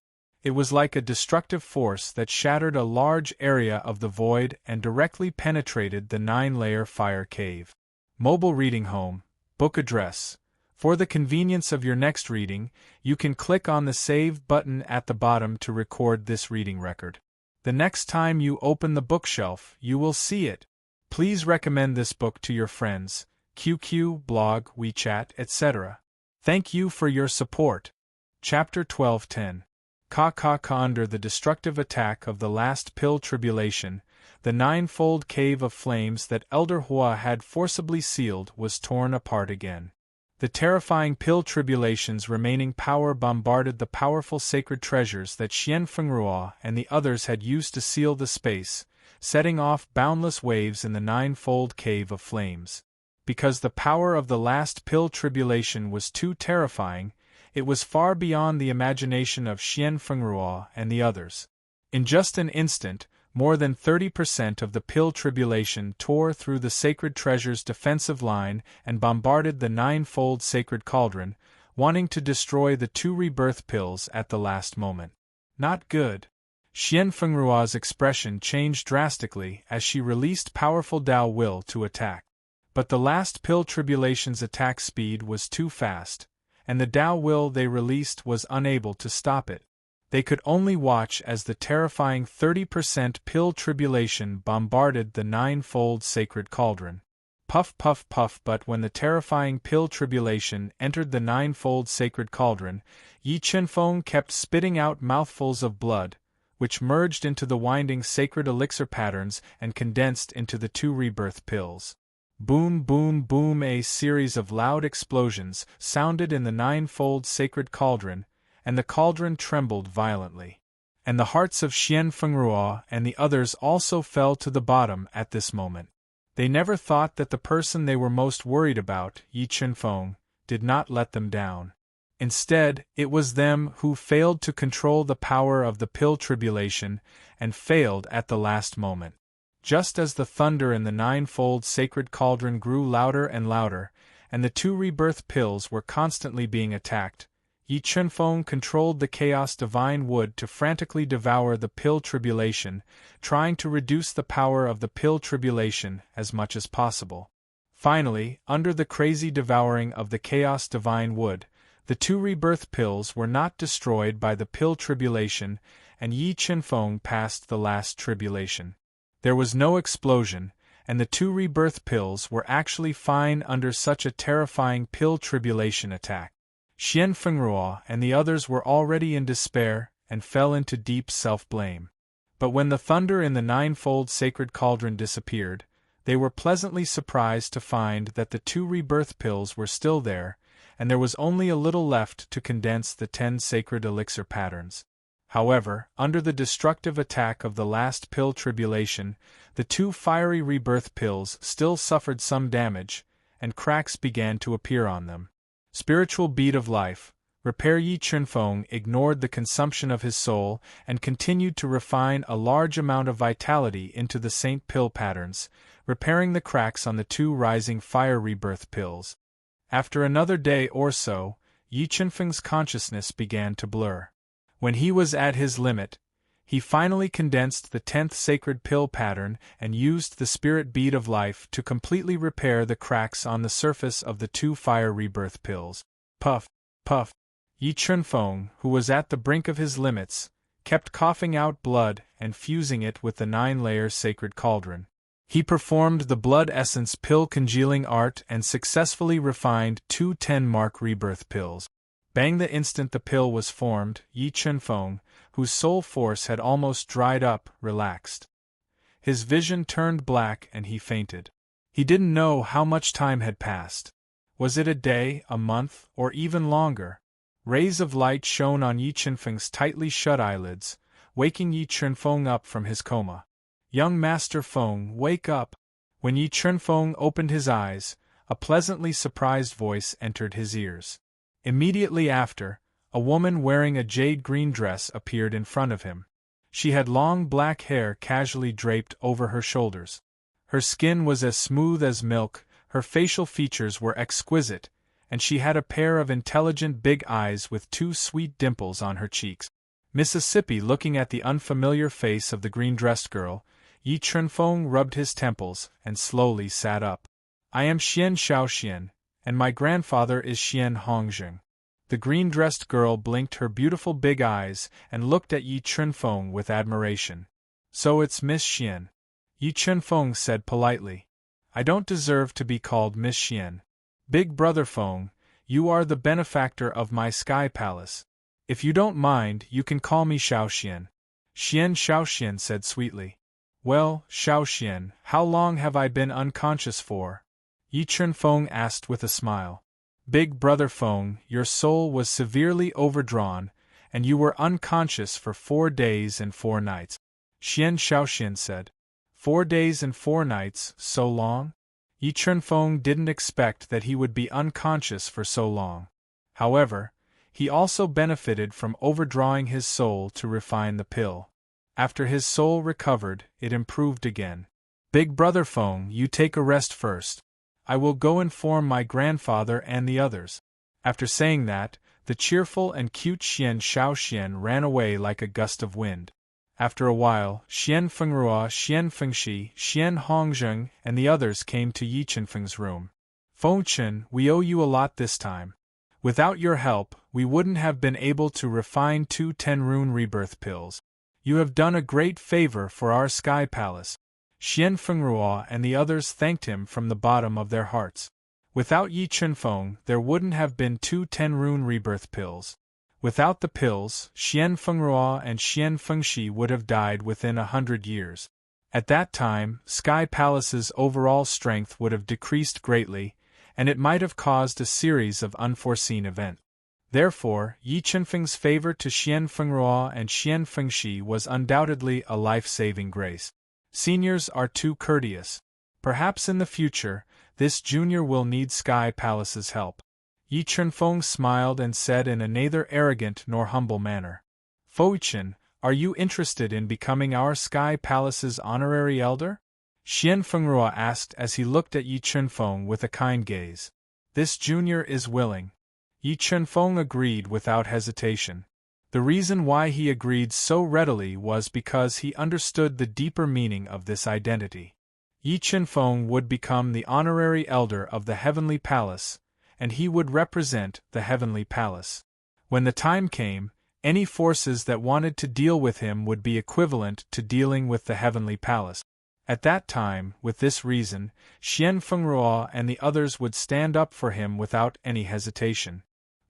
Speaker 1: It was like a destructive force that shattered a large area of the void and directly penetrated the 9-layer fire cave. Mobile reading home, book address. For the convenience of your next reading, you can click on the Save button at the bottom to record this reading record. The next time you open the bookshelf, you will see it. Please recommend this book to your friends, QQ, blog, WeChat, etc. Thank you for your support. Chapter 12:10. Under the destructive attack of the last pill tribulation, the 9-fold cave of flames that Elder Hua had forcibly sealed was torn apart again. The terrifying pill tribulation's remaining power bombarded the powerful sacred treasures that Xian Fengruo and the others had used to seal the space, setting off boundless waves in the 9-fold cave of flames. Because the power of the last pill tribulation was too terrifying, it was far beyond the imagination of Xian Fengruo and the others. In just an instant, more than 30% of the pill tribulation tore through the sacred treasure's defensive line and bombarded the ninefold sacred cauldron, wanting to destroy the 2 rebirth pills at the last moment. Not good. Xian Fengruo's expression changed drastically as she released powerful Dao Will to attack. But the last pill tribulation's attack speed was too fast, and the Dao Will they released was unable to stop it. They could only watch as the terrifying 30% pill tribulation bombarded the ninefold sacred cauldron. Puff puff puff, but when the terrifying pill tribulation entered the ninefold sacred cauldron, Yi Qinfeng kept spitting out mouthfuls of blood, which merged into the winding sacred elixir patterns and condensed into the 2 rebirth pills. Boom boom boom, a series of loud explosions sounded in the ninefold sacred cauldron, and the cauldron trembled violently. And the hearts of Xian Fengruo and the others also fell to the bottom at this moment. They never thought that the person they were most worried about, Yi Qinfeng, did not let them down. Instead, it was them who failed to control the power of the pill tribulation and failed at the last moment. Just as the thunder in the ninefold sacred cauldron grew louder and louder, and the 2 rebirth pills were constantly being attacked, Yi Qinfeng controlled the chaos divine wood to frantically devour the pill tribulation, trying to reduce the power of the pill tribulation as much as possible. Finally, under the crazy devouring of the chaos divine wood, the 2 rebirth pills were not destroyed by the pill tribulation, and Yi Qinfeng passed the last tribulation. There was no explosion, and the 2 rebirth pills were actually fine under such a terrifying pill tribulation attack. Xian Fengruo and the others were already in despair and fell into deep self-blame. But when the thunder in the ninefold sacred cauldron disappeared, they were pleasantly surprised to find that the 2 rebirth pills were still there, and there was only a little left to condense the 10 sacred elixir patterns. However, under the destructive attack of the last pill tribulation, the 2 fiery rebirth pills still suffered some damage, and cracks began to appear on them. Spiritual bead of life, Repair Yi Qinfeng ignored the consumption of his soul and continued to refine a large amount of vitality into the Saint Pill patterns, repairing the cracks on the 2 rising fire rebirth pills. After another day or so, Yi Qinfeng's consciousness began to blur. When he was at his limit, he finally condensed the 10th sacred pill pattern and used the spirit bead of life to completely repair the cracks on the surface of the 2 fire rebirth pills. Puff, puff. Yi Qinfeng, who was at the brink of his limits, kept coughing out blood and fusing it with the 9-layer sacred cauldron. He performed the blood essence pill congealing art and successfully refined 2 10-mark rebirth pills. Bang! The instant the pill was formed, Yi Qinfeng, whose soul force had almost dried up, relaxed. His vision turned black and he fainted. He didn't know how much time had passed. Was it a day, a month, or even longer? Rays of light shone on Yi Qinfeng's tightly shut eyelids, waking Yi Qinfeng up from his coma. "Young Master Feng, wake up!" When Yi Qinfeng opened his eyes, a pleasantly surprised voice entered his ears. Immediately after, a woman wearing a jade-green dress appeared in front of him. She had long black hair casually draped over her shoulders. Her skin was as smooth as milk, her facial features were exquisite, and she had a pair of intelligent big eyes with 2 sweet dimples on her cheeks. Mississippi looking at the unfamiliar face of the green-dressed girl, Yi Qinfeng rubbed his temples and slowly sat up. "I am Xian Shaoxian, and my grandfather is Xian Hongzheng." The green-dressed girl blinked her beautiful big eyes and looked at Yi Qinfeng with admiration. "So it's Miss Xian," Yi Qinfeng said politely. "I don't deserve to be called Miss Xian. Big Brother Feng, you are the benefactor of my sky palace. If you don't mind, you can call me Shaoxian." Xian Shaoxian said sweetly. "Well, Shaoxian, how long have I been unconscious for?" Yi Qinfeng asked with a smile. "Big Brother Feng, your soul was severely overdrawn, and you were unconscious for 4 days and 4 nights. Xian Shaoxian said. 4 days and 4 nights, so long? Yi Qinfeng didn't expect that he would be unconscious for so long. However, he also benefited from overdrawing his soul to refine the pill. After his soul recovered, it improved again. Big brother Feng, you take a rest first. I will go inform my grandfather and the others. After saying that, the cheerful and cute Xian Shaoxian ran away like a gust of wind. After a while, Xian Fengrua, Xian Fengxi, Xian Hongzheng, and the others came to Yi Qinfeng's room. Fengchen, we owe you a lot this time. Without your help, we wouldn't have been able to refine 2 10-rune rebirth pills. You have done a great favor for our Sky Palace. Xian Fengrua and the others thanked him from the bottom of their hearts. Without Yi Qinfeng, there wouldn't have been 2 10-rune rebirth pills. Without the pills, Xian Fengrua and Xian Fengxi would have died within 100 years. At that time, Sky Palace's overall strength would have decreased greatly, and it might have caused a series of unforeseen events. Therefore, Yi Qinfeng's favor to Xian Fengrua and Xian Fengxi was undoubtedly a life-saving grace. Seniors are too courteous. Perhaps in the future, this junior will need Sky Palace's help. Yi Qinfeng smiled and said in a neither arrogant nor humble manner. Fengchen, are you interested in becoming our Sky Palace's honorary elder? Xian Fengrua asked as he looked at Yi Qinfeng with a kind gaze. This junior is willing. Yi Qinfeng agreed without hesitation. The reason why he agreed so readily was because he understood the deeper meaning of this identity. Yi Qinfeng would become the honorary elder of the Heavenly Palace, and he would represent the Heavenly Palace. When the time came, any forces that wanted to deal with him would be equivalent to dealing with the Heavenly Palace. At that time, with this reason, Xian Fengrua and the others would stand up for him without any hesitation.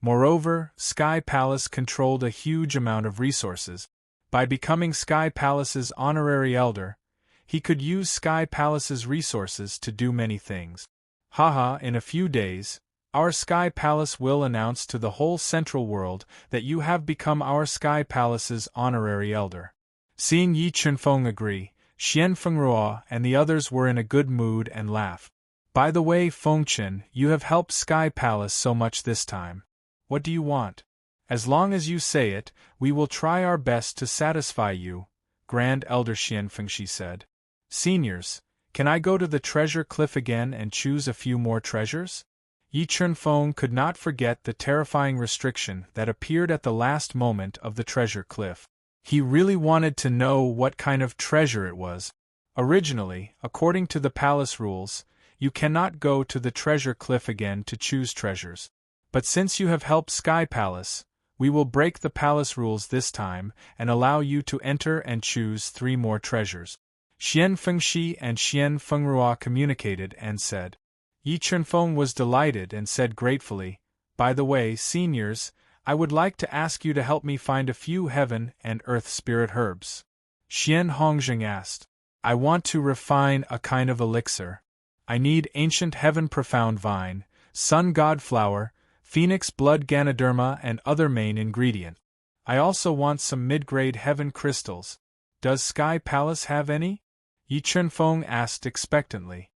Speaker 1: Moreover, Sky Palace controlled a huge amount of resources. By becoming Sky Palace's honorary elder, he could use Sky Palace's resources to do many things. Haha, in a few days, our Sky Palace will announce to the whole central world that you have become our Sky Palace's honorary elder. Seeing Yi Qinfeng agree, Xian Fengrua and the others were in a good mood and laughed. By the way, Fengchen, you have helped Sky Palace so much this time. What do you want? As long as you say it, we will try our best to satisfy you, Grand Elder Xian Fengxi said. Seniors, can I go to the treasure cliff again and choose a few more treasures? Yi Qinfeng could not forget the terrifying restriction that appeared at the last moment of the treasure cliff. He really wanted to know what kind of treasure it was. Originally, according to the palace rules, you cannot go to the treasure cliff again to choose treasures. But since you have helped Sky Palace, we will break the palace rules this time and allow you to enter and choose 3 more treasures. Xian Fengxi and Xian Fengrua communicated and said. Yi Qinfeng was delighted and said gratefully, By the way, seniors, I would like to ask you to help me find a few heaven and earth spirit herbs. Xian Hongzheng asked. I want to refine a kind of elixir. I need ancient heaven profound vine, sun god flower, phoenix blood ganoderma and other main ingredient. I also want some mid-grade heaven crystals. Does Sky Palace have any? Yi Qinfeng asked expectantly.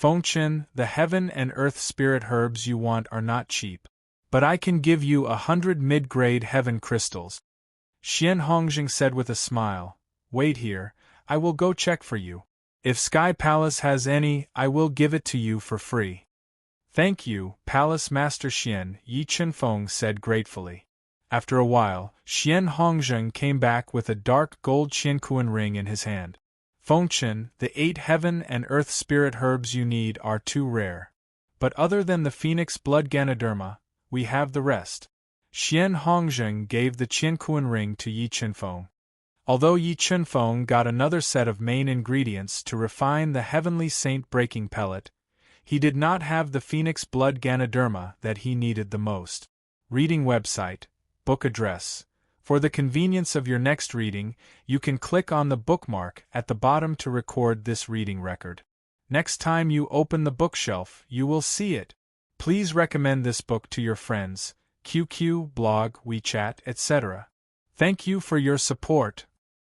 Speaker 1: Fengchen, the heaven and earth spirit herbs you want are not cheap. But I can give you 100 mid-grade heaven crystals. Xian Hongzheng said with a smile. Wait here, I will go check for you. If Sky Palace has any, I will give it to you for free. Thank you, Palace Master Xian, Yi Qinfeng said gratefully. After a while, Xian Hongzheng came back with a dark gold Qiankuan ring in his hand. Fengchen, the 8 heaven and earth spirit herbs you need are too rare. But other than the phoenix blood ganoderma, we have the rest. Xian Hongzheng gave the Qiankuan ring to Yi Qinfeng. Although Yi Qinfeng got another set of main ingredients to refine the heavenly saint breaking pellet, he did not have the phoenix blood ganoderma that he needed the most. Reading website, book address. For the convenience of your next reading, you can click on the bookmark at the bottom to record this reading record. Next time you open the bookshelf, you will see it. Please recommend this book to your friends, QQ, blog, WeChat, etc. Thank you for your support.